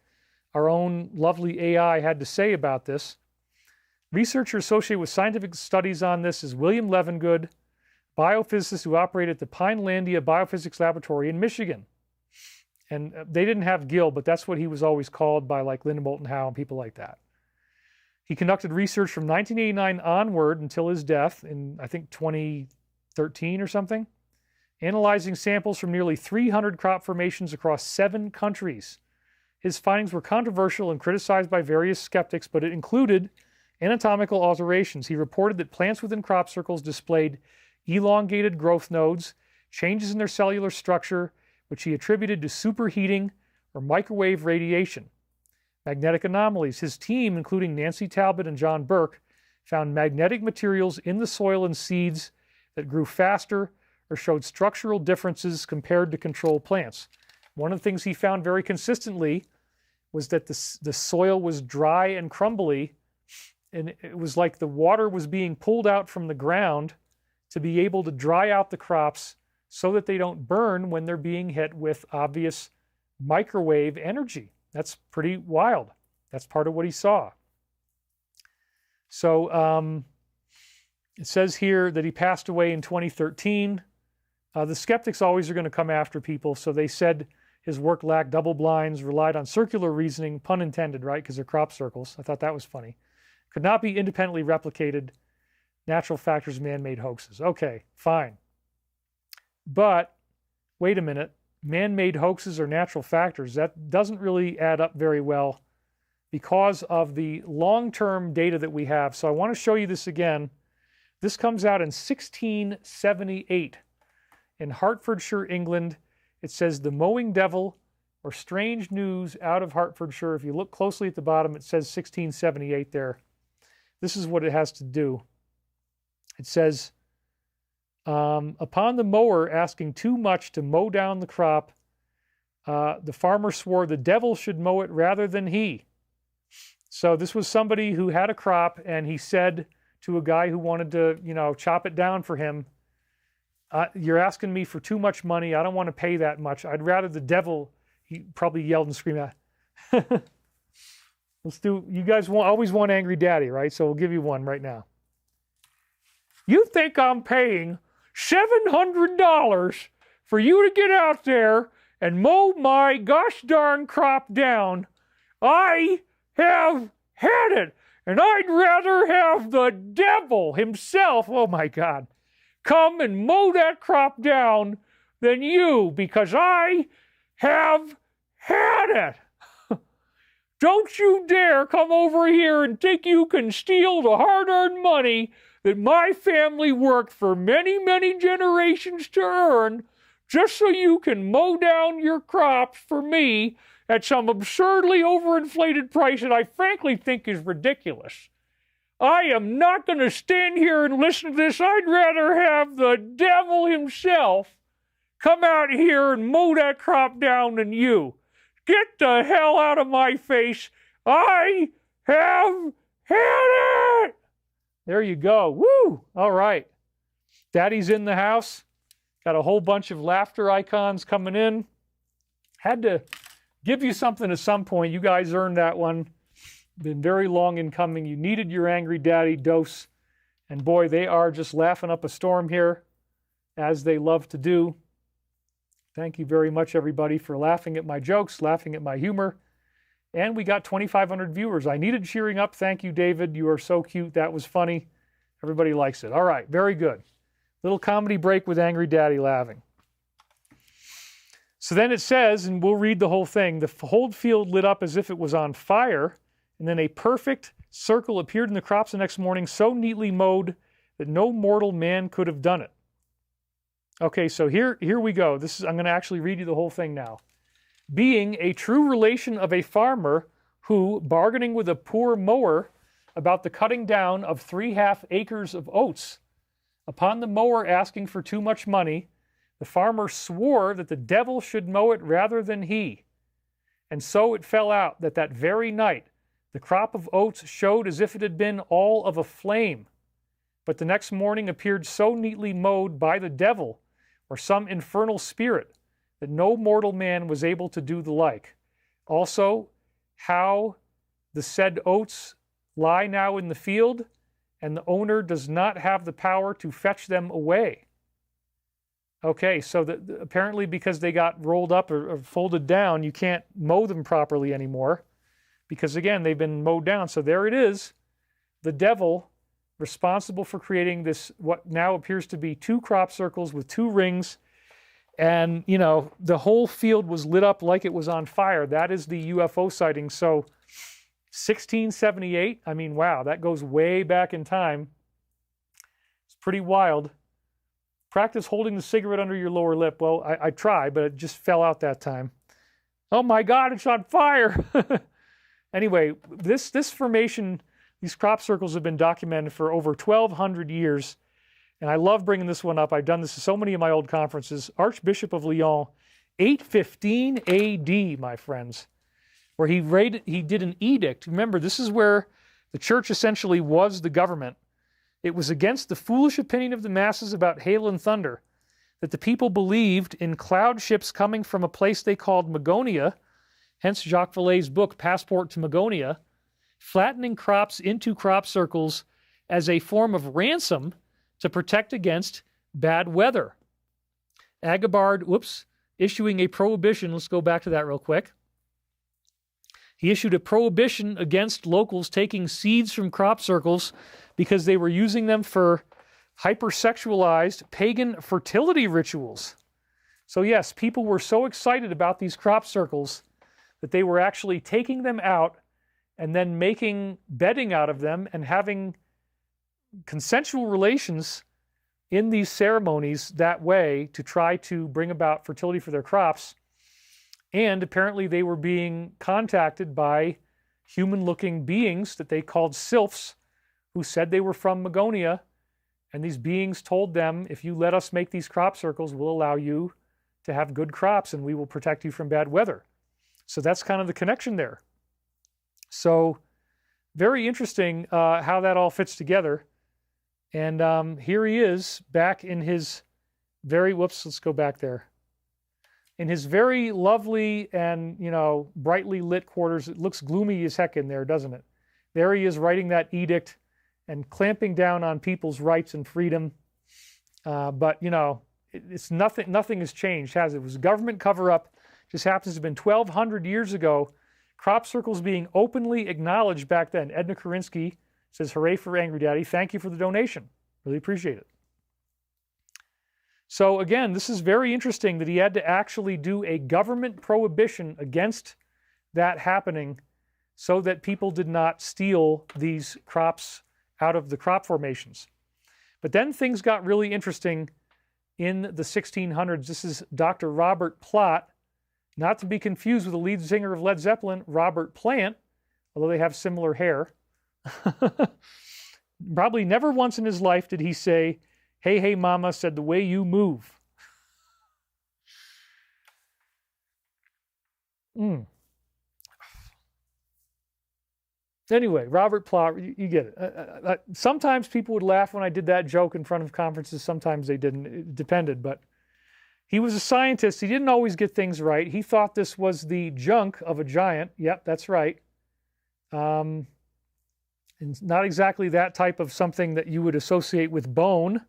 our own lovely AI had to say about this. Researcher associated with scientific studies on this is William Levengood, biophysicist who operated at the Pinelandia Biophysics Laboratory in Michigan. And they didn't have Gill, but that's what he was always called by like Linda Moulton Howe and people like that. He conducted research from 1989 onward until his death in, I think, 2013 or something, analyzing samples from nearly 300 crop formations across 7 countries. His findings were controversial and criticized by various skeptics, but it included anatomical alterations. He reported that plants within crop circles displayed elongated growth nodes, changes in their cellular structure, which he attributed to superheating or microwave radiation. Magnetic anomalies. His team, including Nancy Talbot and John Burke, found magnetic materials in the soil and seeds that grew faster or showed structural differences compared to control plants. One of the things he found very consistently was that the soil was dry and crumbly, and it was like the water was being pulled out from the ground to be able to dry out the crops so that they don't burn when they're being hit with obvious microwave energy. That's pretty wild. That's part of what he saw. So it says here that he passed away in 2013. The skeptics always are going to come after people, so they said his work lacked double blinds, relied on circular reasoning, pun intended, right, because they're crop circles. I thought that was funny. Could not be independently replicated. Natural factors, man-made hoaxes. Okay, fine. But wait a minute. Man-made hoaxes or natural factors, that doesn't really add up very well because of the long-term data that we have. So I want to show you this again. This comes out in 1678 in Hertfordshire, England. It says the mowing devil or strange news out of Hertfordshire. If you look closely at the bottom, it says 1678 there. This is what it has to do. It says, upon the mower asking too much to mow down the crop, the farmer swore the devil should mow it rather than he. So this was somebody who had a crop, and he said to a guy who wanted to, chop it down for him, you're asking me for too much money. I don't want to pay that much. I'd rather the devil, he probably yelled and screamed at. You guys always want angry daddy, right? So we'll give you one right now. You think I'm paying $700 for you to get out there and mow my gosh darn crop down? I have had it, and I'd rather have the devil himself, oh my God, come and mow that crop down than you, because I have had it. Don't you dare come over here and think you can steal the hard-earned money that my family worked for many, many generations to earn just so you can mow down your crops for me at some absurdly overinflated price that I frankly think is ridiculous. I am not going to stand here and listen to this. I'd rather have the devil himself come out here and mow that crop down than you. Get the hell out of my face. I have had it. There you go. Woo! All right. Daddy's in the house. Got a whole bunch of laughter icons coming in. Had to give you something at some point. You guys earned that one. Been very long in coming. You needed your angry daddy dose. And boy, they are just laughing up a storm here, as they love to do. Thank you very much, everybody, for laughing at my jokes, laughing at my humor. And we got 2,500 viewers. I needed cheering up. Thank you, David. You are so cute. That was funny. Everybody likes it. All right, very good. Little comedy break with Angry Daddy laughing. So then it says, and we'll read the whole thing, the whole field lit up as if it was on fire, And then a perfect circle appeared in the crops the next morning, so neatly mowed that no mortal man could have done it. Okay, so here we go. I'm going to actually read you the whole thing now. Being a true relation of a farmer who, bargaining with a poor mower about the cutting down of 3/2 acres of oats, upon the mower asking for too much money, the farmer swore that the devil should mow it rather than he. And so it fell out that that very night the crop of oats showed as if it had been all of a flame, but the next morning appeared so neatly mowed by the devil or some infernal spirit that no mortal man was able to do the like. Also, how the said oats lie now in the field, and the owner does not have the power to fetch them away. Okay, so apparently because they got rolled up or folded down, you can't mow them properly anymore because, again, they've been mowed down. So there it is, the devil responsible for creating this, what now appears to be 2 crop circles with 2 rings. And, you know, the whole field was lit up like it was on fire. That is the UFO sighting. So 1678, I mean, wow, that goes way back in time. It's pretty wild. Practice holding the cigarette under your lower lip. Well, I tried, but it just fell out that time. Oh my God, it's on fire. Anyway, this formation, these crop circles have been documented for over 1,200 years. And I love bringing this one up. I've done this at so many of my old conferences. Archbishop of Lyon, 815 AD, my friends, where he did an edict. Remember, this is where the church essentially was the government. It was against the foolish opinion of the masses about hail and thunder, that the people believed in cloud ships coming from a place they called Magonia, hence Jacques Vallée's book, Passport to Magonia, flattening crops into crop circles as a form of ransom to protect against bad weather. Agobard, issuing a prohibition. Let's go back to that real quick. He issued a prohibition against locals taking seeds from crop circles because they were using them for hypersexualized pagan fertility rituals. So yes, people were so excited about these crop circles that they were actually taking them out and then making bedding out of them and having consensual relations in these ceremonies that way to try to bring about fertility for their crops. And apparently they were being contacted by human-looking beings that they called sylphs, who said they were from Magonia, and these beings told them, if you let us make these crop circles, we'll allow you to have good crops and we will protect you from bad weather. So that's kind of the connection there. So very interesting how that all fits together. And here he is back in his very, let's go back there. In his very lovely and, brightly lit quarters. It looks gloomy as heck in there, doesn't it? There he is writing that edict and clamping down on people's rights and freedom. But, it's nothing has changed, has it? It was a government cover-up. Just happens to have been 1,200 years ago. Crop circles being openly acknowledged back then. Edna Karinsky says, hooray for Angry Daddy. Thank you for the donation. Really appreciate it. So again, this is very interesting that he had to actually do a government prohibition against that happening so that people did not steal these crops out of the crop formations. But then things got really interesting in the 1600s. This is Dr. Robert Plot, not to be confused with the lead singer of Led Zeppelin, Robert Plant, although they have similar hair. Probably never once in his life did he say, hey, hey, mama, said the way you move. Anyway, Robert Plot, you get it. Sometimes people would laugh when I did that joke in front of conferences. Sometimes they didn't. It depended. But he was a scientist. He didn't always get things right. He thought this was the junk of a giant. Yep, that's right. And not exactly that type of something that you would associate with bone.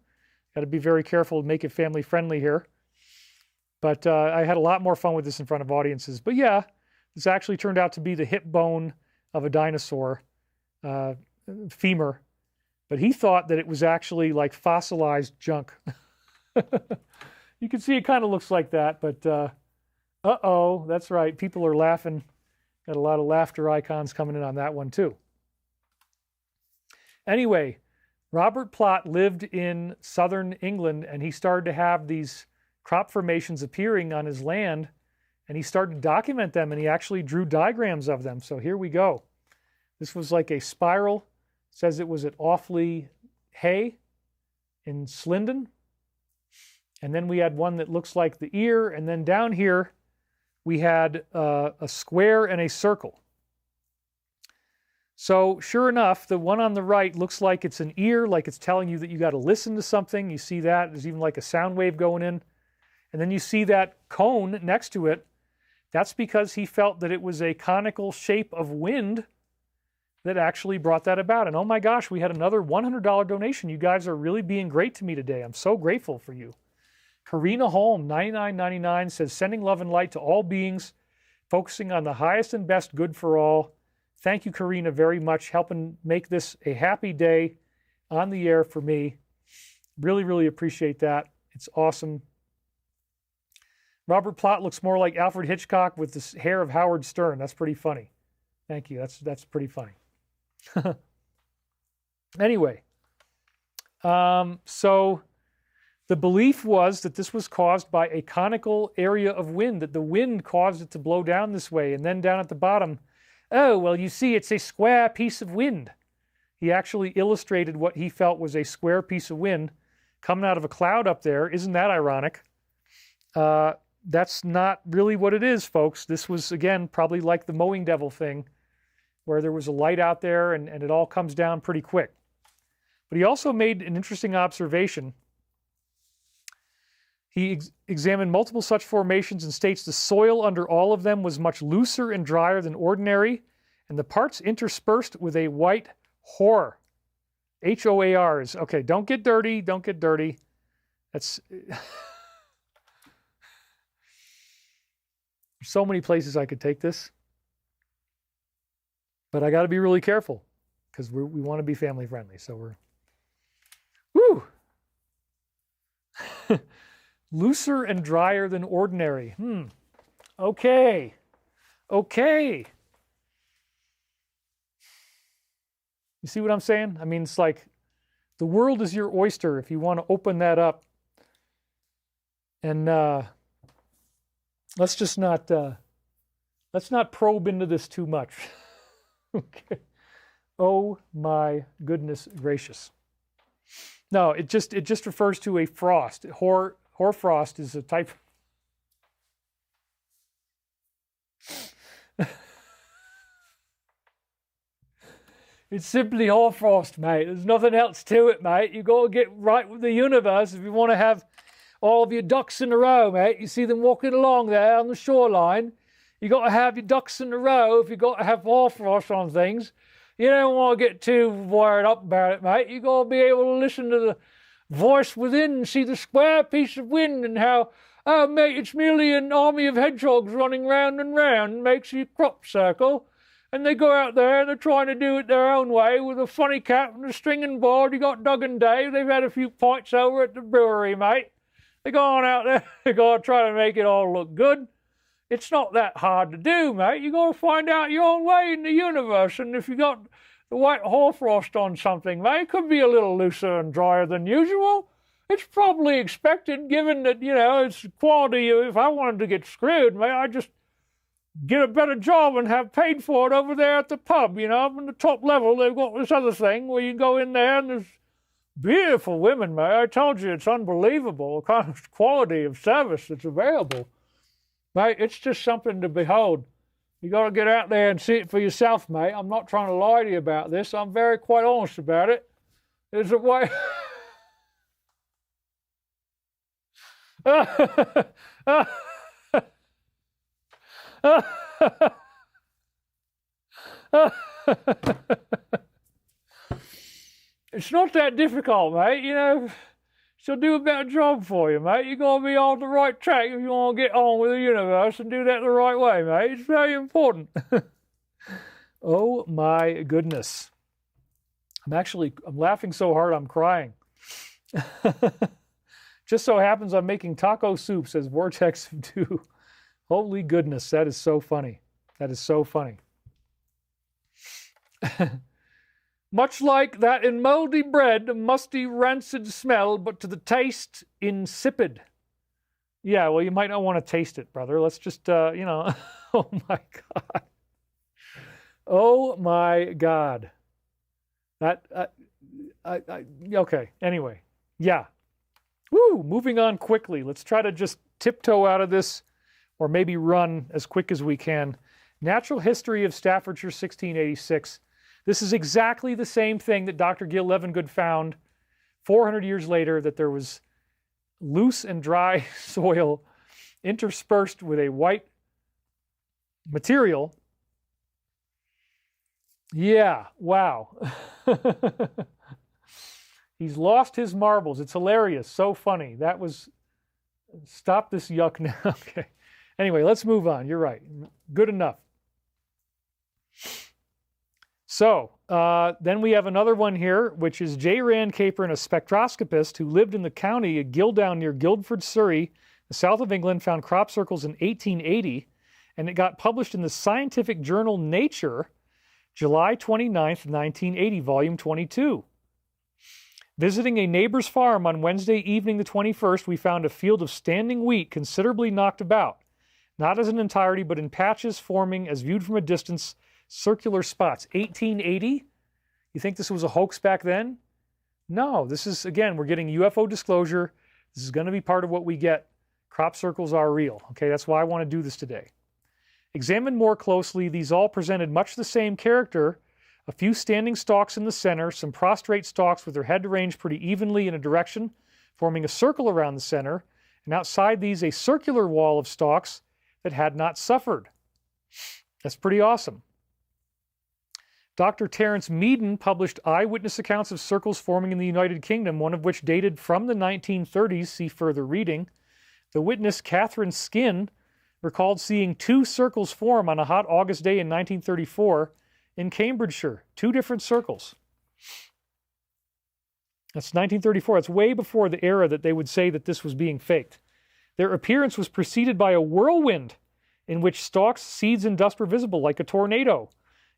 Got to be very careful to make it family friendly here. But I had a lot more fun with this in front of audiences. But yeah, this actually turned out to be the hip bone of a dinosaur, femur. But he thought that it was actually like fossilized junk. You can see it kind of looks like that, but uh-oh, that's right. People are laughing Got a lot of laughter icons coming in on that one too. Anyway, Robert Plot lived in southern England, and he started to have these crop formations appearing on his land, and he started to document them, and he actually drew diagrams of them. So here we go. This was like a spiral. It says it was at Awfully Hay in Slindon. And then we had one that looks like the ear, and then down here we had a square and a circle. So sure enough, the one on the right looks like it's an ear, like it's telling you that you got to listen to something. You see that. There's even like a sound wave going in. And then you see that cone next to it. That's because he felt that it was a conical shape of wind that actually brought that about. And oh my gosh, we had another $100 donation. You guys are really being great to me today. I'm so grateful for you. Karina Holm, $99.99, says, sending love and light to all beings, focusing on the highest and best good for all. Thank you, Karina, very much, helping make this a happy day on the air for me. Really, really appreciate that. It's awesome. Robert Plot looks more like Alfred Hitchcock with the hair of Howard Stern. That's pretty funny. Thank you. That's pretty funny. Anyway, so the belief was that this was caused by a conical area of wind, that the wind caused it to blow down this way. And then down at the bottom, oh, well, you see, it's a square piece of wind. He actually illustrated what he felt was a square piece of wind coming out of a cloud up there. Isn't that ironic? That's not really what it is, folks. This was, again, probably like the mowing devil thing, where there was a light out there and it all comes down pretty quick. But he also made an interesting observation. He examined multiple such formations and states the soil under all of them was much looser and drier than ordinary, and the parts interspersed with a white hoar. H-O-A-Rs. Okay, don't get dirty, don't get dirty. That's... so many places I could take this. But I got to be really careful because we want to be family friendly. So we're... Woo! Looser and drier than ordinary. Okay. Okay. You see what I'm saying? I mean, it's like the world is your oyster if you want to open that up. And let's not probe into this too much. Okay. Oh my goodness gracious. No, it just refers to a frost. Hoarfrost is a type. It's simply hoarfrost, mate. There's nothing else to it, mate. You got to get right with the universe if you want to have all of your ducks in a row, mate. You see them walking along there on the shoreline. You got to have your ducks in a row if you got to have hoarfrost on things. You don't want to get too wired up about it, mate. You got to be able to listen to the voice within and see the square piece of wind and how, oh, mate, it's merely an army of hedgehogs running round and round, makes your crop circle. And they go out there and they're trying to do it their own way with a funny cap and a stringing board. You got Doug and Dave. They've had a few pints over at the brewery, mate. They go on out there. They got to try to make it all look good. It's not that hard to do, mate. You got to find out your own way in the universe. And if you got the white hoarfrost on something, mate, it could be a little looser and drier than usual. It's probably expected, given that, it's quality. If I wanted to get screwed, mate, I'd just get a better job and have paid for it over there at the pub. Up on the top level, they've got this other thing where you go in there and there's beautiful women, mate. I told you, it's unbelievable, the kind of quality of service that's available. Mate, it's just something to behold. You got to get out there and see it for yourself, mate. I'm not trying to lie to you about this. I'm very quite honest about it. There's a way... It's not that difficult, mate. She'll do a better job for you, mate. You got to be on the right track if you want to get on with the universe and do that the right way, mate. It's very important. Oh my goodness. I'm laughing so hard I'm crying. Just so happens I'm making taco soup, says Vortex of 2. Holy goodness, that is so funny. That is so funny. Much like that in moldy bread, a musty, rancid smell, but to the taste, insipid. Yeah, well, you might not want to taste it, brother. Let's just, oh my God. Oh my God. Okay, anyway. Yeah. Woo, moving on quickly. Let's try to just tiptoe out of this, or maybe run as quick as we can. Natural History of Staffordshire, 1686. This is exactly the same thing that Dr. Gil Levengood found 400 years later, that there was loose and dry soil interspersed with a white material. Yeah, wow. He's lost his marbles. It's hilarious. So funny. That was... Stop this yuck now. Okay. Anyway, let's move on. You're right. Good enough. So, then we have another one here, which is J. Rand Capron, a spectroscopist who lived in the county of Gildown near Guildford, Surrey, the south of England, found crop circles in 1880, and it got published in the scientific journal Nature, July 29th, 1980, volume 22. Visiting a neighbor's farm on Wednesday evening the 21st, we found a field of standing wheat considerably knocked about, not as an entirety, but in patches forming, as viewed from a distance, circular spots. 1880? You think this was a hoax back then? No, this is, again, we're getting UFO disclosure. This is going to be part of what we get. Crop circles are real. Okay, that's why I want to do this today. Examined more closely, these all presented much the same character. A few standing stalks in the center, some prostrate stalks with their head arranged pretty evenly in a direction, forming a circle around the center, and outside these a circular wall of stalks that had not suffered. That's pretty awesome. Dr. Terence Meaden published eyewitness accounts of circles forming in the United Kingdom, one of which dated from the 1930s, see further reading. The witness, Catherine Skin, recalled seeing 2 circles form on a hot August day in 1934 in Cambridgeshire. 2 different circles. That's 1934. That's way before the era that they would say that this was being faked. Their appearance was preceded by a whirlwind in which stalks, seeds, and dust were visible like a tornado.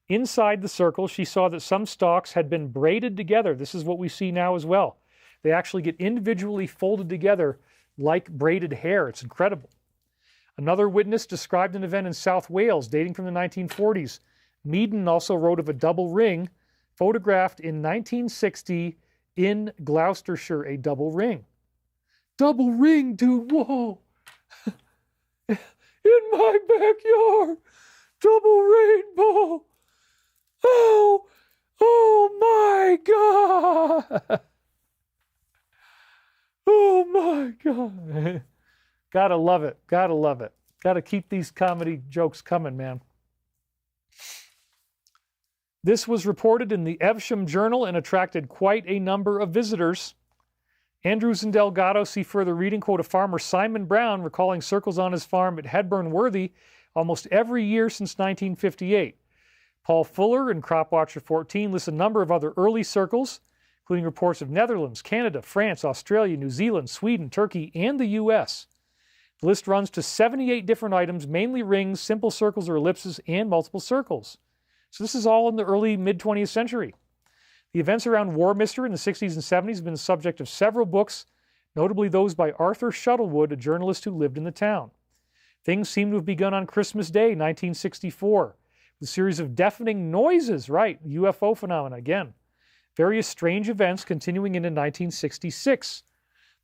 Inside the circle, she saw that some stalks had been braided together. This is what we see now as well. They actually get individually folded together like braided hair. It's incredible. Another witness described an event in South Wales dating from the 1940s. Meaden also wrote of a double ring photographed in 1960 in Gloucestershire, a double ring. Double ring, dude, whoa! In my backyard, double rainbow! Oh my God! Oh my God! Gotta love it, gotta love it. Gotta keep these comedy jokes coming, man. This was reported in the Evesham Journal and attracted quite a number of visitors. Andrews and Delgado, see further reading, quote a farmer Simon Brown recalling circles on his farm at Headburn Worthy almost every year since 1958. Paul Fuller in Crop Watcher 14 lists a number of other early circles, including reports of Netherlands, Canada, France, Australia, New Zealand, Sweden, Turkey, and the U.S. The list runs to 78 different items, mainly rings, simple circles or ellipses, and multiple circles. So this is all in the early mid-20th century. The events around Warminster in the 60s and 70s have been the subject of several books, notably those by Arthur Shuttlewood, a journalist who lived in the town. Things seem to have begun on Christmas Day, 1964, with a series of deafening noises, right, UFO phenomena again. Various strange events continuing into 1966.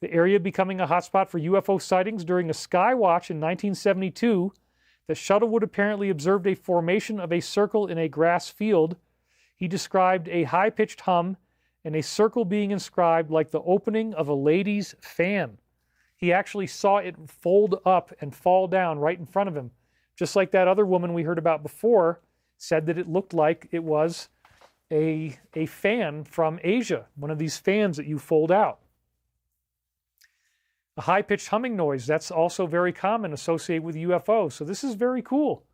The area becoming a hotspot for UFO sightings during a sky watch in 1972 that Shuttlewood apparently observed a formation of a circle in a grass field. He described a high-pitched hum and a circle being inscribed like the opening of a lady's fan. He actually saw it fold up and fall down right in front of him, just like that other woman we heard about before said that it looked like it was a fan from Asia, one of these fans that you fold out. A high-pitched humming noise, that's also very common associated with UFOs. So this is very cool.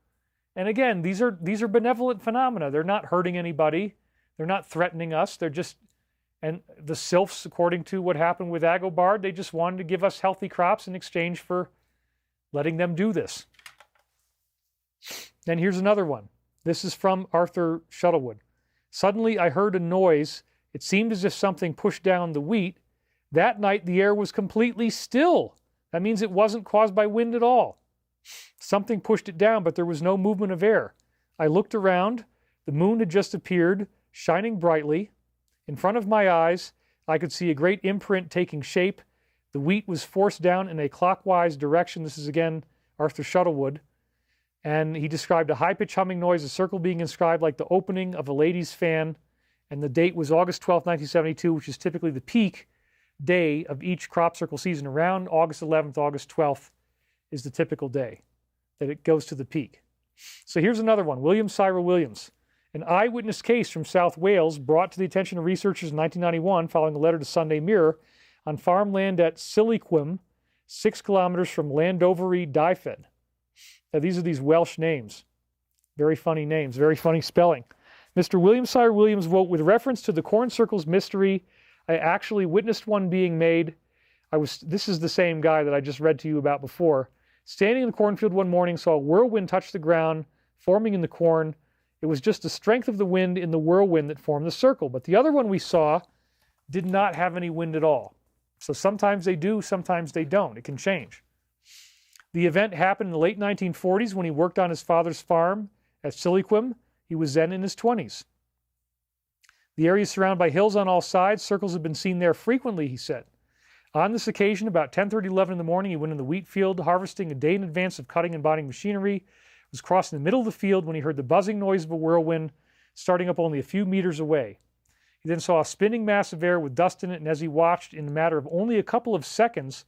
And again, these are benevolent phenomena. They're not hurting anybody. They're not threatening us. They're just, and the sylphs, according to what happened with Agobard, they just wanted to give us healthy crops in exchange for letting them do this. Then here's another one. This is from Arthur Shuttlewood. Suddenly I heard a noise. It seemed as if something pushed down the wheat. That night the air was completely still. That means it wasn't caused by wind at all. Something pushed it down, but there was no movement of air. I looked around. The moon had just appeared, shining brightly. In front of my eyes, I could see a great imprint taking shape. The wheat was forced down in a clockwise direction. This is again Arthur Shuttlewood. And he described a high-pitched humming noise, a circle being inscribed like the opening of a lady's fan. And the date was August 12, 1972, which is typically the peak day of each crop circle season. Around August 11th, August 12th is the typical day that it goes to the peak. So here's another one, William Cyril Williams. An eyewitness case from South Wales brought to the attention of researchers in 1991 following a letter to Sunday Mirror on farmland at Silliquim, 6 kilometers from Landovery, Dyfed. Now these are these Welsh names. Very funny names, very funny spelling. Mr. William Cyril Williams wrote, with reference to the corn circles mystery, I actually witnessed one being made. This is the same guy that I just read to you about before. Standing in the cornfield one morning, saw a whirlwind touch the ground, forming in the corn. It was just the strength of the wind in the whirlwind that formed the circle. But the other one we saw did not have any wind at all. So sometimes they do, sometimes they don't. It can change. The event happened in the late 1940s when he worked on his father's farm at Silliquim. He was then in his 20s. The area is surrounded by hills on all sides. Circles have been seen there frequently, he said. On this occasion, about 10:30, 11 in the morning, he went in the wheat field, harvesting a day in advance of cutting and binding machinery. He was crossing the middle of the field when he heard the buzzing noise of a whirlwind starting up only a few meters away. He then saw a spinning mass of air with dust in it, and as he watched, in a matter of only a couple of seconds,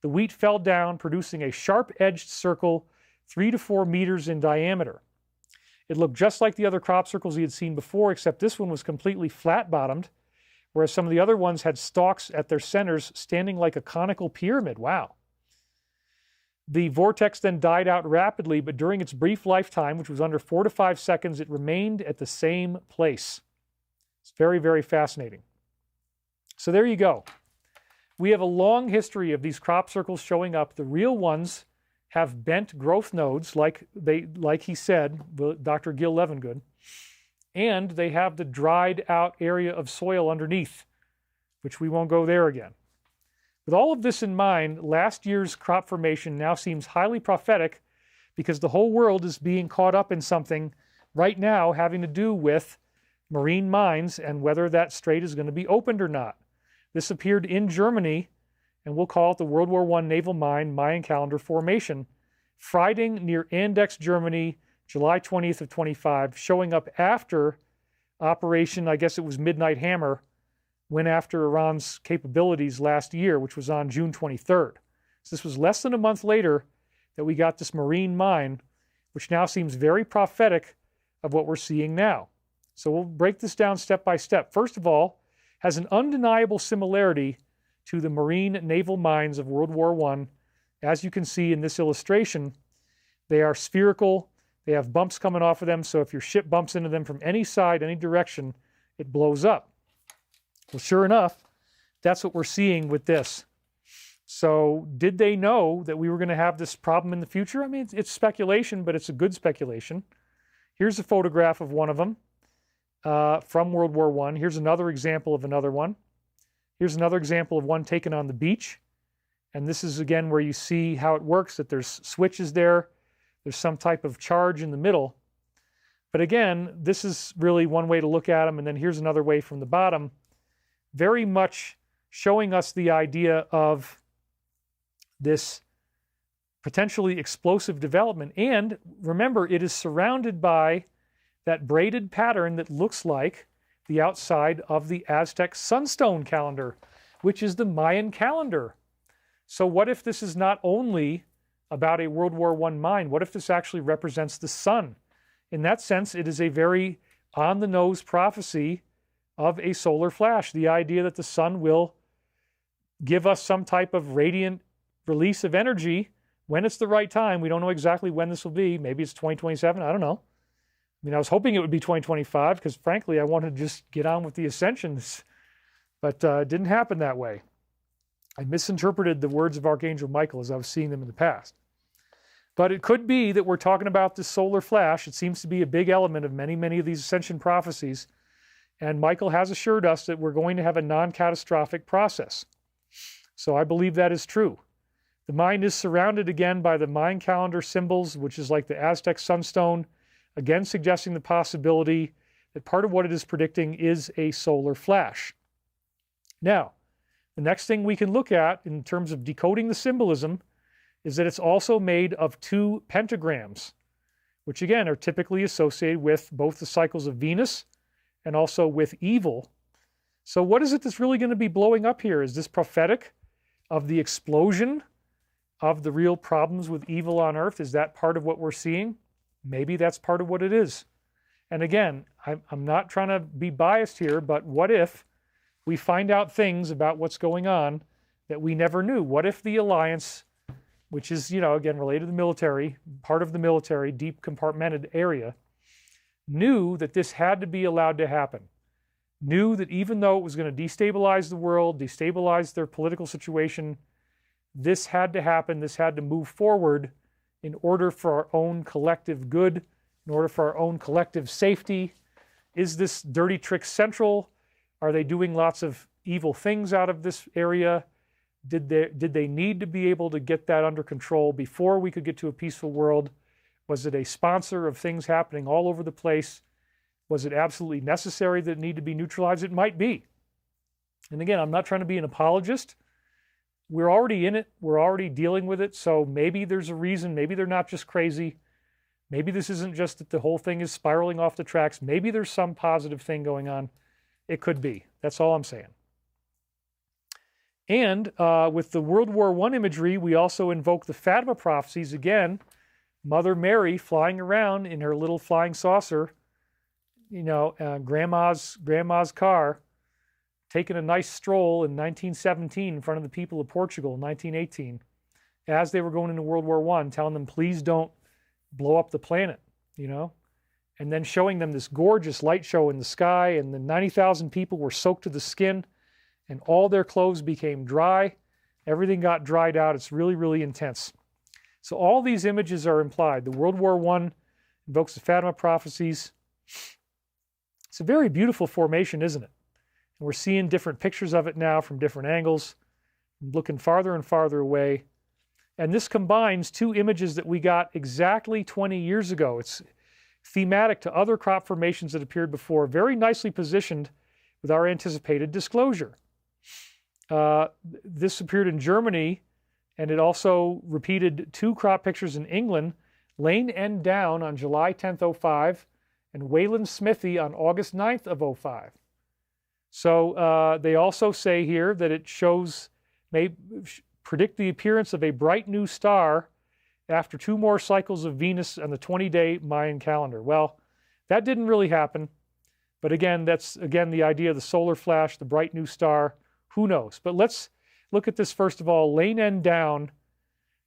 the wheat fell down, producing a sharp-edged circle 3 to 4 meters in diameter. It looked just like the other crop circles he had seen before, except this one was completely flat-bottomed, whereas some of the other ones had stalks at their centers standing like a conical pyramid. Wow. The vortex then died out rapidly, but during its brief lifetime, which was under 4 to 5 seconds, it remained at the same place. It's very, very fascinating. So there you go. We have a long history of these crop circles showing up. The real ones have bent growth nodes, like he said, Dr. Gil Levengood, and they have the dried out area of soil underneath, which we won't go there again. With all of this in mind, last year's crop formation now seems highly prophetic because the whole world is being caught up in something right now having to do with marine mines and whether that strait is going to be opened or not. This appeared in Germany, and we'll call it the World War I naval mine Mayan calendar formation, Freiding near Andex, Germany, July 20th of 25, showing up after Operation, I guess it was Midnight Hammer, went after Iran's capabilities last year, which was on June 23rd. So this was less than a month later that we got this marine mine, which now seems very prophetic of what we're seeing now. So we'll break this down step by step. First of all, has an undeniable similarity to the marine naval mines of World War I. As you can see in this illustration, they are spherical. They have bumps coming off of them, so if your ship bumps into them from any side, any direction, it blows up. Well, sure enough, that's what we're seeing with this. So did they know that we were going to have this problem in the future? I mean, it's speculation, but it's a good speculation. Here's a photograph of one of them from World War I. Here's another example of another one. Here's another example of one taken on the beach. And this is, again, where you see how it works, that there's switches there. There's some type of charge in the middle. But again, this is really one way to look at them. And then here's another way from the bottom, very much showing us the idea of this potentially explosive development. And remember, it is surrounded by that braided pattern that looks like the outside of the Aztec sunstone calendar, which is the Mayan calendar. So what if this is not only about a World War I mine? What if this actually represents the sun? In that sense, it is a very on-the-nose prophecy of a solar flash, the idea that the sun will give us some type of radiant release of energy when it's the right time. We don't know exactly when this will be. Maybe it's 2027. I don't know. I mean, I was hoping it would be 2025 because, frankly, I wanted to just get on with the ascensions, but it didn't happen that way. I misinterpreted the words of Archangel Michael as I was seeing them in the past. But it could be that we're talking about this solar flash. It seems to be a big element of many, many of these ascension prophecies. And Michael has assured us that we're going to have a non-catastrophic process. So I believe that is true. The mind is surrounded again by the Mayan calendar symbols, which is like the Aztec sunstone, again suggesting the possibility that part of what it is predicting is a solar flash. Now, the next thing we can look at in terms of decoding the symbolism is that it's also made of 2 pentagrams, which again are typically associated with both the cycles of Venus and also with evil. So what is it that's really going to be blowing up here? Is this prophetic of the explosion of the real problems with evil on Earth? Is that part of what we're seeing? Maybe that's part of what it is. And again, I'm not trying to be biased here, but what if we find out things about what's going on that we never knew? What if the alliance, which is, again, related to the military, part of the military, deep compartmented area, knew that this had to be allowed to happen, knew that even though it was going to destabilize the world, destabilize their political situation, this had to happen, this had to move forward in order for our own collective good, in order for our own collective safety. Is this dirty trick central? Are they doing lots of evil things out of this area? Did they need to be able to get that under control before we could get to a peaceful world? Was it a sponsor of things happening all over the place? Was it absolutely necessary that it need to be neutralized? It might be. And again, I'm not trying to be an apologist. We're already in it. We're already dealing with it. So maybe there's a reason. Maybe they're not just crazy. Maybe this isn't just that the whole thing is spiraling off the tracks. Maybe there's some positive thing going on. It could be. That's all I'm saying. And with the World War I imagery, we also invoke the Fatima prophecies again. Mother Mary flying around in her little flying saucer, grandma's car, taking a nice stroll in 1917 in front of the people of Portugal in 1918, as they were going into World War I, telling them, please don't blow up the planet, and then showing them this gorgeous light show in the sky, and the 90,000 people were soaked to the skin, and all their clothes became dry. Everything got dried out. It's really, really intense. So all these images are implied. The World War I invokes the Fatima prophecies. It's a very beautiful formation, isn't it? And we're seeing different pictures of it now from different angles, looking farther and farther away. And this combines 2 images that we got exactly 20 years ago. It's thematic to other crop formations that appeared before, very nicely positioned with our anticipated disclosure. This appeared in Germany, and it also repeated 2 crop pictures in England, Lane End Down on July 10th, 05, and Wayland Smithy on August 9th of 05. So they also say here that it may predict the appearance of a bright new star after 2 more cycles of Venus on the 20-day Mayan calendar. Well, that didn't really happen. But again, that's the idea of the solar flash, the bright new star. Who knows? But let's look at this first of all. Lane End Down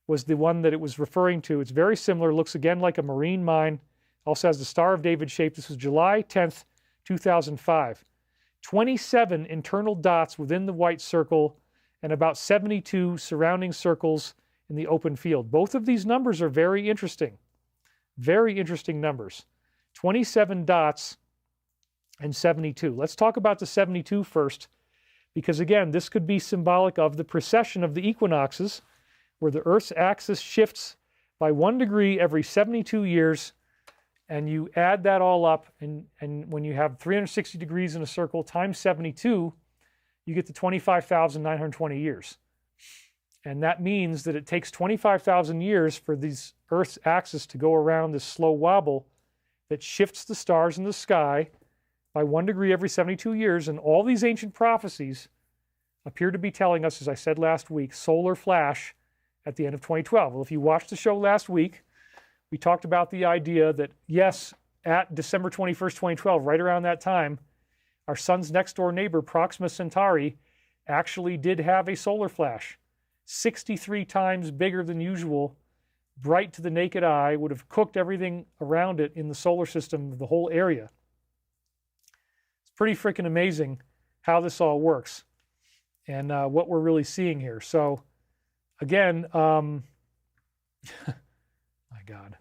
was the one that it was referring to. It's very similar. Looks again like a marine mine. Also has the Star of David shape. This was July 10th, 2005. 27 internal dots within the white circle and about 72 surrounding circles in the open field. Both of these numbers are very interesting. Very interesting numbers. 27 dots and 72. Let's talk about the 72 first, because again, this could be symbolic of the precession of the equinoxes, where the Earth's axis shifts by 1 degree every 72 years, and you add that all up, and when you have 360 degrees in a circle times 72, you get to 25,920 years. And that means that it takes 25,000 years for these Earth's axis to go around this slow wobble that shifts the stars in the sky by 1 degree every 72 years. And all these ancient prophecies appear to be telling us, as I said last week, solar flash at the end of 2012. Well, if you watched the show last week, we talked about the idea that, yes, at December 21st, 2012, right around that time, our sun's next door neighbor, Proxima Centauri, actually did have a solar flash. 63 times bigger than usual, bright to the naked eye, would have cooked everything around it in the solar system, the whole area. It's pretty freaking amazing how this all works and what we're really seeing here. So again, God.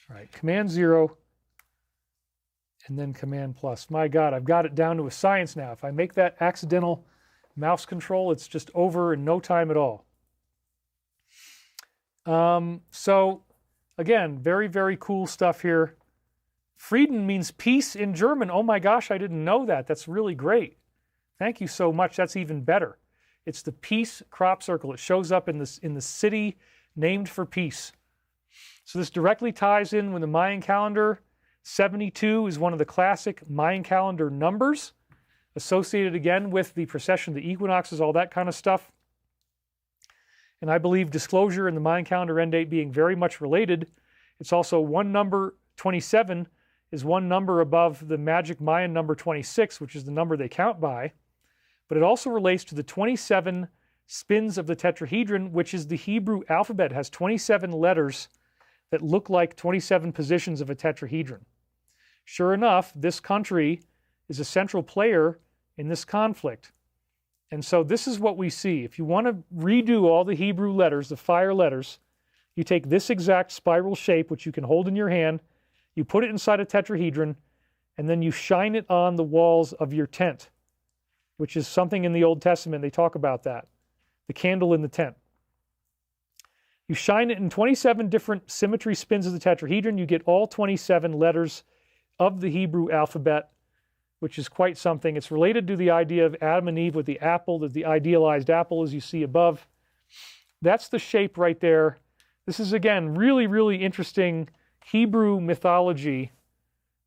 All right, Command 0 and then Command plus. My God, I've got it down to a science now. If I make that accidental mouse control, it's just over in no time at all. So again, very, very cool stuff here. Frieden means peace in German. Oh my gosh, I didn't know that. That's really great. Thank you so much. That's even better. It's the peace crop circle. It shows up in the city named for peace. So this directly ties in with the Mayan calendar. 72 is one of the classic Mayan calendar numbers, associated again with the precession of the equinoxes, all that kind of stuff. And I believe disclosure and the Mayan calendar end date being very much related. It's also one number, 27, is one number above the magic Mayan number 26, which is the number they count by. But it also relates to the 27 spins of the tetrahedron, which is the Hebrew alphabet. It has 27 letters that look like 27 positions of a tetrahedron. Sure enough, this country is a central player in this conflict. And so this is what we see. If you want to redo all the Hebrew letters, the fire letters, you take this exact spiral shape, which you can hold in your hand, you put it inside a tetrahedron, and then you shine it on the walls of your tent, which is something in the Old Testament. They talk about that, the candle in the tent. You shine it in 27 different symmetry spins of the tetrahedron. You get all 27 letters of the Hebrew alphabet, which is quite something. It's related to the idea of Adam and Eve with the apple, the idealized apple, as you see above. That's the shape right there. This is, again, really, really interesting Hebrew mythology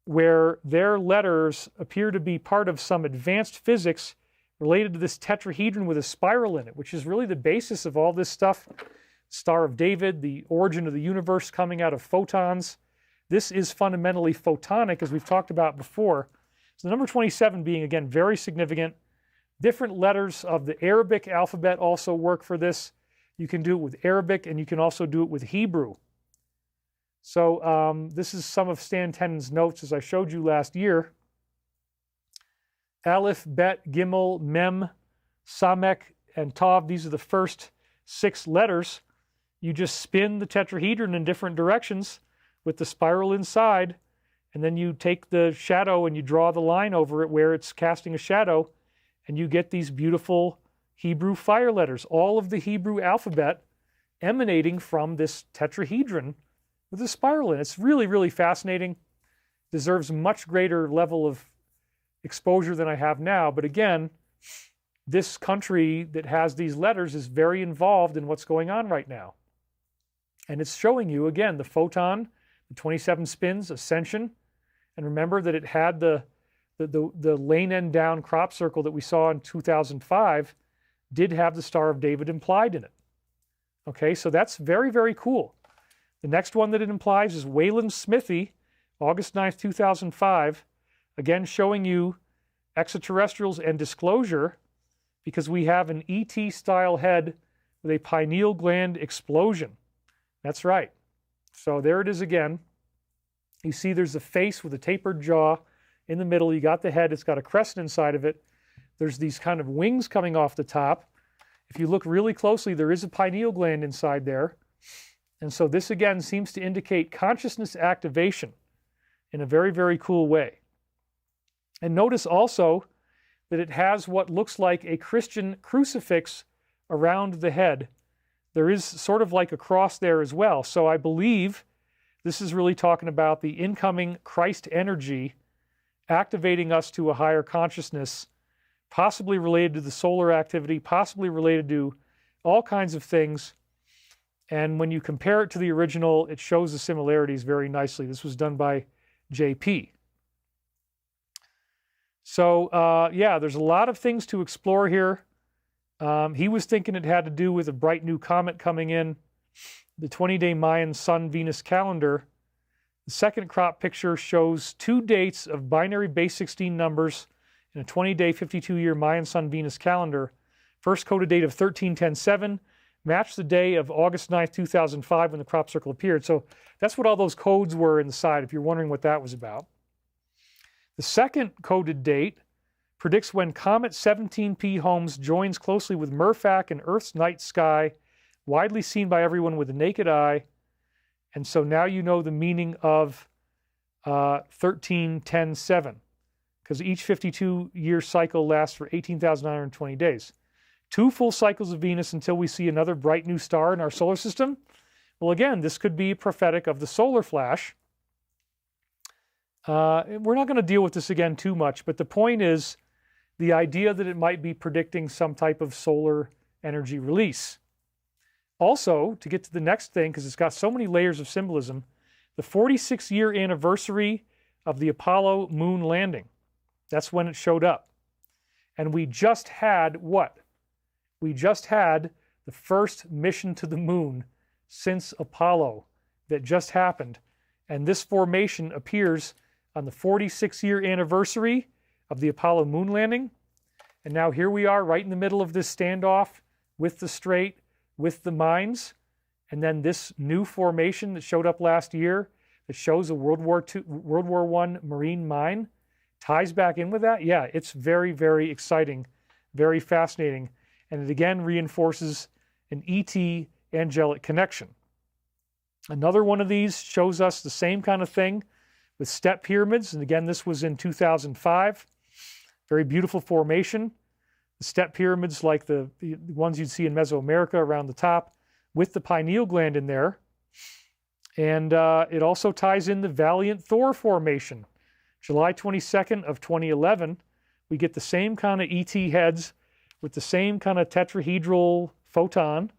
where their letters appear to be part of some advanced physics related to this tetrahedron with a spiral in it, which is really the basis of all this stuff. Star of David, the origin of the universe coming out of photons. This is fundamentally photonic, as we've talked about before. So the number 27 being, again, very significant. Different letters of the Arabic alphabet also work for this. You can do it with Arabic, and you can also do it with Hebrew. So this is some of Stan Tennant's notes, as I showed you last year. Aleph, Bet, Gimel, Mem, Samek, and Tav. These are the first 6 letters. You just spin the tetrahedron in different directions with the spiral inside, and then you take the shadow and you draw the line over it where it's casting a shadow, and you get these beautiful Hebrew fire letters, all of the Hebrew alphabet emanating from this tetrahedron with a spiral in it. It's really, really fascinating. Deserves a much greater level of exposure than I have now. But again, this country that has these letters is very involved in what's going on right now. And it's showing you, again, the photon, the 27 spins, ascension. And remember that it had the lane end down crop circle that we saw in 2005 did have the Star of David implied in it. Okay, so that's very, very cool. The next one that it implies is Wayland Smithy, August 9th, 2005. Again, showing you extraterrestrials and disclosure, because we have an ET-style head with a pineal gland explosion. That's right. So there it is again. You see there's a face with a tapered jaw in the middle. You got the head. It's got a crescent inside of it. There's these kind of wings coming off the top. If you look really closely, there is a pineal gland inside there. And so this, again, seems to indicate consciousness activation in a very, very cool way. And notice also that it has what looks like a Christian crucifix around the head. There is sort of like a cross there as well. So I believe this is really talking about the incoming Christ energy activating us to a higher consciousness, possibly related to the solar activity, possibly related to all kinds of things. And when you compare it to the original, it shows the similarities very nicely. This was done by JP. So, yeah, there's a lot of things to explore here. He was thinking it had to do with a bright new comet coming in, the 20-day Mayan Sun-Venus calendar. The second crop picture shows 2 dates of binary base 16 numbers in a 20-day, 52-year Mayan Sun-Venus calendar. First coded date of 13-10-7, matched the day of August 9th, 2005 when the crop circle appeared. So that's what all those codes were inside, if you're wondering what that was about. The second coded date predicts when Comet 17P Holmes joins closely with Murphak in Earth's night sky, widely seen by everyone with the naked eye. And so now you know the meaning of 13-10-7, because each 52-year cycle lasts for 18,920 days. 2 full cycles of Venus until we see another bright new star in our solar system. Well, again, this could be prophetic of the solar flash. We're not going to deal with this again too much, but the point is the idea that it might be predicting some type of solar energy release. Also, to get to the next thing, because it's got so many layers of symbolism, the 46-year anniversary of the Apollo moon landing. That's when it showed up. And we just had what? We just had the first mission to the moon since Apollo that just happened. And this formation appears on the 46-year anniversary of the Apollo moon landing. And now here we are right in the middle of this standoff with the Strait, with the mines. And then this new formation that showed up last year that shows a World War I marine mine ties back in with that. Yeah, it's very, very exciting, very fascinating. And it again reinforces an ET angelic connection. Another one of these shows us the same kind of thing with step pyramids. And again, this was in 2005. Very beautiful formation. The step pyramids like the ones you'd see in Mesoamerica around the top with the pineal gland in there. And it also ties in the Valiant Thor formation. July 22nd of 2011, we get the same kind of ET heads with the same kind of tetrahedral photon.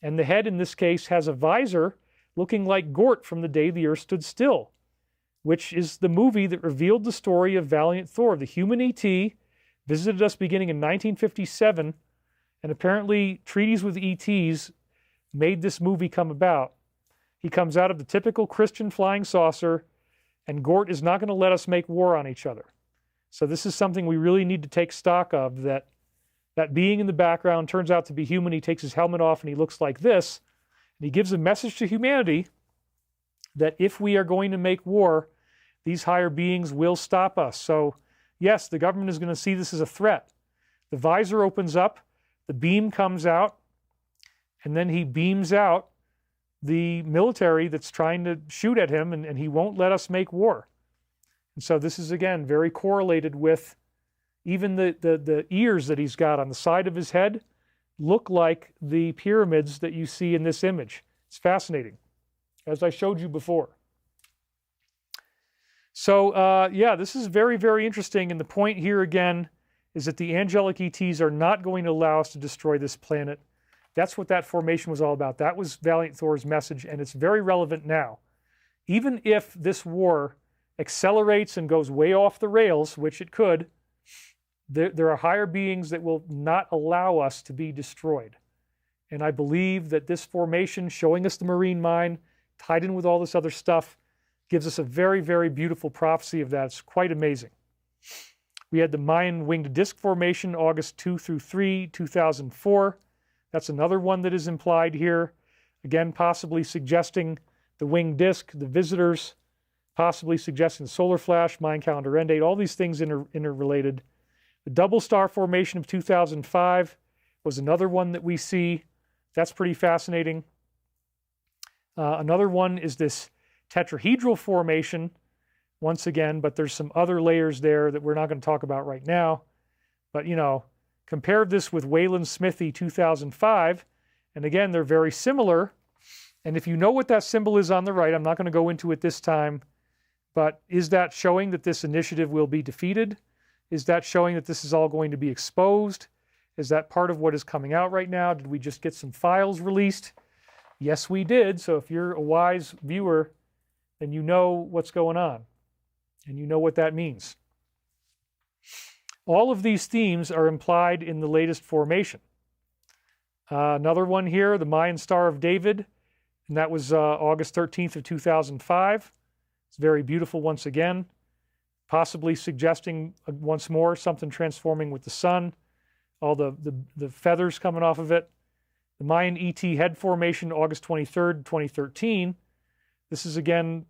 And the head in this case has a visor looking like Gort from The Day the Earth Stood Still, which is the movie that revealed the story of Valiant Thor. The human ET visited us beginning in 1957, and apparently treaties with ETs made this movie come about. He comes out of the typical Christian flying saucer, and Gort is not going to let us make war on each other. So this is something we really need to take stock of, that being in the background turns out to be human. He takes his helmet off and he looks like this, and he gives a message to humanity that if we are going to make war, these higher beings will stop us. So yes, the government is going to see this as a threat. The visor opens up, the beam comes out, and then he beams out the military that's trying to shoot at him, and he won't let us make war. And so this is, again, very correlated with even the ears that he's got on the side of his head look like the pyramids that you see in this image. It's fascinating, as I showed you before. So, yeah, this is very, very interesting. And the point here, again, is that the angelic ETs are not going to allow us to destroy this planet. That's what that formation was all about. That was Valiant Thor's message, and it's very relevant now. Even if this war accelerates and goes way off the rails, which it could, there are higher beings that will not allow us to be destroyed. And I believe that this formation, showing us the marine mine, tied in with all this other stuff, gives us a very, very beautiful prophecy of that. It's quite amazing. We had the Mayan winged disk formation, August 2 through 3, 2004. That's another one that is implied here. Again, possibly suggesting the winged disk, the visitors, possibly suggesting the solar flash, Mayan calendar end date, all these things interrelated. The double star formation of 2005 was another one that we see. That's pretty fascinating. Another one is this tetrahedral formation, once again, but there's some other layers there that we're not going to talk about right now. But, you know, compare this with Wayland Smithy 2005, and again, they're very similar. And if you know what that symbol is on the right, I'm not going to go into it this time, but is that showing that this initiative will be defeated? Is that showing that this is all going to be exposed? Is that part of what is coming out right now? Did we just get some files released? Yes, we did. So if you're a wise viewer, then you know what's going on, and you know what that means. All of these themes are implied in the latest formation. Another one here, the Mayan Star of David, and that was August 13th of 2005. It's very beautiful once again, possibly suggesting once more something transforming with the sun, all the feathers coming off of it. The Mayan ET head formation, August 23rd, 2013. This is again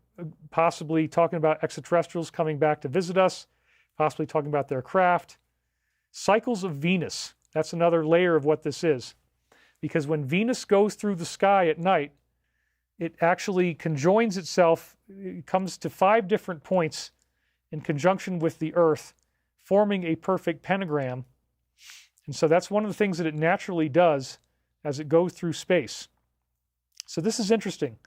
possibly talking about extraterrestrials coming back to visit us, possibly talking about their craft. Cycles of Venus, that's another layer of what this is. Because when Venus goes through the sky at night, it actually conjoins itself, it comes to 5 different points in conjunction with the Earth, forming a perfect pentagram. And so that's one of the things that it naturally does as it goes through space. So this is interesting.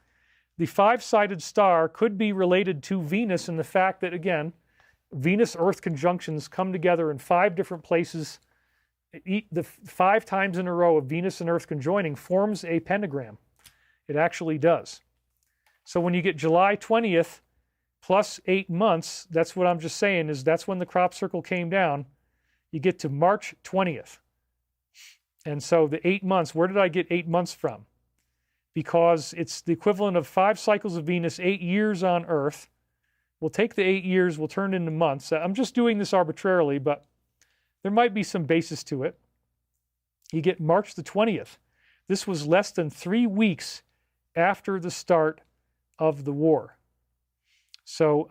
The 5-sided star could be related to Venus in the fact that, again, Venus-Earth conjunctions come together in 5 different places. The 5 times in a row of Venus and Earth conjoining forms a pentagram. It actually does. So when you get July 20th plus 8 months, that's what I'm just saying, is that's when the crop circle came down. You get to March 20th. And so the 8 months, where did I get 8 months from? Because it's the equivalent of 5 cycles of Venus, 8 years on Earth. We'll take the 8 years, we'll turn it into months. I'm just doing this arbitrarily, but there might be some basis to it. You get March the 20th. This was less than 3 weeks after the start of the war. So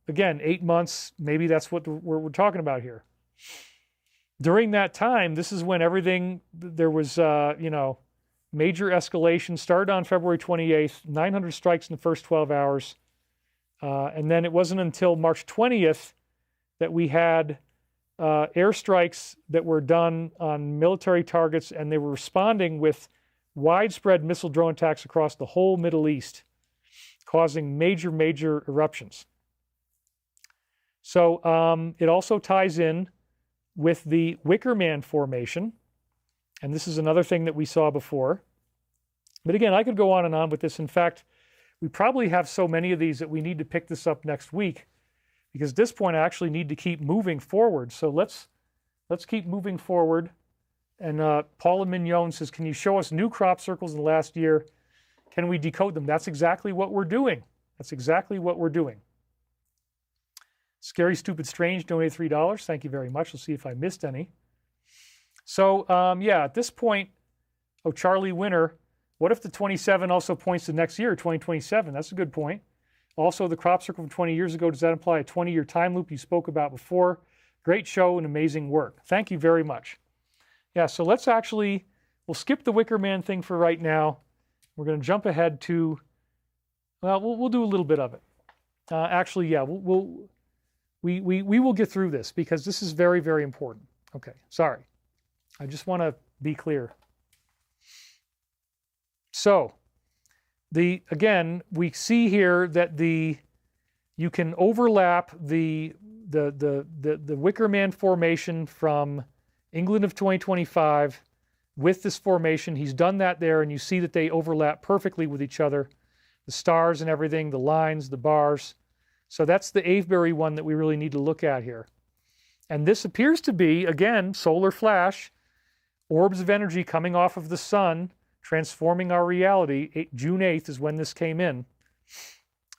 again, 8 months, maybe that's what we're talking about here. During that time, this is when everything, there was, major escalation. Started on February 28th, 900 strikes in the first 12 hours. And then it wasn't until March 20th that we had airstrikes that were done on military targets, and they were responding with widespread missile drone attacks across the whole Middle East, causing major eruptions. So it also ties in with the Wicker Man formation, and this is another thing that we saw before. But again, I could go on and on with this. In fact, we probably have so many of these that we need to pick this up next week, because at this point I actually need to keep moving forward. So let's keep moving forward. And Paula Mignon says, can you show us new crop circles in the last year? Can we decode them? That's exactly what we're doing. That's exactly what we're doing. Scary, Stupid, Strange donated $3. Thank you very much. Let's see if I missed any. So, yeah, at this point, Charlie Winter, what if the 27 also points to next year, 2027? That's a good point. Also, the crop circle from 20 years ago, does that imply a 20-year time loop you spoke about before? Great show and amazing work. Thank you very much. Yeah, so let's actually, we'll skip the Wicker Man thing for right now. We're going to jump ahead to, well, we'll do a little bit of it. Actually, yeah, we will get through this because this is very important. Okay, sorry. I just want to be clear. So, again, we see here that you can overlap the Wicker Man formation from England of 2025 with this formation. He's done that there, and you see that they overlap perfectly with each other. The stars and everything, the lines, the bars. So that's the Avebury one that we really need to look at here. And this appears to be, again, solar flash, orbs of energy coming off of the sun, transforming our reality. June 8th is when this came in.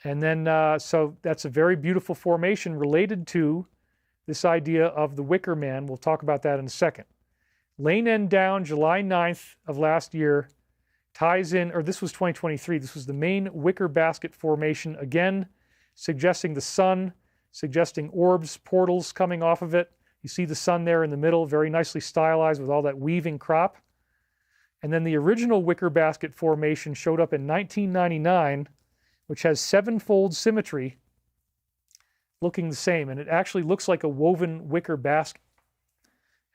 And then, so that's a very beautiful formation related to this idea of the Wicker Man. We'll talk about that in a second. Lane End down, July 9th of last year, ties in, or this was 2023, this was the main wicker basket formation, again, suggesting the sun, suggesting orbs, portals coming off of it. You see the sun there in the middle, very nicely stylized with all that weaving crop. And then the original wicker basket formation showed up in 1999, which has 7-fold symmetry, looking the same. And it actually looks like a woven wicker basket.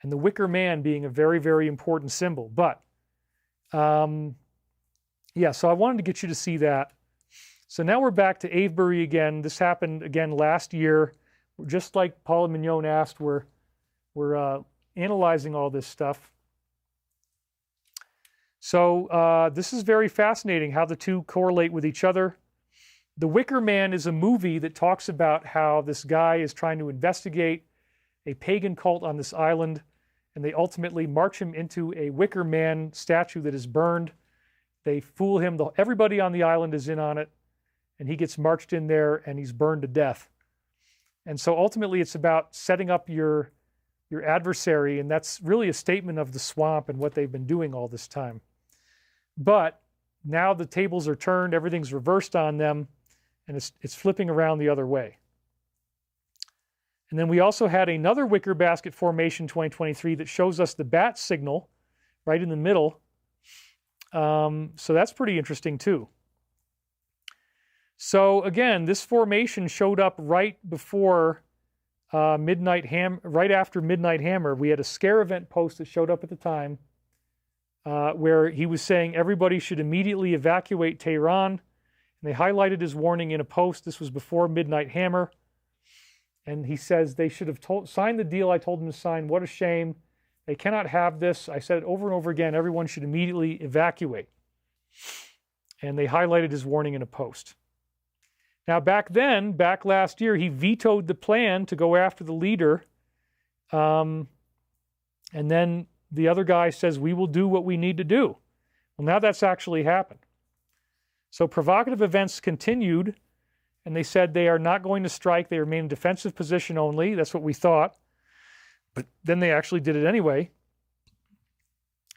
And the Wicker Man being a very important symbol. But, yeah, so I wanted to get you to see that. So now we're back to Avebury again. This happened again last year. Just like Paula Mignon asked, we're analyzing all this stuff. So this is very fascinating how the two correlate with each other. The Wicker Man is a movie that talks about how this guy is trying to investigate a pagan cult on this island, and they ultimately march him into a Wicker Man statue that is burned. They fool him. Everybody on the island is in on it, and he gets marched in there, and he's burned to death. And so ultimately it's about setting up your adversary, and that's really a statement of the swamp and what they've been doing all this time. But now the tables are turned, everything's reversed on them, and it's flipping around the other way. And then we also had another wicker basket formation 2023 that shows us the bat signal right in the middle. So that's pretty interesting too. So again, this formation showed up right before right after Midnight Hammer. We had a scare event post that showed up at the time where he was saying everybody should immediately evacuate Tehran. And they highlighted his warning in a post. This was before Midnight Hammer. And he says they should have signed the deal I told them to sign. What a shame. They cannot have this. I said it over and over again. Everyone should immediately evacuate. And they highlighted his warning in a post. Now, back last year, he vetoed the plan to go after the leader. And then the other guy says, we will do what we need to do. Well, now that's actually happened. So provocative events continued, and they said they are not going to strike. They remain in defensive position only. That's what we thought. But then they actually did it anyway.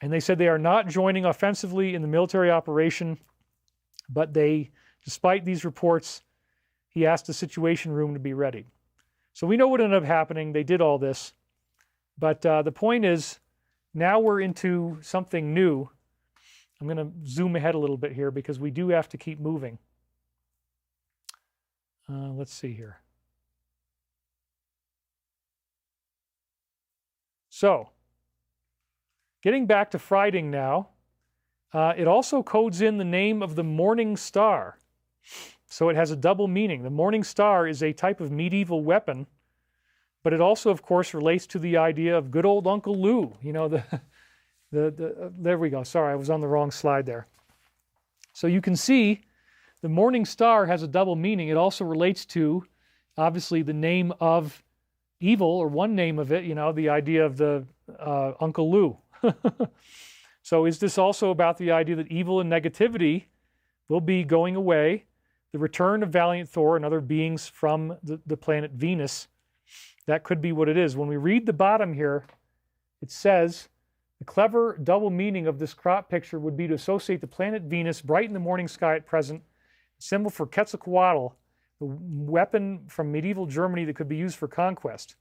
And they said they are not joining offensively in the military operation, but despite these reports, he asked the Situation Room to be ready. So we know what ended up happening. They did all this. But the point is, now we're into something new. I'm going to zoom ahead a little bit here because we do have to keep moving. Let's see here. So, getting back to Friday now, it also codes in the name of the morning star. So it has a double meaning. The morning star is a type of medieval weapon, but it also, of course, relates to the idea of good old Uncle Lou. You know, there we go. Sorry, I was on the wrong slide there. So you can see the morning star has a double meaning. It also relates to, obviously, the name of evil, or one name of it, you know, the idea of the Uncle Lou. So is this also about the idea that evil and negativity will be going away, the return of Valiant Thor and other beings from the planet Venus? That could be what it is. When we read the bottom here, it says, the clever double meaning of this crop picture would be to associate the planet Venus bright in the morning sky at present, symbol for Quetzalcoatl, the weapon from medieval Germany that could be used for conquest.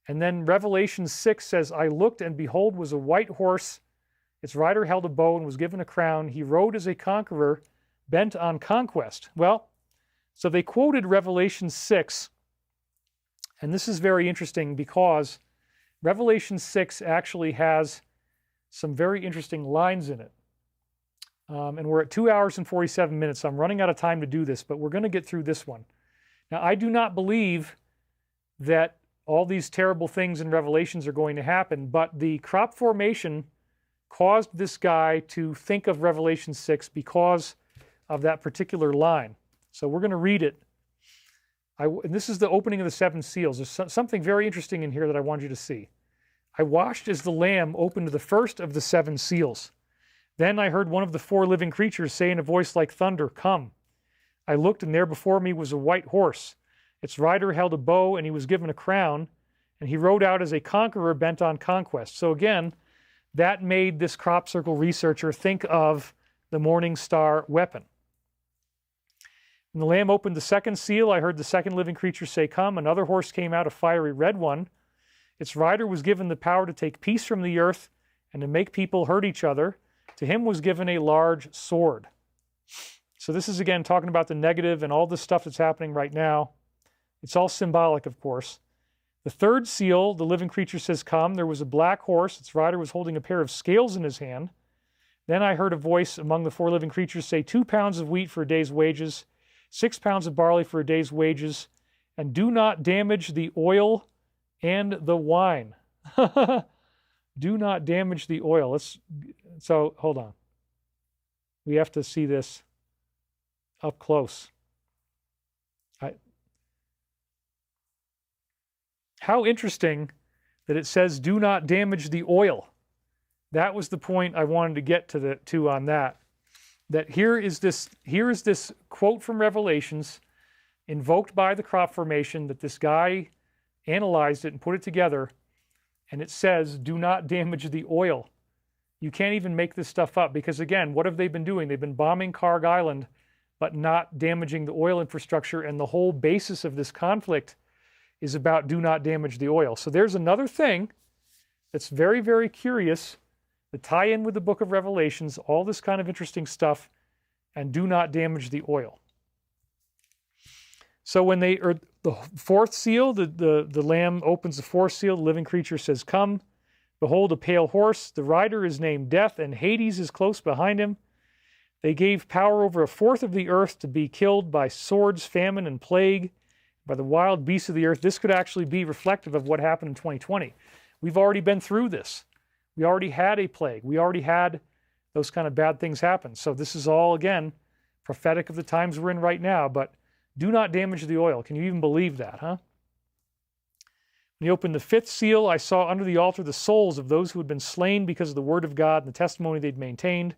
And then Revelation 6 says, I looked and behold was a white horse. Its rider held a bow and was given a crown. He rode as a conqueror bent on conquest. Well, so they quoted Revelation 6. And this is very interesting because Revelation 6 actually has some very interesting lines in it. And we're at 2 hours and 47 minutes. So I'm running out of time to do this, but we're going to get through this one. Now, I do not believe that all these terrible things in Revelations are going to happen, but the crop formation caused this guy to think of Revelation 6 because of that particular line. So we're going to read it. And this is the opening of the seven seals. There's something very interesting in here that I want you to see. I watched as the Lamb opened the first of the seven seals. Then I heard one of the four living creatures say in a voice like thunder, Come. I looked, and there before me was a white horse. Its rider held a bow, and he was given a crown, and he rode out as a conqueror bent on conquest. So again, that made this crop circle researcher think of the morning star weapon. When the Lamb opened the second seal, I heard the second living creature say, Come. Another horse came out, a fiery red one. Its rider was given the power to take peace from the earth and to make people hurt each other. To him was given a large sword. So this is, again, talking about the negative and all the stuff that's happening right now. It's all symbolic, of course. The third seal, the living creature says, Come. There was a black horse. Its rider was holding a pair of scales in his hand. Then I heard a voice among the four living creatures say, 2 pounds of wheat for a day's wages, 6 pounds of barley for a day's wages, and do not damage the oil and the wine. Do not damage the oil. So, hold on. We have to see this up close. How interesting that it says, do not damage the oil. That was the point I wanted to get to on that. That here is this quote from Revelations, invoked by the crop formation, that this guy analyzed it and put it together, and it says, do not damage the oil. You can't even make this stuff up, because again, what have they been doing? They've been bombing Karg Island, but not damaging the oil infrastructure, and the whole basis of this conflict is about do not damage the oil. So there's another thing that's very, very curious, the tie-in with the book of Revelations, all this kind of interesting stuff, and do not damage the oil. So when the fourth seal, the Lamb opens the fourth seal, the living creature says, "Come, behold a pale horse, the rider is named Death, and Hades is close behind him. They gave power over a fourth of the earth to be killed by swords, famine, and plague, by the wild beasts of the earth." This could actually be reflective of what happened in 2020. We've already been through this. We already had a plague. We already had those kind of bad things happen. So this is all, again, prophetic of the times we're in right now, but do not damage the oil. Can you even believe that, huh? When he opened the fifth seal, I saw under the altar the souls of those who had been slain because of the word of God and the testimony they'd maintained.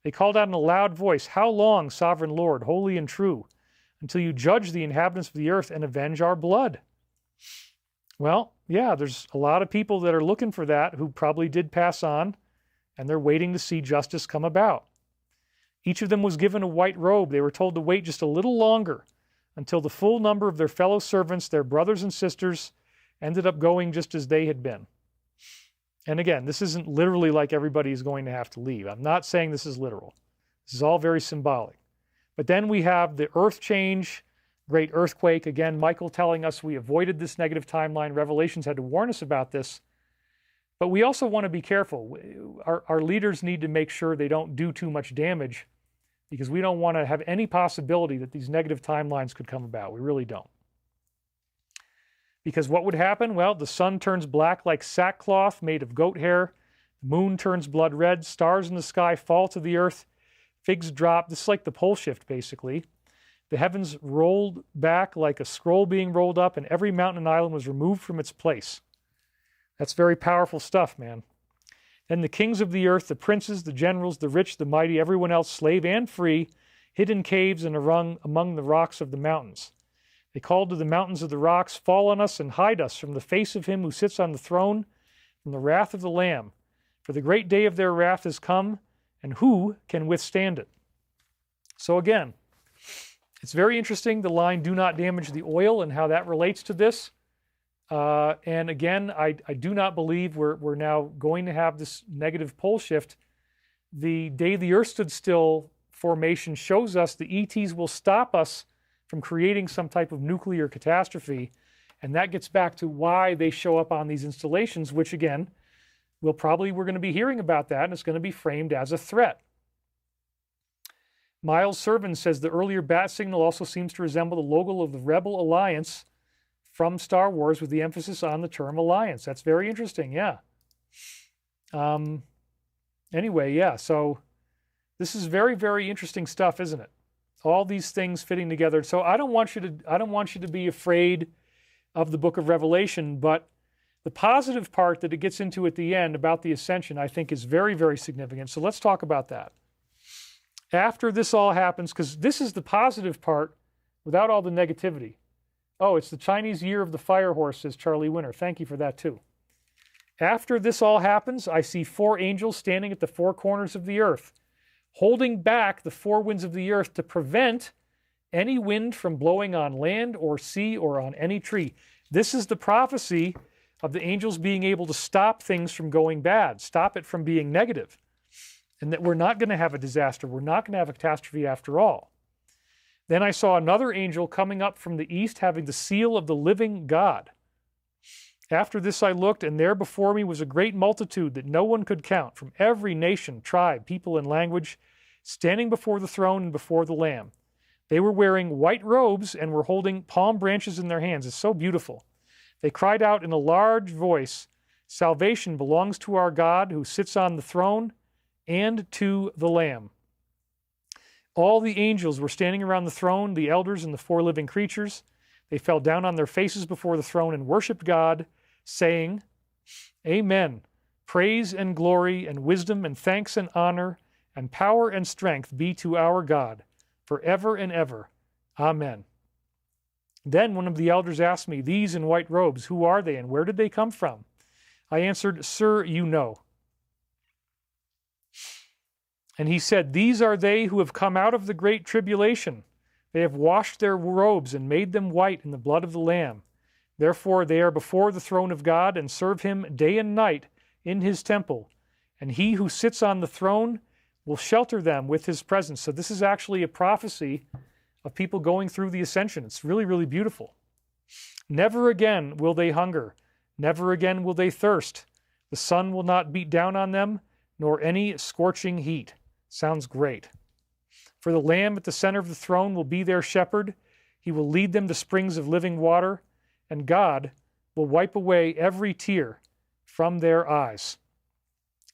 They called out in a loud voice, "How long, sovereign Lord, holy and true, until you judge the inhabitants of the earth and avenge our blood?" Well, yeah, there's a lot of people that are looking for that who probably did pass on, and they're waiting to see justice come about. Each of them was given a white robe. They were told to wait just a little longer until the full number of their fellow servants, their brothers and sisters, ended up going just as they had been. And again, this isn't literally like everybody is going to have to leave. I'm not saying this is literal. This is all very symbolic. But then we have the earth change, great earthquake. Again, Michael telling us we avoided this negative timeline. Revelations had to warn us about this. But we also want to be careful. Our leaders need to make sure they don't do too much damage, because we don't want to have any possibility that these negative timelines could come about. We really don't. Because what would happen? Well, the sun turns black like sackcloth made of goat hair. The moon turns blood red. Stars in the sky fall to the earth. Figs drop. This is like the pole shift, basically. The heavens rolled back like a scroll being rolled up, and every mountain and island was removed from its place. That's very powerful stuff, man. Then the kings of the earth, the princes, the generals, the rich, the mighty, everyone else, slave and free, hid in caves and among the rocks of the mountains. They called to the mountains of the rocks, "Fall on us and hide us from the face of him who sits on the throne, from the wrath of the Lamb. For the great day of their wrath is come, and who can withstand it?" So again, it's very interesting, the line, "Do not damage the oil," and how that relates to this. And again, I do not believe we're now going to have this negative pole shift. The day the earth stood still formation shows us the ETs will stop us from creating some type of nuclear catastrophe. And that gets back to why they show up on these installations, which again, we're going to be hearing about that, and it's going to be framed as a threat. Miles Servin says the earlier bat signal also seems to resemble the logo of the Rebel Alliance from Star Wars, with the emphasis on the term alliance. That's very interesting, yeah. Anyway, yeah, so this is very, very interesting stuff, isn't it? All these things fitting together. So I don't want you to be afraid of the book of Revelation, but the positive part that it gets into at the end about the ascension, I think, is very, very significant. So let's talk about that. After this all happens, because this is the positive part without all the negativity. Oh, it's the Chinese year of the fire horse, says Charlie Winter. Thank you for that, too. After this all happens, I see 4 angels standing at the 4 corners of the earth, holding back the 4 winds of the earth to prevent any wind from blowing on land or sea or on any tree. This is the prophecy of the angels being able to stop things from going bad, stop it from being negative, and that we're not going to have a disaster. We're not going to have a catastrophe after all. Then I saw another angel coming up from the east, having the seal of the living God. After this I looked, and there before me was a great multitude that no one could count, from every nation, tribe, people, and language, standing before the throne and before the Lamb. They were wearing white robes and were holding palm branches in their hands. It's so beautiful. They cried out in a large voice, "Salvation belongs to our God who sits on the throne and to the Lamb." All the angels were standing around the throne, the elders and the 4 living creatures. They fell down on their faces before the throne and worshiped God, saying, "Amen. Praise and glory and wisdom and thanks and honor and power and strength be to our God, forever and ever. Amen." Then one of the elders asked me, "These in white robes, who are they and where did they come from?" I answered, "Sir, you know." And he said, "These are they who have come out of the great tribulation. They have washed their robes and made them white in the blood of the Lamb. Therefore they are before the throne of God and serve him day and night in his temple. And he who sits on the throne will shelter them with his presence." So this is actually a prophecy of people going through the ascension. It's really, really beautiful. Never again will they hunger. Never again will they thirst. The sun will not beat down on them, nor any scorching heat. Sounds great. For the Lamb at the center of the throne will be their shepherd. He will lead them to springs of living water, and God will wipe away every tear from their eyes.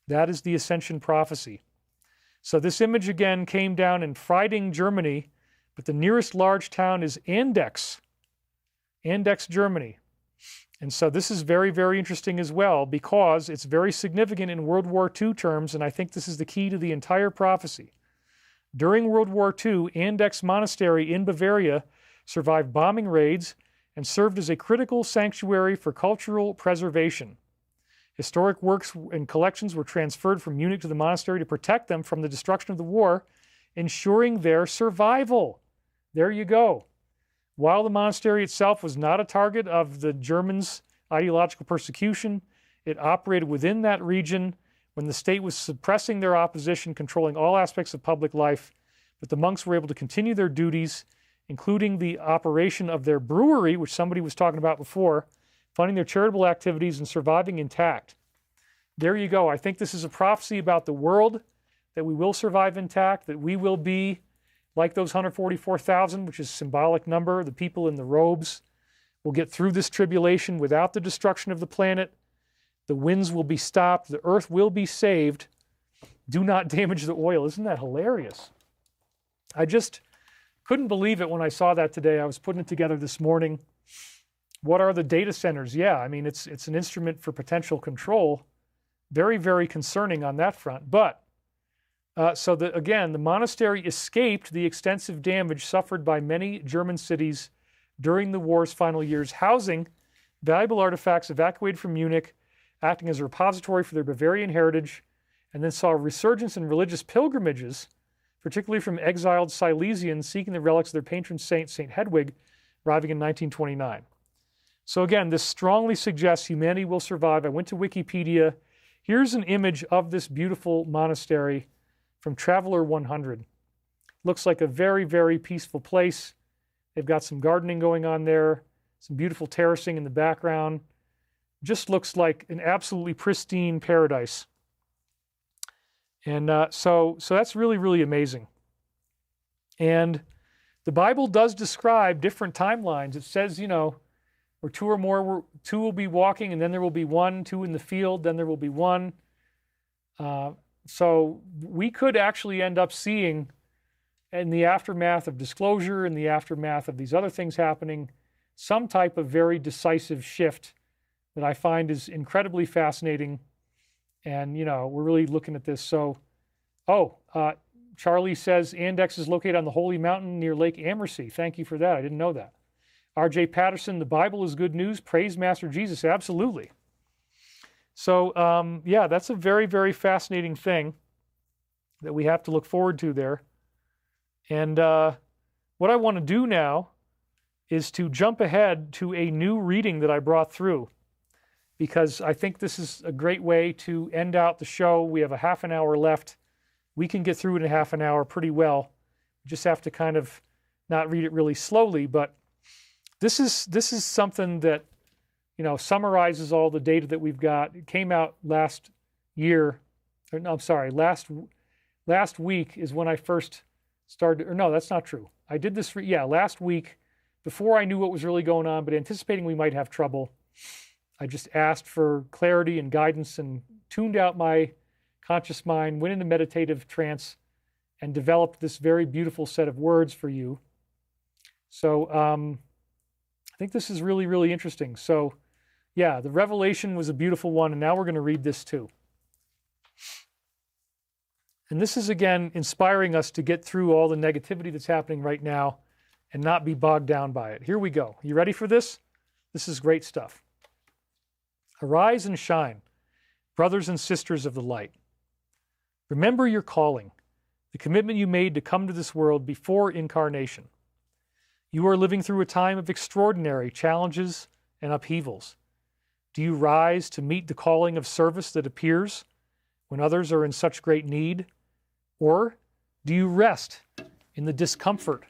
That is the ascension prophecy. So this image again came down in Freiding, Germany, but the nearest large town is Andex, Germany. And so this is very, very interesting as well, because it's very significant in World War II terms, and I think this is the key to the entire prophecy. During World War II, Andex Monastery in Bavaria survived bombing raids and served as a critical sanctuary for cultural preservation. Historic works and collections were transferred from Munich to the monastery to protect them from the destruction of the war, ensuring their survival. There you go. While the monastery itself was not a target of the Germans' ideological persecution, it operated within that region when the state was suppressing their opposition, controlling all aspects of public life. But the monks were able to continue their duties, including the operation of their brewery, which somebody was talking about before, funding their charitable activities and surviving intact. There you go. I think this is a prophecy about the world, that we will survive intact, that we will be like those 144,000, which is a symbolic number. The people in the robes will get through this tribulation without the destruction of the planet. The winds will be stopped. The earth will be saved. Do not damage the oil. Isn't that hilarious? I just couldn't believe it when I saw that today. I was putting it together this morning. What are the data centers? Yeah, I mean, it's an instrument for potential control. Very, very concerning on that front. But, again, the monastery escaped the extensive damage suffered by many German cities during the war's final years, housing valuable artifacts evacuated from Munich, acting as a repository for their Bavarian heritage, and then saw a resurgence in religious pilgrimages, particularly from exiled Silesians seeking the relics of their patron saint, St. Hedwig, arriving in 1929. So again, this strongly suggests humanity will survive. I went to Wikipedia. Here's an image of this beautiful monastery from Traveler 100. Looks like a very, very peaceful place. They've got some gardening going on there, some beautiful terracing in the background. Just looks like an absolutely pristine paradise. And so that's really, really amazing. And the Bible does describe different timelines. It says, you know, where two or more, two will be walking, and then there will be one, two in the field, then there will be one. So we could actually end up seeing, in the aftermath of disclosure, in the aftermath of these other things happening, some type of very decisive shift that I find is incredibly fascinating. And, you know, we're really looking at this. So, Charlie says Andex is located on the Holy Mountain near Lake Amersey. Thank you for that. I didn't know that. R.J. Patterson, the Bible is good news. Praise Master Jesus. Absolutely. So, yeah, that's a very, very fascinating thing that we have to look forward to there. And what I want to do now is to jump ahead to a new reading that I brought through, because I think this is a great way to end out the show. We have a half an hour left. We can get through it in a half an hour pretty well. We just have to kind of not read it really slowly, but this is something that, you know, summarizes all the data that we've got. It came out last year, or no, I'm sorry, last week is when I first started, or no, that's not true. I did this, last week, before I knew what was really going on, but anticipating we might have trouble. I just asked for clarity and guidance and tuned out my conscious mind, went into meditative trance, and developed this very beautiful set of words for you. So I think this is really, really interesting. So yeah, the revelation was a beautiful one, and now we're going to read this too. And this is, again, inspiring us to get through all the negativity that's happening right now and not be bogged down by it. Here we go. You ready for this? This is great stuff. Arise and shine, brothers and sisters of the light. Remember your calling, the commitment you made to come to this world before incarnation. You are living through a time of extraordinary challenges and upheavals. Do you rise to meet the calling of service that appears when others are in such great need? Or do you rest in the discomfort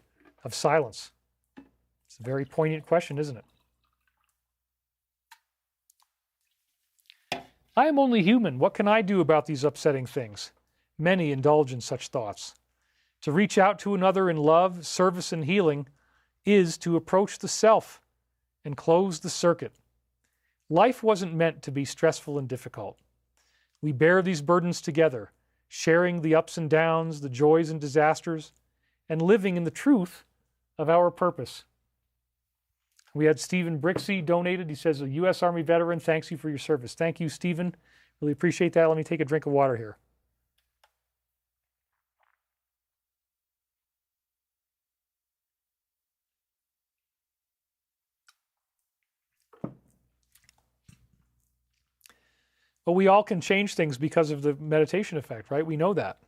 of silence? It's a very poignant question, isn't it? I am only human. What can I do about these upsetting things? Many indulge in such thoughts. To reach out to another in love, service, and healing is to approach the self and close the circuit. Life wasn't meant to be stressful and difficult. We bear these burdens together, sharing the ups and downs, the joys and disasters, and living in the truth of our purpose. We had Stephen Brixey donated. He says, a U.S. Army veteran, thanks you for your service. Thank you, Stephen. Really appreciate that. Let me take a drink of water here. But we all can change things because of the meditation effect, right? We know that.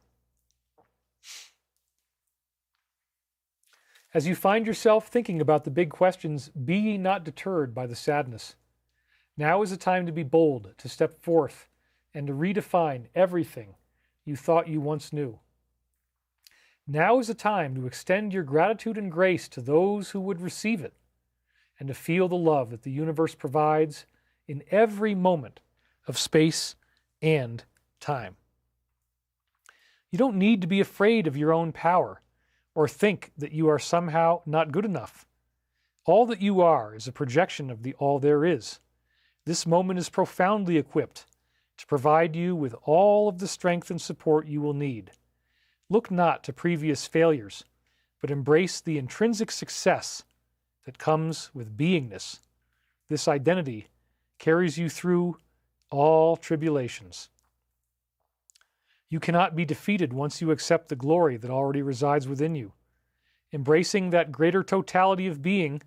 As you find yourself thinking about the big questions, be ye not deterred by the sadness. Now is the time to be bold, to step forth, and to redefine everything you thought you once knew. Now is the time to extend your gratitude and grace to those who would receive it, and to feel the love that the universe provides in every moment of space and time. You don't need to be afraid of your own power or think that you are somehow not good enough. All that you are is a projection of the all there is. This moment is profoundly equipped to provide you with all of the strength and support you will need. Look not to previous failures, but embrace the intrinsic success that comes with beingness. This identity carries you through all tribulations. You cannot be defeated once you accept the glory that already resides within you. Embracing that greater totality of being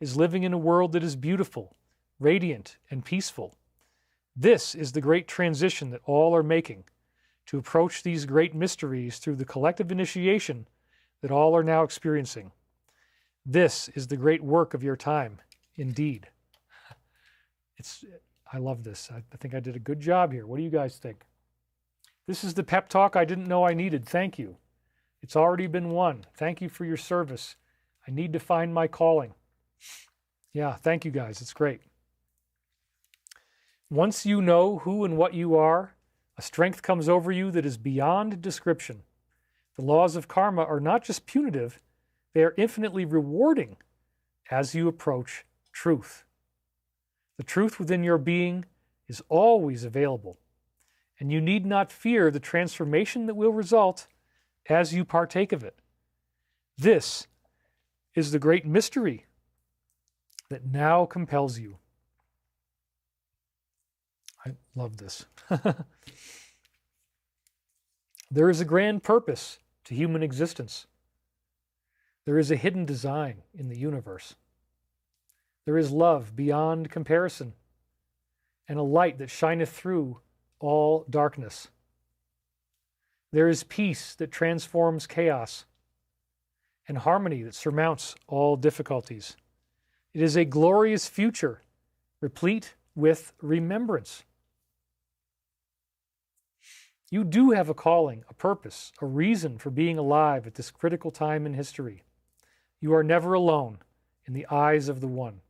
is living in a world that is beautiful, radiant, and peaceful. This is the great transition that all are making, to approach these great mysteries through the collective initiation that all are now experiencing. This is the great work of your time, indeed. I love this. I think I did a good job here. What do you guys think? This is the pep talk I didn't know I needed. Thank you. It's already been won. Thank you for your service. I need to find my calling. Yeah, thank you guys. It's great. Once you know who and what you are, a strength comes over you that is beyond description. The laws of karma are not just punitive, they are infinitely rewarding as you approach truth. The truth within your being is always available, and you need not fear the transformation that will result as you partake of it. This is the great mystery that now compels you. I love this. There is a grand purpose to human existence. There is a hidden design in the universe. There is love beyond comparison, and a light that shineth through all darkness. There is peace that transforms chaos, and harmony that surmounts all difficulties. It is a glorious future, replete with remembrance. You do have a calling, a purpose, a reason for being alive at this critical time in history. You are never alone in the eyes of the One.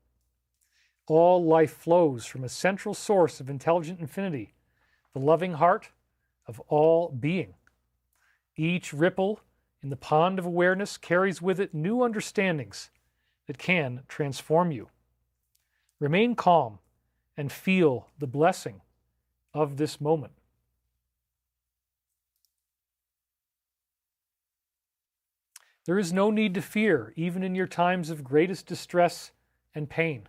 All life flows from a central source of intelligent infinity, the loving heart of all being. Each ripple in the pond of awareness carries with it new understandings that can transform you. Remain calm and feel the blessing of this moment. There is no need to fear, even in your times of greatest distress and pain.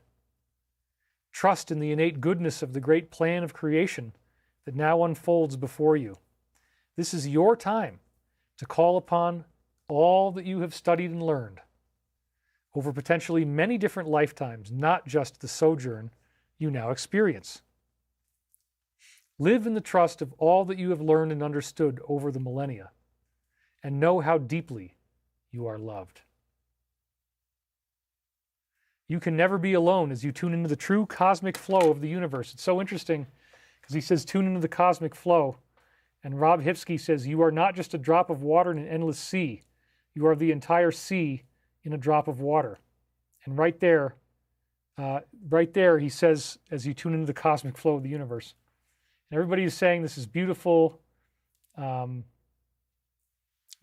Trust in the innate goodness of the great plan of creation that now unfolds before you. This is your time to call upon all that you have studied and learned over potentially many different lifetimes, not just the sojourn you now experience. Live in the trust of all that you have learned and understood over the millennia, and know how deeply you are loved. You can never be alone as you tune into the true cosmic flow of the universe. It's so interesting because he says, tune into the cosmic flow. And Rob Hipsky says, you are not just a drop of water in an endless sea. You are the entire sea in a drop of water. And right there, he says, as you tune into the cosmic flow of the universe, and everybody is saying this is beautiful.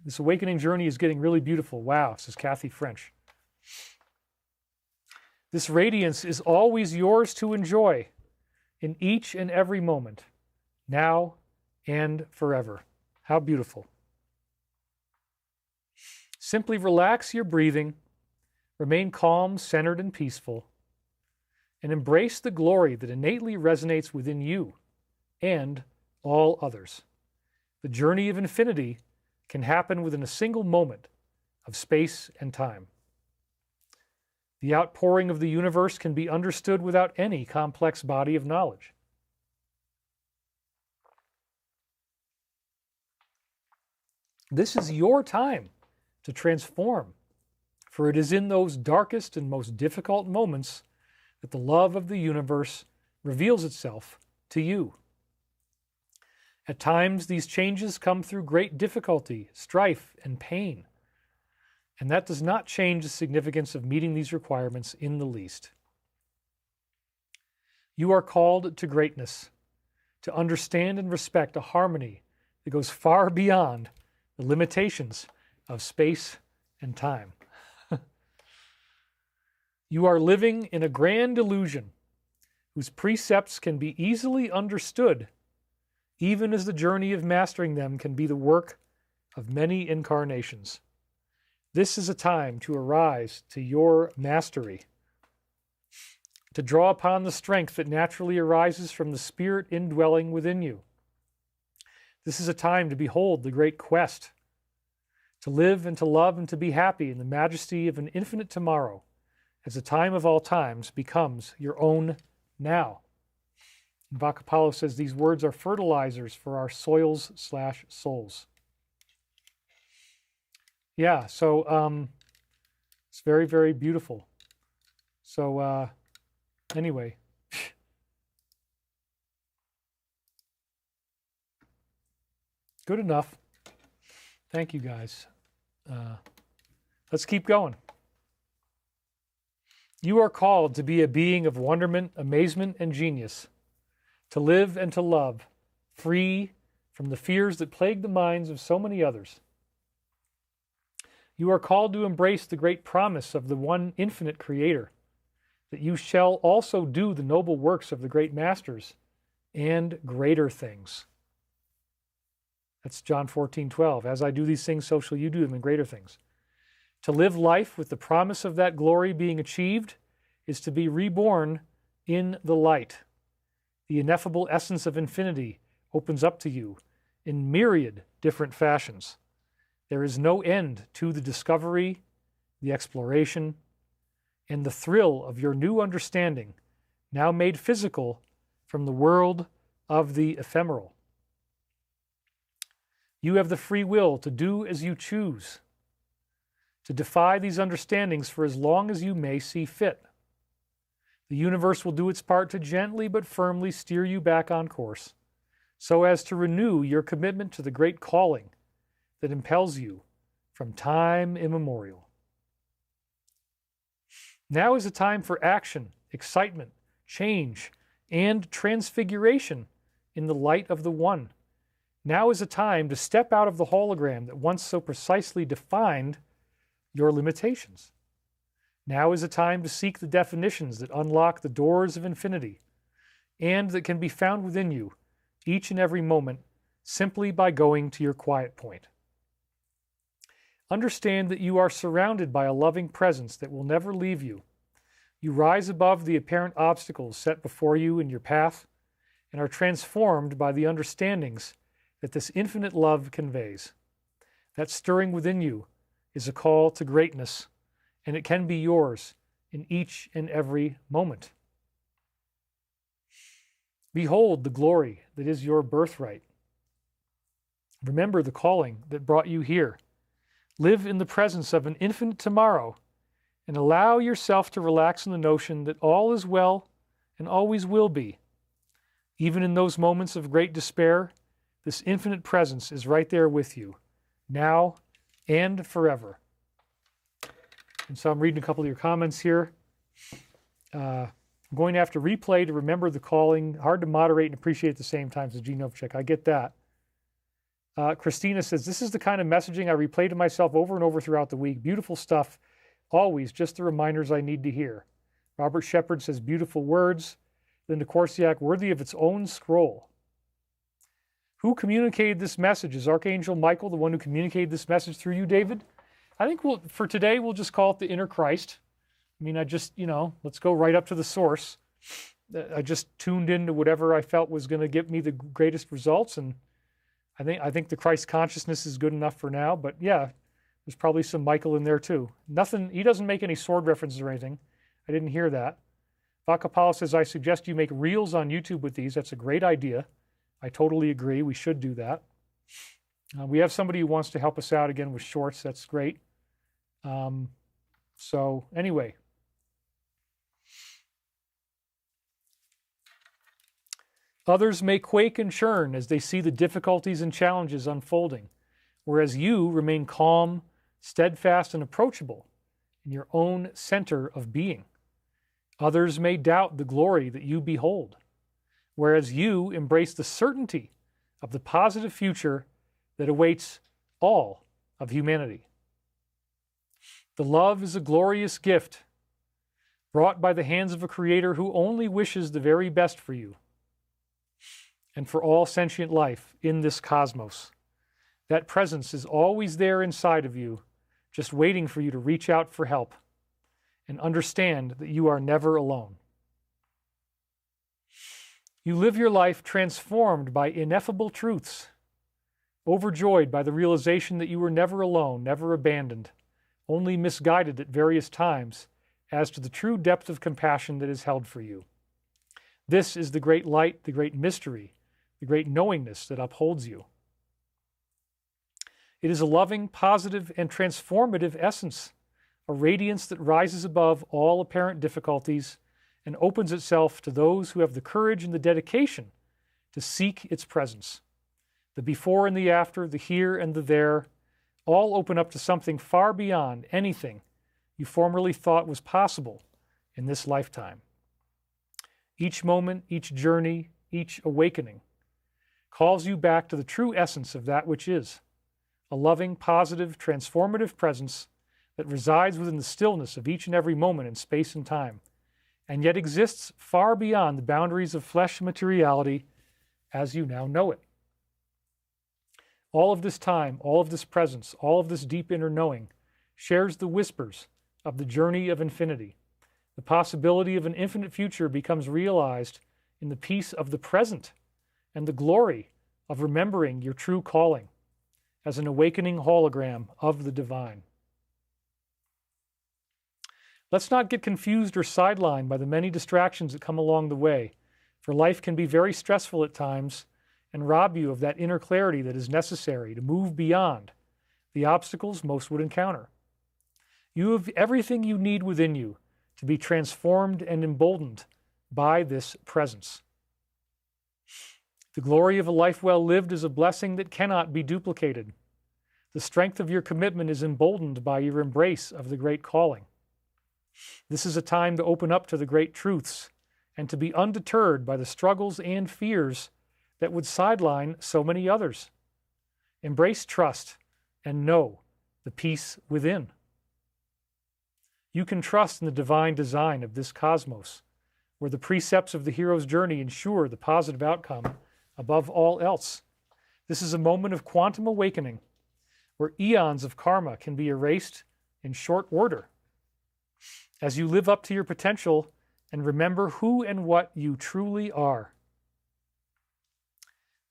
This awakening journey is getting really beautiful. Wow, says Kathy French. This radiance is always yours to enjoy in each and every moment, now and forever. How beautiful. Simply relax your breathing, remain calm, centered, and peaceful, and embrace the glory that innately resonates within you and all others. The journey of infinity can happen within a single moment of space and time. The outpouring of the universe can be understood without any complex body of knowledge. This is your time to transform, for it is in those darkest and most difficult moments that the love of the universe reveals itself to you. At times, these changes come through great difficulty, strife, and pain. And that does not change the significance of meeting these requirements in the least. You are called to greatness, to understand and respect a harmony that goes far beyond the limitations of space and time. You are living in a grand illusion whose precepts can be easily understood, even as the journey of mastering them can be the work of many incarnations. This is a time to arise to your mastery, to draw upon the strength that naturally arises from the Spirit indwelling within you. This is a time to behold the great quest, to live and to love and to be happy in the majesty of an infinite tomorrow, as the time of all times becomes your own now. And Vakapalo says these words are fertilizers for our soils/souls. Yeah, so it's very, very beautiful. So anyway, good enough. Thank you, guys. Let's keep going. You are called to be a being of wonderment, amazement, and genius, to live and to love, free from the fears that plague the minds of so many others. You are called to embrace the great promise of the one infinite Creator, that you shall also do the noble works of the great masters and greater things. That's John 14:12. As I do these things, so shall you do them, and greater things. To live life with the promise of that glory being achieved is to be reborn in the light. The ineffable essence of infinity opens up to you in myriad different fashions. There is no end to the discovery, the exploration, and the thrill of your new understanding, now made physical from the world of the ephemeral. You have the free will to do as you choose, to defy these understandings for as long as you may see fit. The universe will do its part to gently but firmly steer you back on course, so as to renew your commitment to the great calling that impels you from time immemorial. Now is a time for action, excitement, change, and transfiguration in the light of the One. Now is a time to step out of the hologram that once so precisely defined your limitations. Now is a time to seek the definitions that unlock the doors of infinity and that can be found within you each and every moment simply by going to your quiet point. Understand that you are surrounded by a loving presence that will never leave you. You rise above the apparent obstacles set before you in your path and are transformed by the understandings that this infinite love conveys. That stirring within you is a call to greatness, and it can be yours in each and every moment. Behold the glory that is your birthright. Remember the calling that brought you here. Live in the presence of an infinite tomorrow and allow yourself to relax in the notion that all is well and always will be. Even in those moments of great despair, this infinite presence is right there with you, now and forever. And so I'm reading a couple of your comments here. I'm going to have to replay to remember the calling. Hard to moderate and appreciate at the same time, says Gene Novacek. I get that. Christina says, this is the kind of messaging I replay to myself over and over throughout the week. Beautiful stuff. Always just the reminders I need to hear. Robert Shepard says, beautiful words. Linda Korsiak, worthy of its own scroll. Who communicated this message? Is Archangel Michael the one who communicated this message through you, David? I think for today, we'll just call it the inner Christ. I mean, I just, let's go right up to the source. I just tuned into whatever I felt was going to get me the greatest results. And I think the Christ consciousness is good enough for now. But yeah, there's probably some Michael in there too. Nothing, he doesn't make any sword references or anything. I didn't hear that. Vakapala says, I suggest you make reels on YouTube with these. That's a great idea. I totally agree. We should do that. We have somebody who wants to help us out again with shorts. That's great. So anyway. Others may quake and churn as they see the difficulties and challenges unfolding, whereas you remain calm, steadfast, and approachable in your own center of being. Others may doubt the glory that you behold, whereas you embrace the certainty of the positive future that awaits all of humanity. The love is a glorious gift brought by the hands of a Creator who only wishes the very best for you and for all sentient life in this cosmos. That presence is always there inside of you, just waiting for you to reach out for help and understand that you are never alone. You live your life transformed by ineffable truths, overjoyed by the realization that you were never alone, never abandoned, only misguided at various times as to the true depth of compassion that is held for you. This is the great light, the great mystery, the great knowingness that upholds you. It is a loving, positive, and transformative essence, a radiance that rises above all apparent difficulties and opens itself to those who have the courage and the dedication to seek its presence. The before and the after, the here and the there, all open up to something far beyond anything you formerly thought was possible in this lifetime. Each moment, each journey, each awakening calls you back to the true essence of that which is, a loving, positive, transformative presence that resides within the stillness of each and every moment in space and time, and yet exists far beyond the boundaries of flesh and materiality as you now know it. All of this time, all of this presence, all of this deep inner knowing shares the whispers of the journey of infinity. The possibility of an infinite future becomes realized in the peace of the present and the glory of remembering your true calling as an awakening hologram of the divine. Let's not get confused or sidelined by the many distractions that come along the way, for life can be very stressful at times and rob you of that inner clarity that is necessary to move beyond the obstacles most would encounter. You have everything you need within you to be transformed and emboldened by this presence. The glory of a life well lived is a blessing that cannot be duplicated. The strength of your commitment is emboldened by your embrace of the great calling. This is a time to open up to the great truths and to be undeterred by the struggles and fears that would sideline so many others. Embrace trust and know the peace within. You can trust in the divine design of this cosmos, where the precepts of the hero's journey ensure the positive outcome above all else. This is a moment of quantum awakening, where eons of karma can be erased in short order. As you live up to your potential and remember who and what you truly are.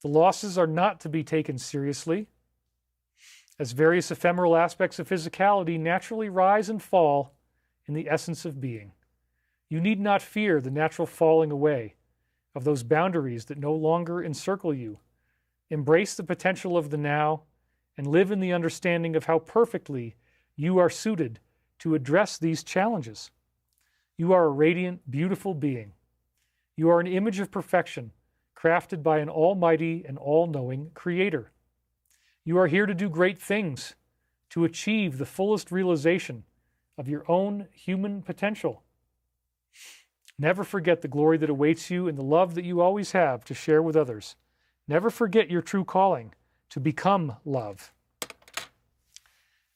The losses are not to be taken seriously, as various ephemeral aspects of physicality naturally rise and fall in the essence of being. You need not fear the natural falling away of those boundaries that no longer encircle you. Embrace the potential of the now and live in the understanding of how perfectly you are suited to address these challenges. You are a radiant, beautiful being. You are an image of perfection, crafted by an almighty and all-knowing Creator. You are here to do great things, to achieve the fullest realization of your own human potential. Never forget the glory that awaits you and the love that you always have to share with others. Never forget your true calling, to become love.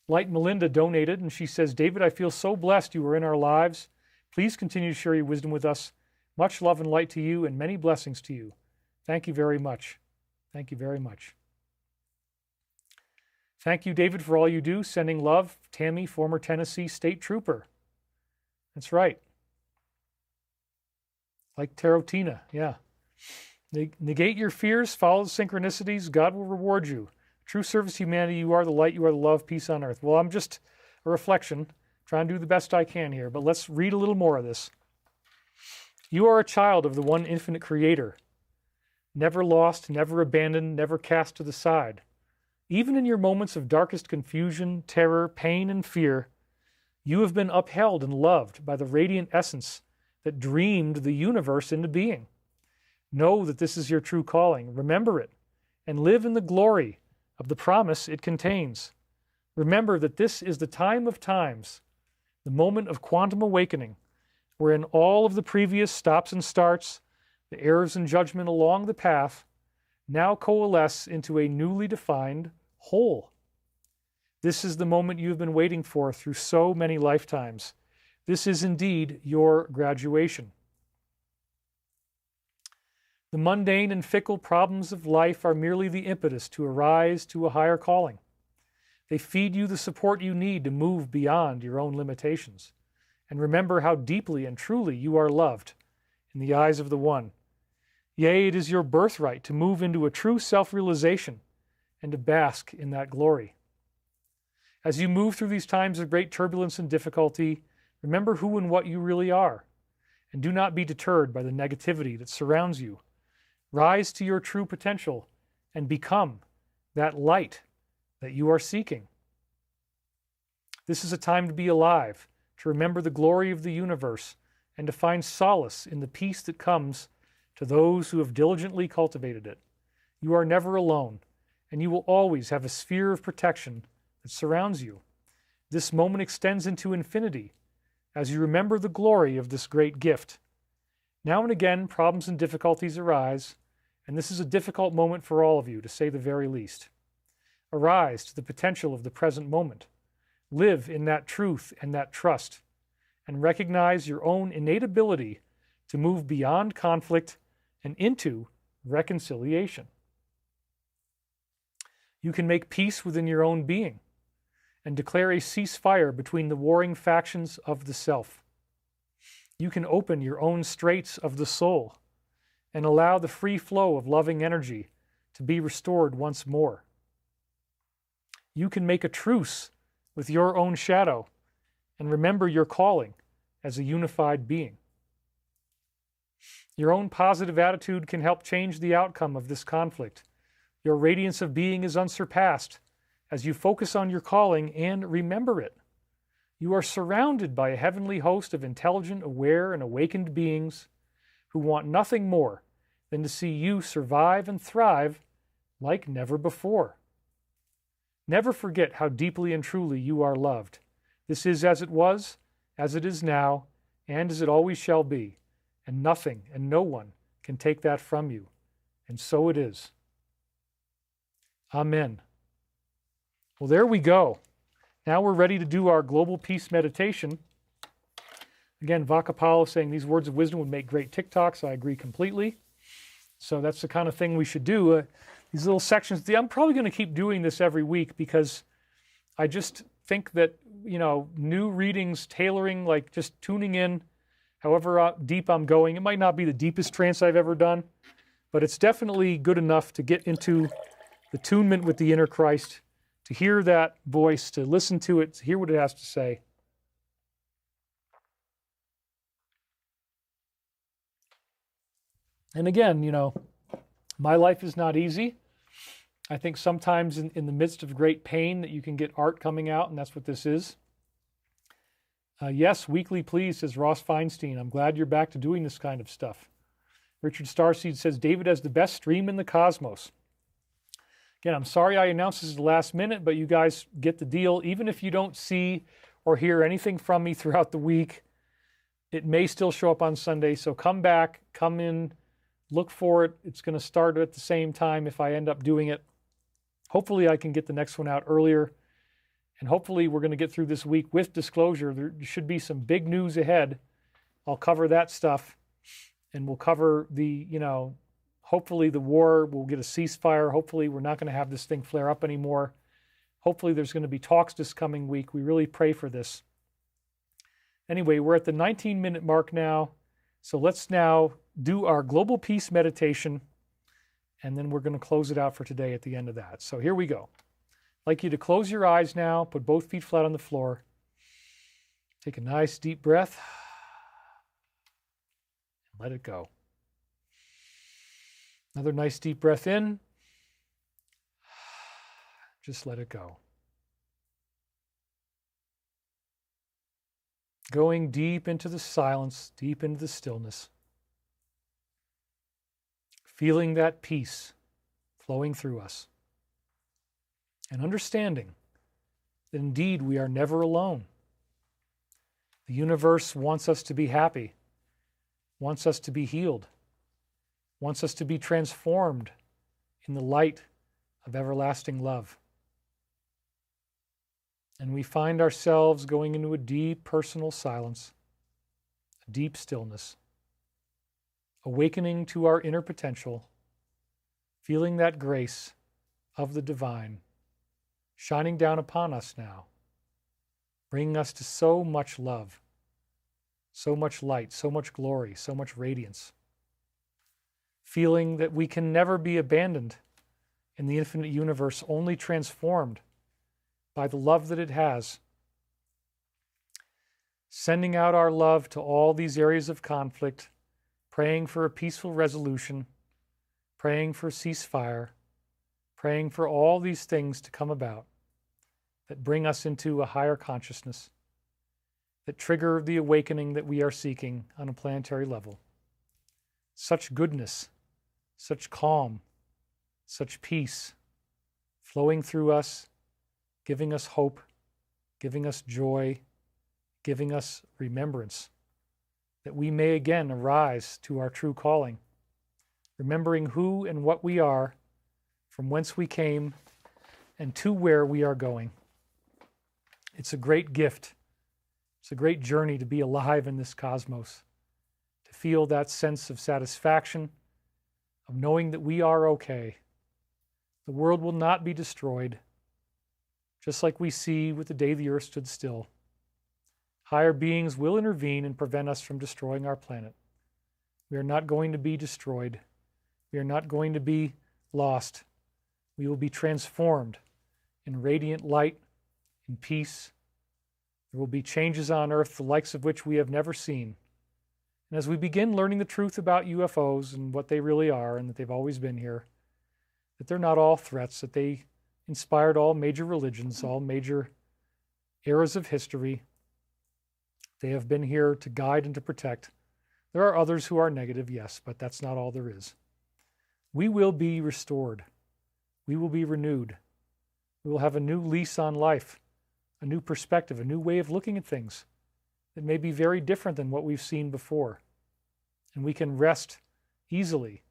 Light Melinda donated, and she says, David, I feel so blessed you are in our lives. Please continue to share your wisdom with us. Much love and light to you and many blessings to you. Thank you very much. Thank you very much. Thank you, David, for all you do. Sending love, Tammy, former Tennessee State Trooper. That's right. Like Tarotina, yeah. Negate your fears, follow the synchronicities, God will reward you. True service to humanity, you are the light, you are the love, peace on earth. Well, I'm just a reflection, trying to do the best I can here, but let's read a little more of this. You are a child of the one infinite creator, never lost, never abandoned, never cast to the side. Even in your moments of darkest confusion, terror, pain, and fear, you have been upheld and loved by the radiant essence that dreamed the universe into being. Know that this is your true calling. Remember it and live in the glory of the promise it contains. Remember that this is the time of times, the moment of quantum awakening, wherein all of the previous stops and starts, the errors and judgment along the path, now coalesce into a newly defined whole. This is the moment you have been waiting for through so many lifetimes. This is indeed your graduation. The mundane and fickle problems of life are merely the impetus to arise to a higher calling. They feed you the support you need to move beyond your own limitations. And remember how deeply and truly you are loved in the eyes of the One. Yea, it is your birthright to move into a true self-realization and to bask in that glory. As you move through these times of great turbulence and difficulty, remember who and what you really are, and do not be deterred by the negativity that surrounds you. Rise to your true potential and become that light that you are seeking. This is a time to be alive, to remember the glory of the universe, and to find solace in the peace that comes to those who have diligently cultivated it. You are never alone, and you will always have a sphere of protection that surrounds you. This moment extends into infinity as you remember the glory of this great gift. Now and again, problems and difficulties arise, and this is a difficult moment for all of you, to say the very least. Arise to the potential of the present moment. Live in that truth and that trust, and recognize your own innate ability to move beyond conflict and into reconciliation. You can make peace within your own being and declare a ceasefire between the warring factions of the self. You can open your own straits of the soul and allow the free flow of loving energy to be restored once more. You can make a truce with your own shadow and remember your calling as a unified being. Your own positive attitude can help change the outcome of this conflict. Your radiance of being is unsurpassed as you focus on your calling and remember it. You are surrounded by a heavenly host of intelligent, aware, and awakened beings who want nothing more than to see you survive and thrive like never before. Never forget how deeply and truly you are loved. This is as it was, as it is now, and as it always shall be, and nothing and no one can take that from you. And so it is. Amen. Well, there we go. Now we're ready to do our global peace meditation. Again, Vakapala saying these words of wisdom would make great TikToks. I agree completely. So that's the kind of thing we should do. These little sections. I'm probably going to keep doing this every week because I just think that, new readings, tailoring, like just tuning in, however deep I'm going. It might not be the deepest trance I've ever done, but it's definitely good enough to get into the attunement with the inner Christ, to hear that voice, to listen to it, to hear what it has to say. And again, my life is not easy. I think sometimes in the midst of great pain that you can get art coming out, and that's what this is. Yes, weekly please, says Ross Feinstein. I'm glad you're back to doing this kind of stuff. Richard Starseed says, David has the best stream in the cosmos. Again, I'm sorry I announced this at the last minute, but you guys get the deal. Even if you don't see or hear anything from me throughout the week, it may still show up on Sunday. So come back, come in, look for it. It's going to start at the same time if I end up doing it. Hopefully I can get the next one out earlier. And hopefully we're going to get through this week with disclosure. There should be some big news ahead. I'll cover that stuff. And we'll cover the, hopefully the war will get a ceasefire. Hopefully we're not going to have this thing flare up anymore. Hopefully there's going to be talks this coming week. We really pray for this. Anyway, we're at the 19-minute mark now. So let's now do our global peace meditation. And then we're going to close it out for today at the end of that. So here we go. I'd like you to close your eyes now. Put both feet flat on the floor. Take a nice deep breath. And let it go. Another nice deep breath in. Just let it go. Going deep into the silence, deep into the stillness. Feeling that peace flowing through us. And understanding that indeed we are never alone. The universe wants us to be happy, wants us to be healed, wants us to be transformed in the light of everlasting love. And we find ourselves going into a deep personal silence, a deep stillness, awakening to our inner potential, feeling that grace of the divine shining down upon us now, bringing us to so much love, so much light, so much glory, so much radiance. Feeling that we can never be abandoned in the infinite universe, only transformed by the love that it has. Sending out our love to all these areas of conflict, praying for a peaceful resolution, praying for ceasefire, praying for all these things to come about that bring us into a higher consciousness, that trigger the awakening that we are seeking on a planetary level. Such goodness, such calm, such peace flowing through us, giving us hope, giving us joy, giving us remembrance, that we may again arise to our true calling, remembering who and what we are, from whence we came, and to where we are going. It's a great gift. It's a great journey to be alive in this cosmos, to feel that sense of satisfaction, of knowing that we are okay. The world will not be destroyed, just like we see with the day the earth stood still. Higher beings will intervene and prevent us from destroying our planet. We are not going to be destroyed. We are not going to be lost. We will be transformed in radiant light, in peace. There will be changes on earth, the likes of which we have never seen. And as we begin learning the truth about UFOs and what they really are, and that they've always been here, that they're not all threats, that they inspired all major religions, all major eras of history. They have been here to guide and to protect. There are others who are negative, yes, but that's not all there is. We will be restored. We will be renewed. We will have a new lease on life, a new perspective, a new way of looking at things that may be very different than what we've seen before. And we can rest easily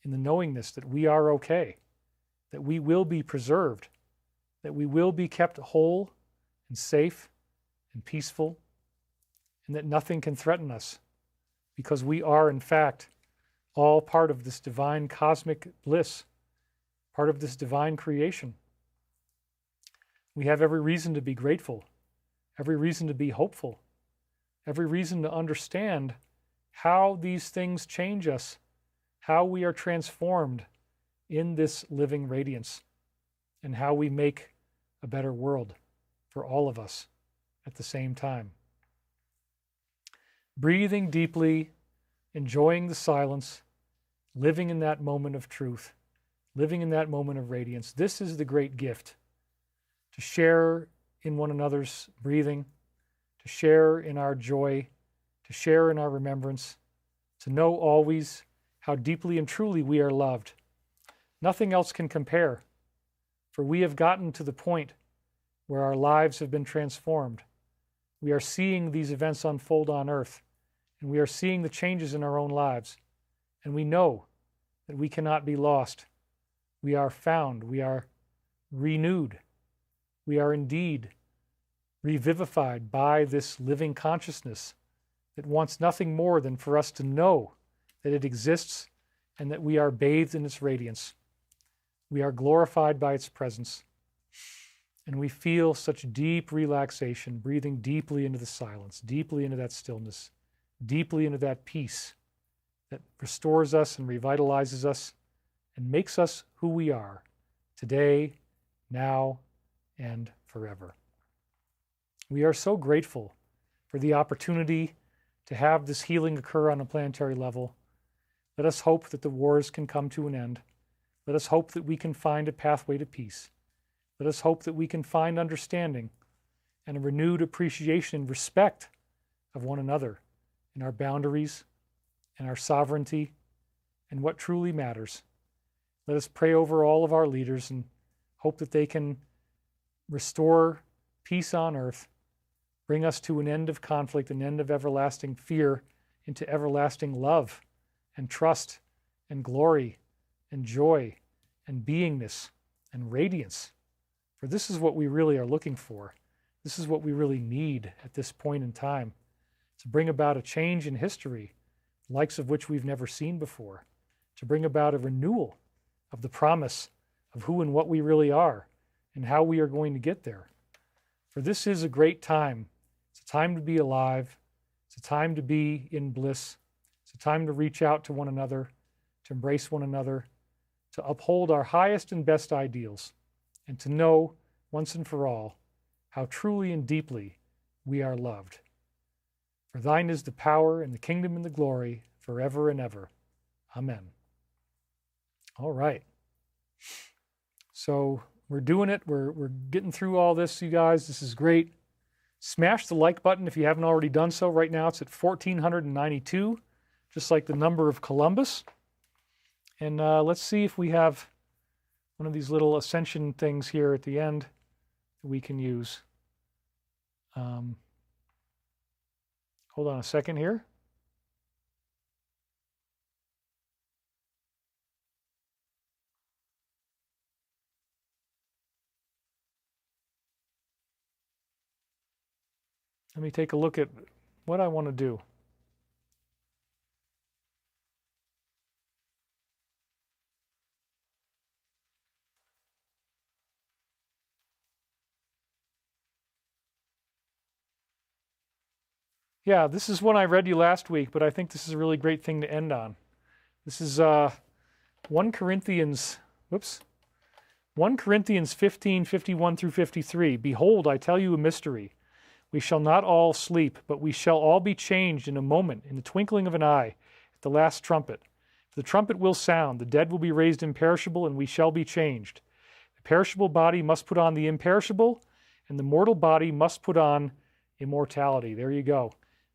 in the knowingness that we are okay, that we will be preserved, that we will be kept whole and safe and peaceful, and that nothing can threaten us, because we are, in fact, all part of this divine cosmic bliss, part of this divine creation. We have every reason to be grateful, every reason to be hopeful, every reason to understand how these things change us, how we are transformed in this living radiance, and how we make a better world for all of us at the same time. Breathing deeply, enjoying the silence, living in that moment of truth, living in that moment of radiance. This is the great gift, to share in one another's breathing, to share in our joy, to share in our remembrance, to know always how deeply and truly we are loved. Nothing else can compare, for we have gotten to the point where our lives have been transformed, We are seeing these events unfold on Earth, and we are seeing the changes in our own lives. And we know that we cannot be lost. We are found. We are renewed. We are indeed revivified by this living consciousness that wants nothing more than for us to know that it exists and that we are bathed in its radiance. We are glorified by its presence. And we feel such deep relaxation, breathing deeply into the silence, deeply into that stillness, deeply into that peace that restores us and revitalizes us and makes us who we are today, now, and forever. We are so grateful for the opportunity to have this healing occur on a planetary level. Let us hope that the wars can come to an end. Let us hope that we can find a pathway to peace. Let us hope that we can find understanding and a renewed appreciation and respect of one another in our boundaries and our sovereignty and what truly matters. Let us pray over all of our leaders and hope that they can restore peace on earth, bring us to an end of conflict, an end of everlasting fear, into everlasting love and trust and glory and joy and beingness and radiance. For this is what we really are looking for. This is what we really need at this point in time, to bring about a change in history, the likes of which we've never seen before, to bring about a renewal of the promise of who and what we really are and how we are going to get there. For this is a great time. It's a time to be alive. It's a time to be in bliss. It's a time to reach out to one another, to embrace one another, to uphold our highest and best ideals, and to know once and for all how truly and deeply we are loved. For thine is the power and the kingdom and the glory forever and ever. Amen. All right. So we're doing it. We're getting through all this, you guys. This is great. Smash the like button if you haven't already done so. Right now it's at 1,492, just like the number of Columbus. And let's see if we have one of these little ascension things here at the end that we can use. Hold on a second here. Let me take a look at what I want to do. Yeah, this is one I read you last week, but I think this is a really great thing to end on. This is 1 Corinthians 15, 51 through 53. Behold, I tell you a mystery. We shall not all sleep, but we shall all be changed in a moment, in the twinkling of an eye, at the last trumpet. For the trumpet will sound, the dead will be raised imperishable, and we shall be changed. The perishable body must put on the imperishable, and the mortal body must put on immortality. There you go.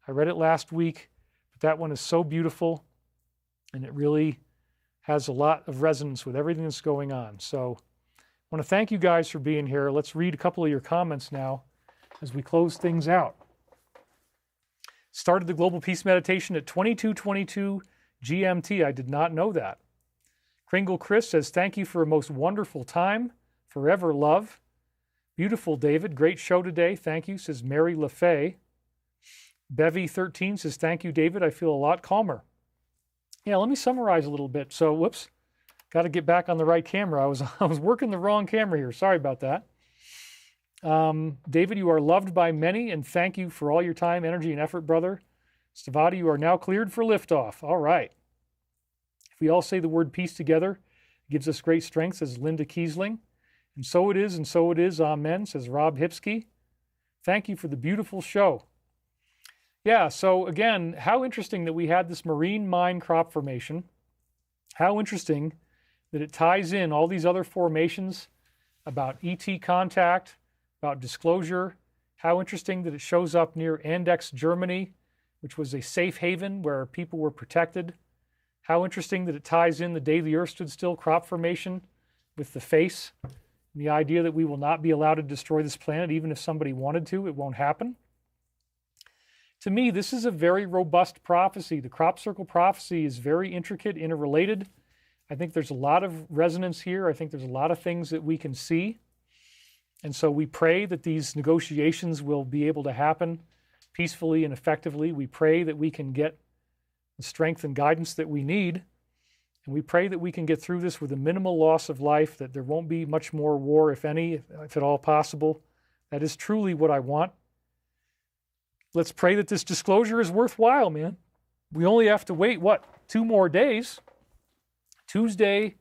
I read it last week, but that one is so beautiful, and it really has a lot of resonance with everything that's going on. So I want to thank you guys for being here. Let's read a couple of your comments now as we close things out. Started the Global Peace Meditation at 22:22 GMT. I did not know that. Kringle Chris says, thank you for a most wonderful time. Forever love. Beautiful, David. Great show today. Thank you, says Mary LaFay. Bevy13 says, thank you, David. I feel a lot calmer. Yeah, let me summarize a little bit. So, whoops, got to get back on the right camera. I was working the wrong camera here. Sorry about that. David, you are loved by many, and thank you for all your time, energy, and effort, brother. Stavati, you are now cleared for liftoff. All right. If we all say the word peace together, it gives us great strength, says Linda Kiesling. And so it is, amen, says Rob Hipsky. Thank you for the beautiful show. Yeah, so again, how interesting that we had this marine mine crop formation. How interesting that it ties in all these other formations about ET contact, about disclosure. How interesting that it shows up near Andex, Germany, which was a safe haven where people were protected. How interesting that it ties in the day the earth stood still crop formation with the face, and the idea that we will not be allowed to destroy this planet even if somebody wanted to. It won't happen. to me, this is a very robust prophecy. The crop circle prophecy is very intricate, interrelated. I think there's a lot of resonance here. I think there's a lot of things that we can see. And so we pray that these negotiations will be able to happen peacefully and effectively. We pray that we can get the strength and guidance that we need. And we pray that we can get through this with a minimal loss of life, that there won't be much more war, if any, if at all possible. That is truly what I want. Let's pray that this disclosure is worthwhile, man. We only have to wait, 2 more days? Tuesday.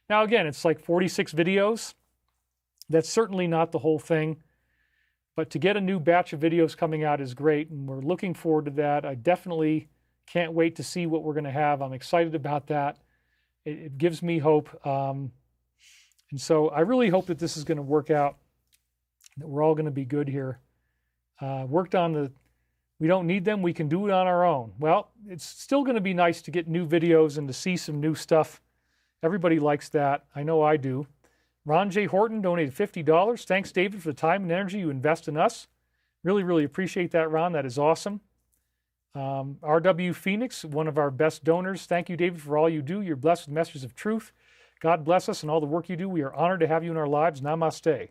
Now, again, it's like 46 videos. That's certainly not the whole thing. But to get a new batch of videos coming out is great, and we're looking forward to that. I definitely can't wait to see what we're going to have. I'm excited about that. It gives me hope. And so I really hope that this is going to work out, that we're all going to be good here. Worked on we don't need them, we can do it on our own. Well, it's still going to be nice to get new videos and to see some new stuff. Everybody likes that. I know I do. Ron J. Horton donated $50. Thanks, David, for the time and energy you invest in us. Really, really appreciate that, Ron. That is awesome. R.W. Phoenix, one of our best donors. Thank you, David, for all you do. You're blessed with messages of truth. God bless us and all the work you do. We are honored to have you in our lives. Namaste.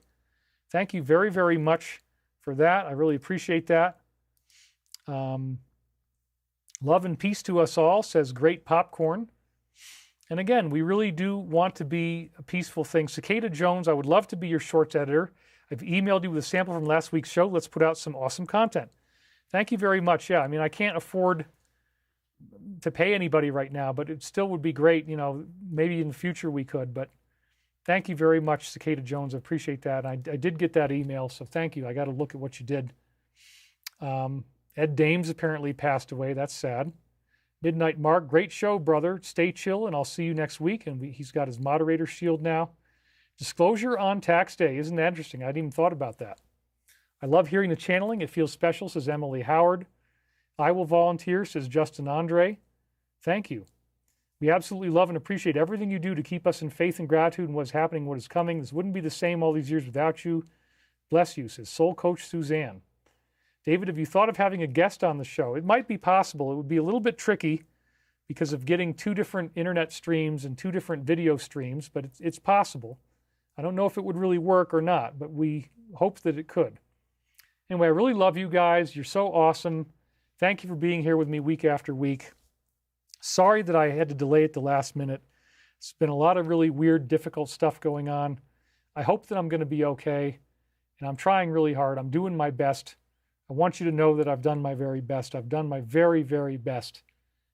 Thank you very, very much for that. I really appreciate that. Love and peace to us all, says Great Popcorn. And again, we really do want to be a peaceful thing. Cicada Jones, I would love to be your shorts editor. I've emailed you with a sample from last week's show. Let's put out some awesome content. Thank you very much. Yeah, I mean, I can't afford to pay anybody right now, but it still would be great. You know, maybe in the future we could. But thank you very much, Cicada Jones. I appreciate that. I did get that email, so thank you. I got to look at what you did. Ed Dames apparently passed away. That's sad. Midnight Mark, great show, brother. Stay chill, and I'll see you next week. And he's got his moderator shield now. Disclosure on tax day. Isn't that interesting? I hadn't even thought about that. I love hearing the channeling. It feels special, says Emily Howard. I will volunteer, says Justin Andre. Thank you. We absolutely love and appreciate everything you do to keep us in faith and gratitude in what's happening, what is coming. This wouldn't be the same all these years without you. Bless you, says Soul Coach Suzanne. David, have you thought of having a guest on the show? It might be possible. It would be a little bit tricky because of getting 2 different internet streams and 2 different video streams, but it's possible. I don't know if it would really work or not, but we hope that it could. Anyway, I really love you guys. You're so awesome. Thank you for being here with me week after week. Sorry that I had to delay it the last minute. It's been a lot of really weird, difficult stuff going on. I hope that I'm going to be okay, and I'm trying really hard. I'm doing my best. I want you to know that I've done my very best. I've done my very, very best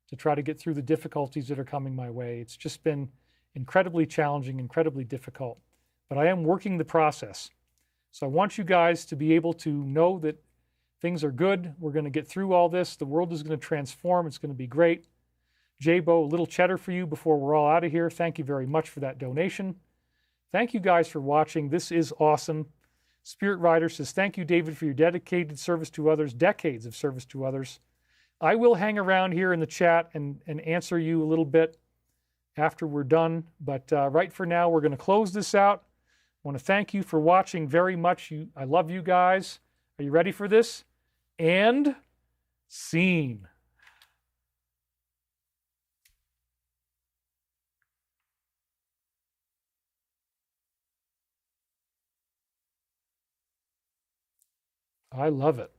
to try to get through the difficulties that are coming my way. It's just been incredibly challenging, incredibly difficult. But I am working the process. So I want you guys to be able to know that things are good. We're going to get through all this. The world is going to transform. It's going to be great. J-Bo, a little cheddar for you before we're all out of here. Thank you very much for that donation. Thank you guys for watching. This is awesome. Spirit Rider says, thank you, David, for your dedicated service to others, decades of service to others. I will hang around here in the chat and answer you a little bit after we're done. But right for now, we're going to close this out. I want to thank you for watching very much. I love you guys. Are you ready for this? And scene. I love it.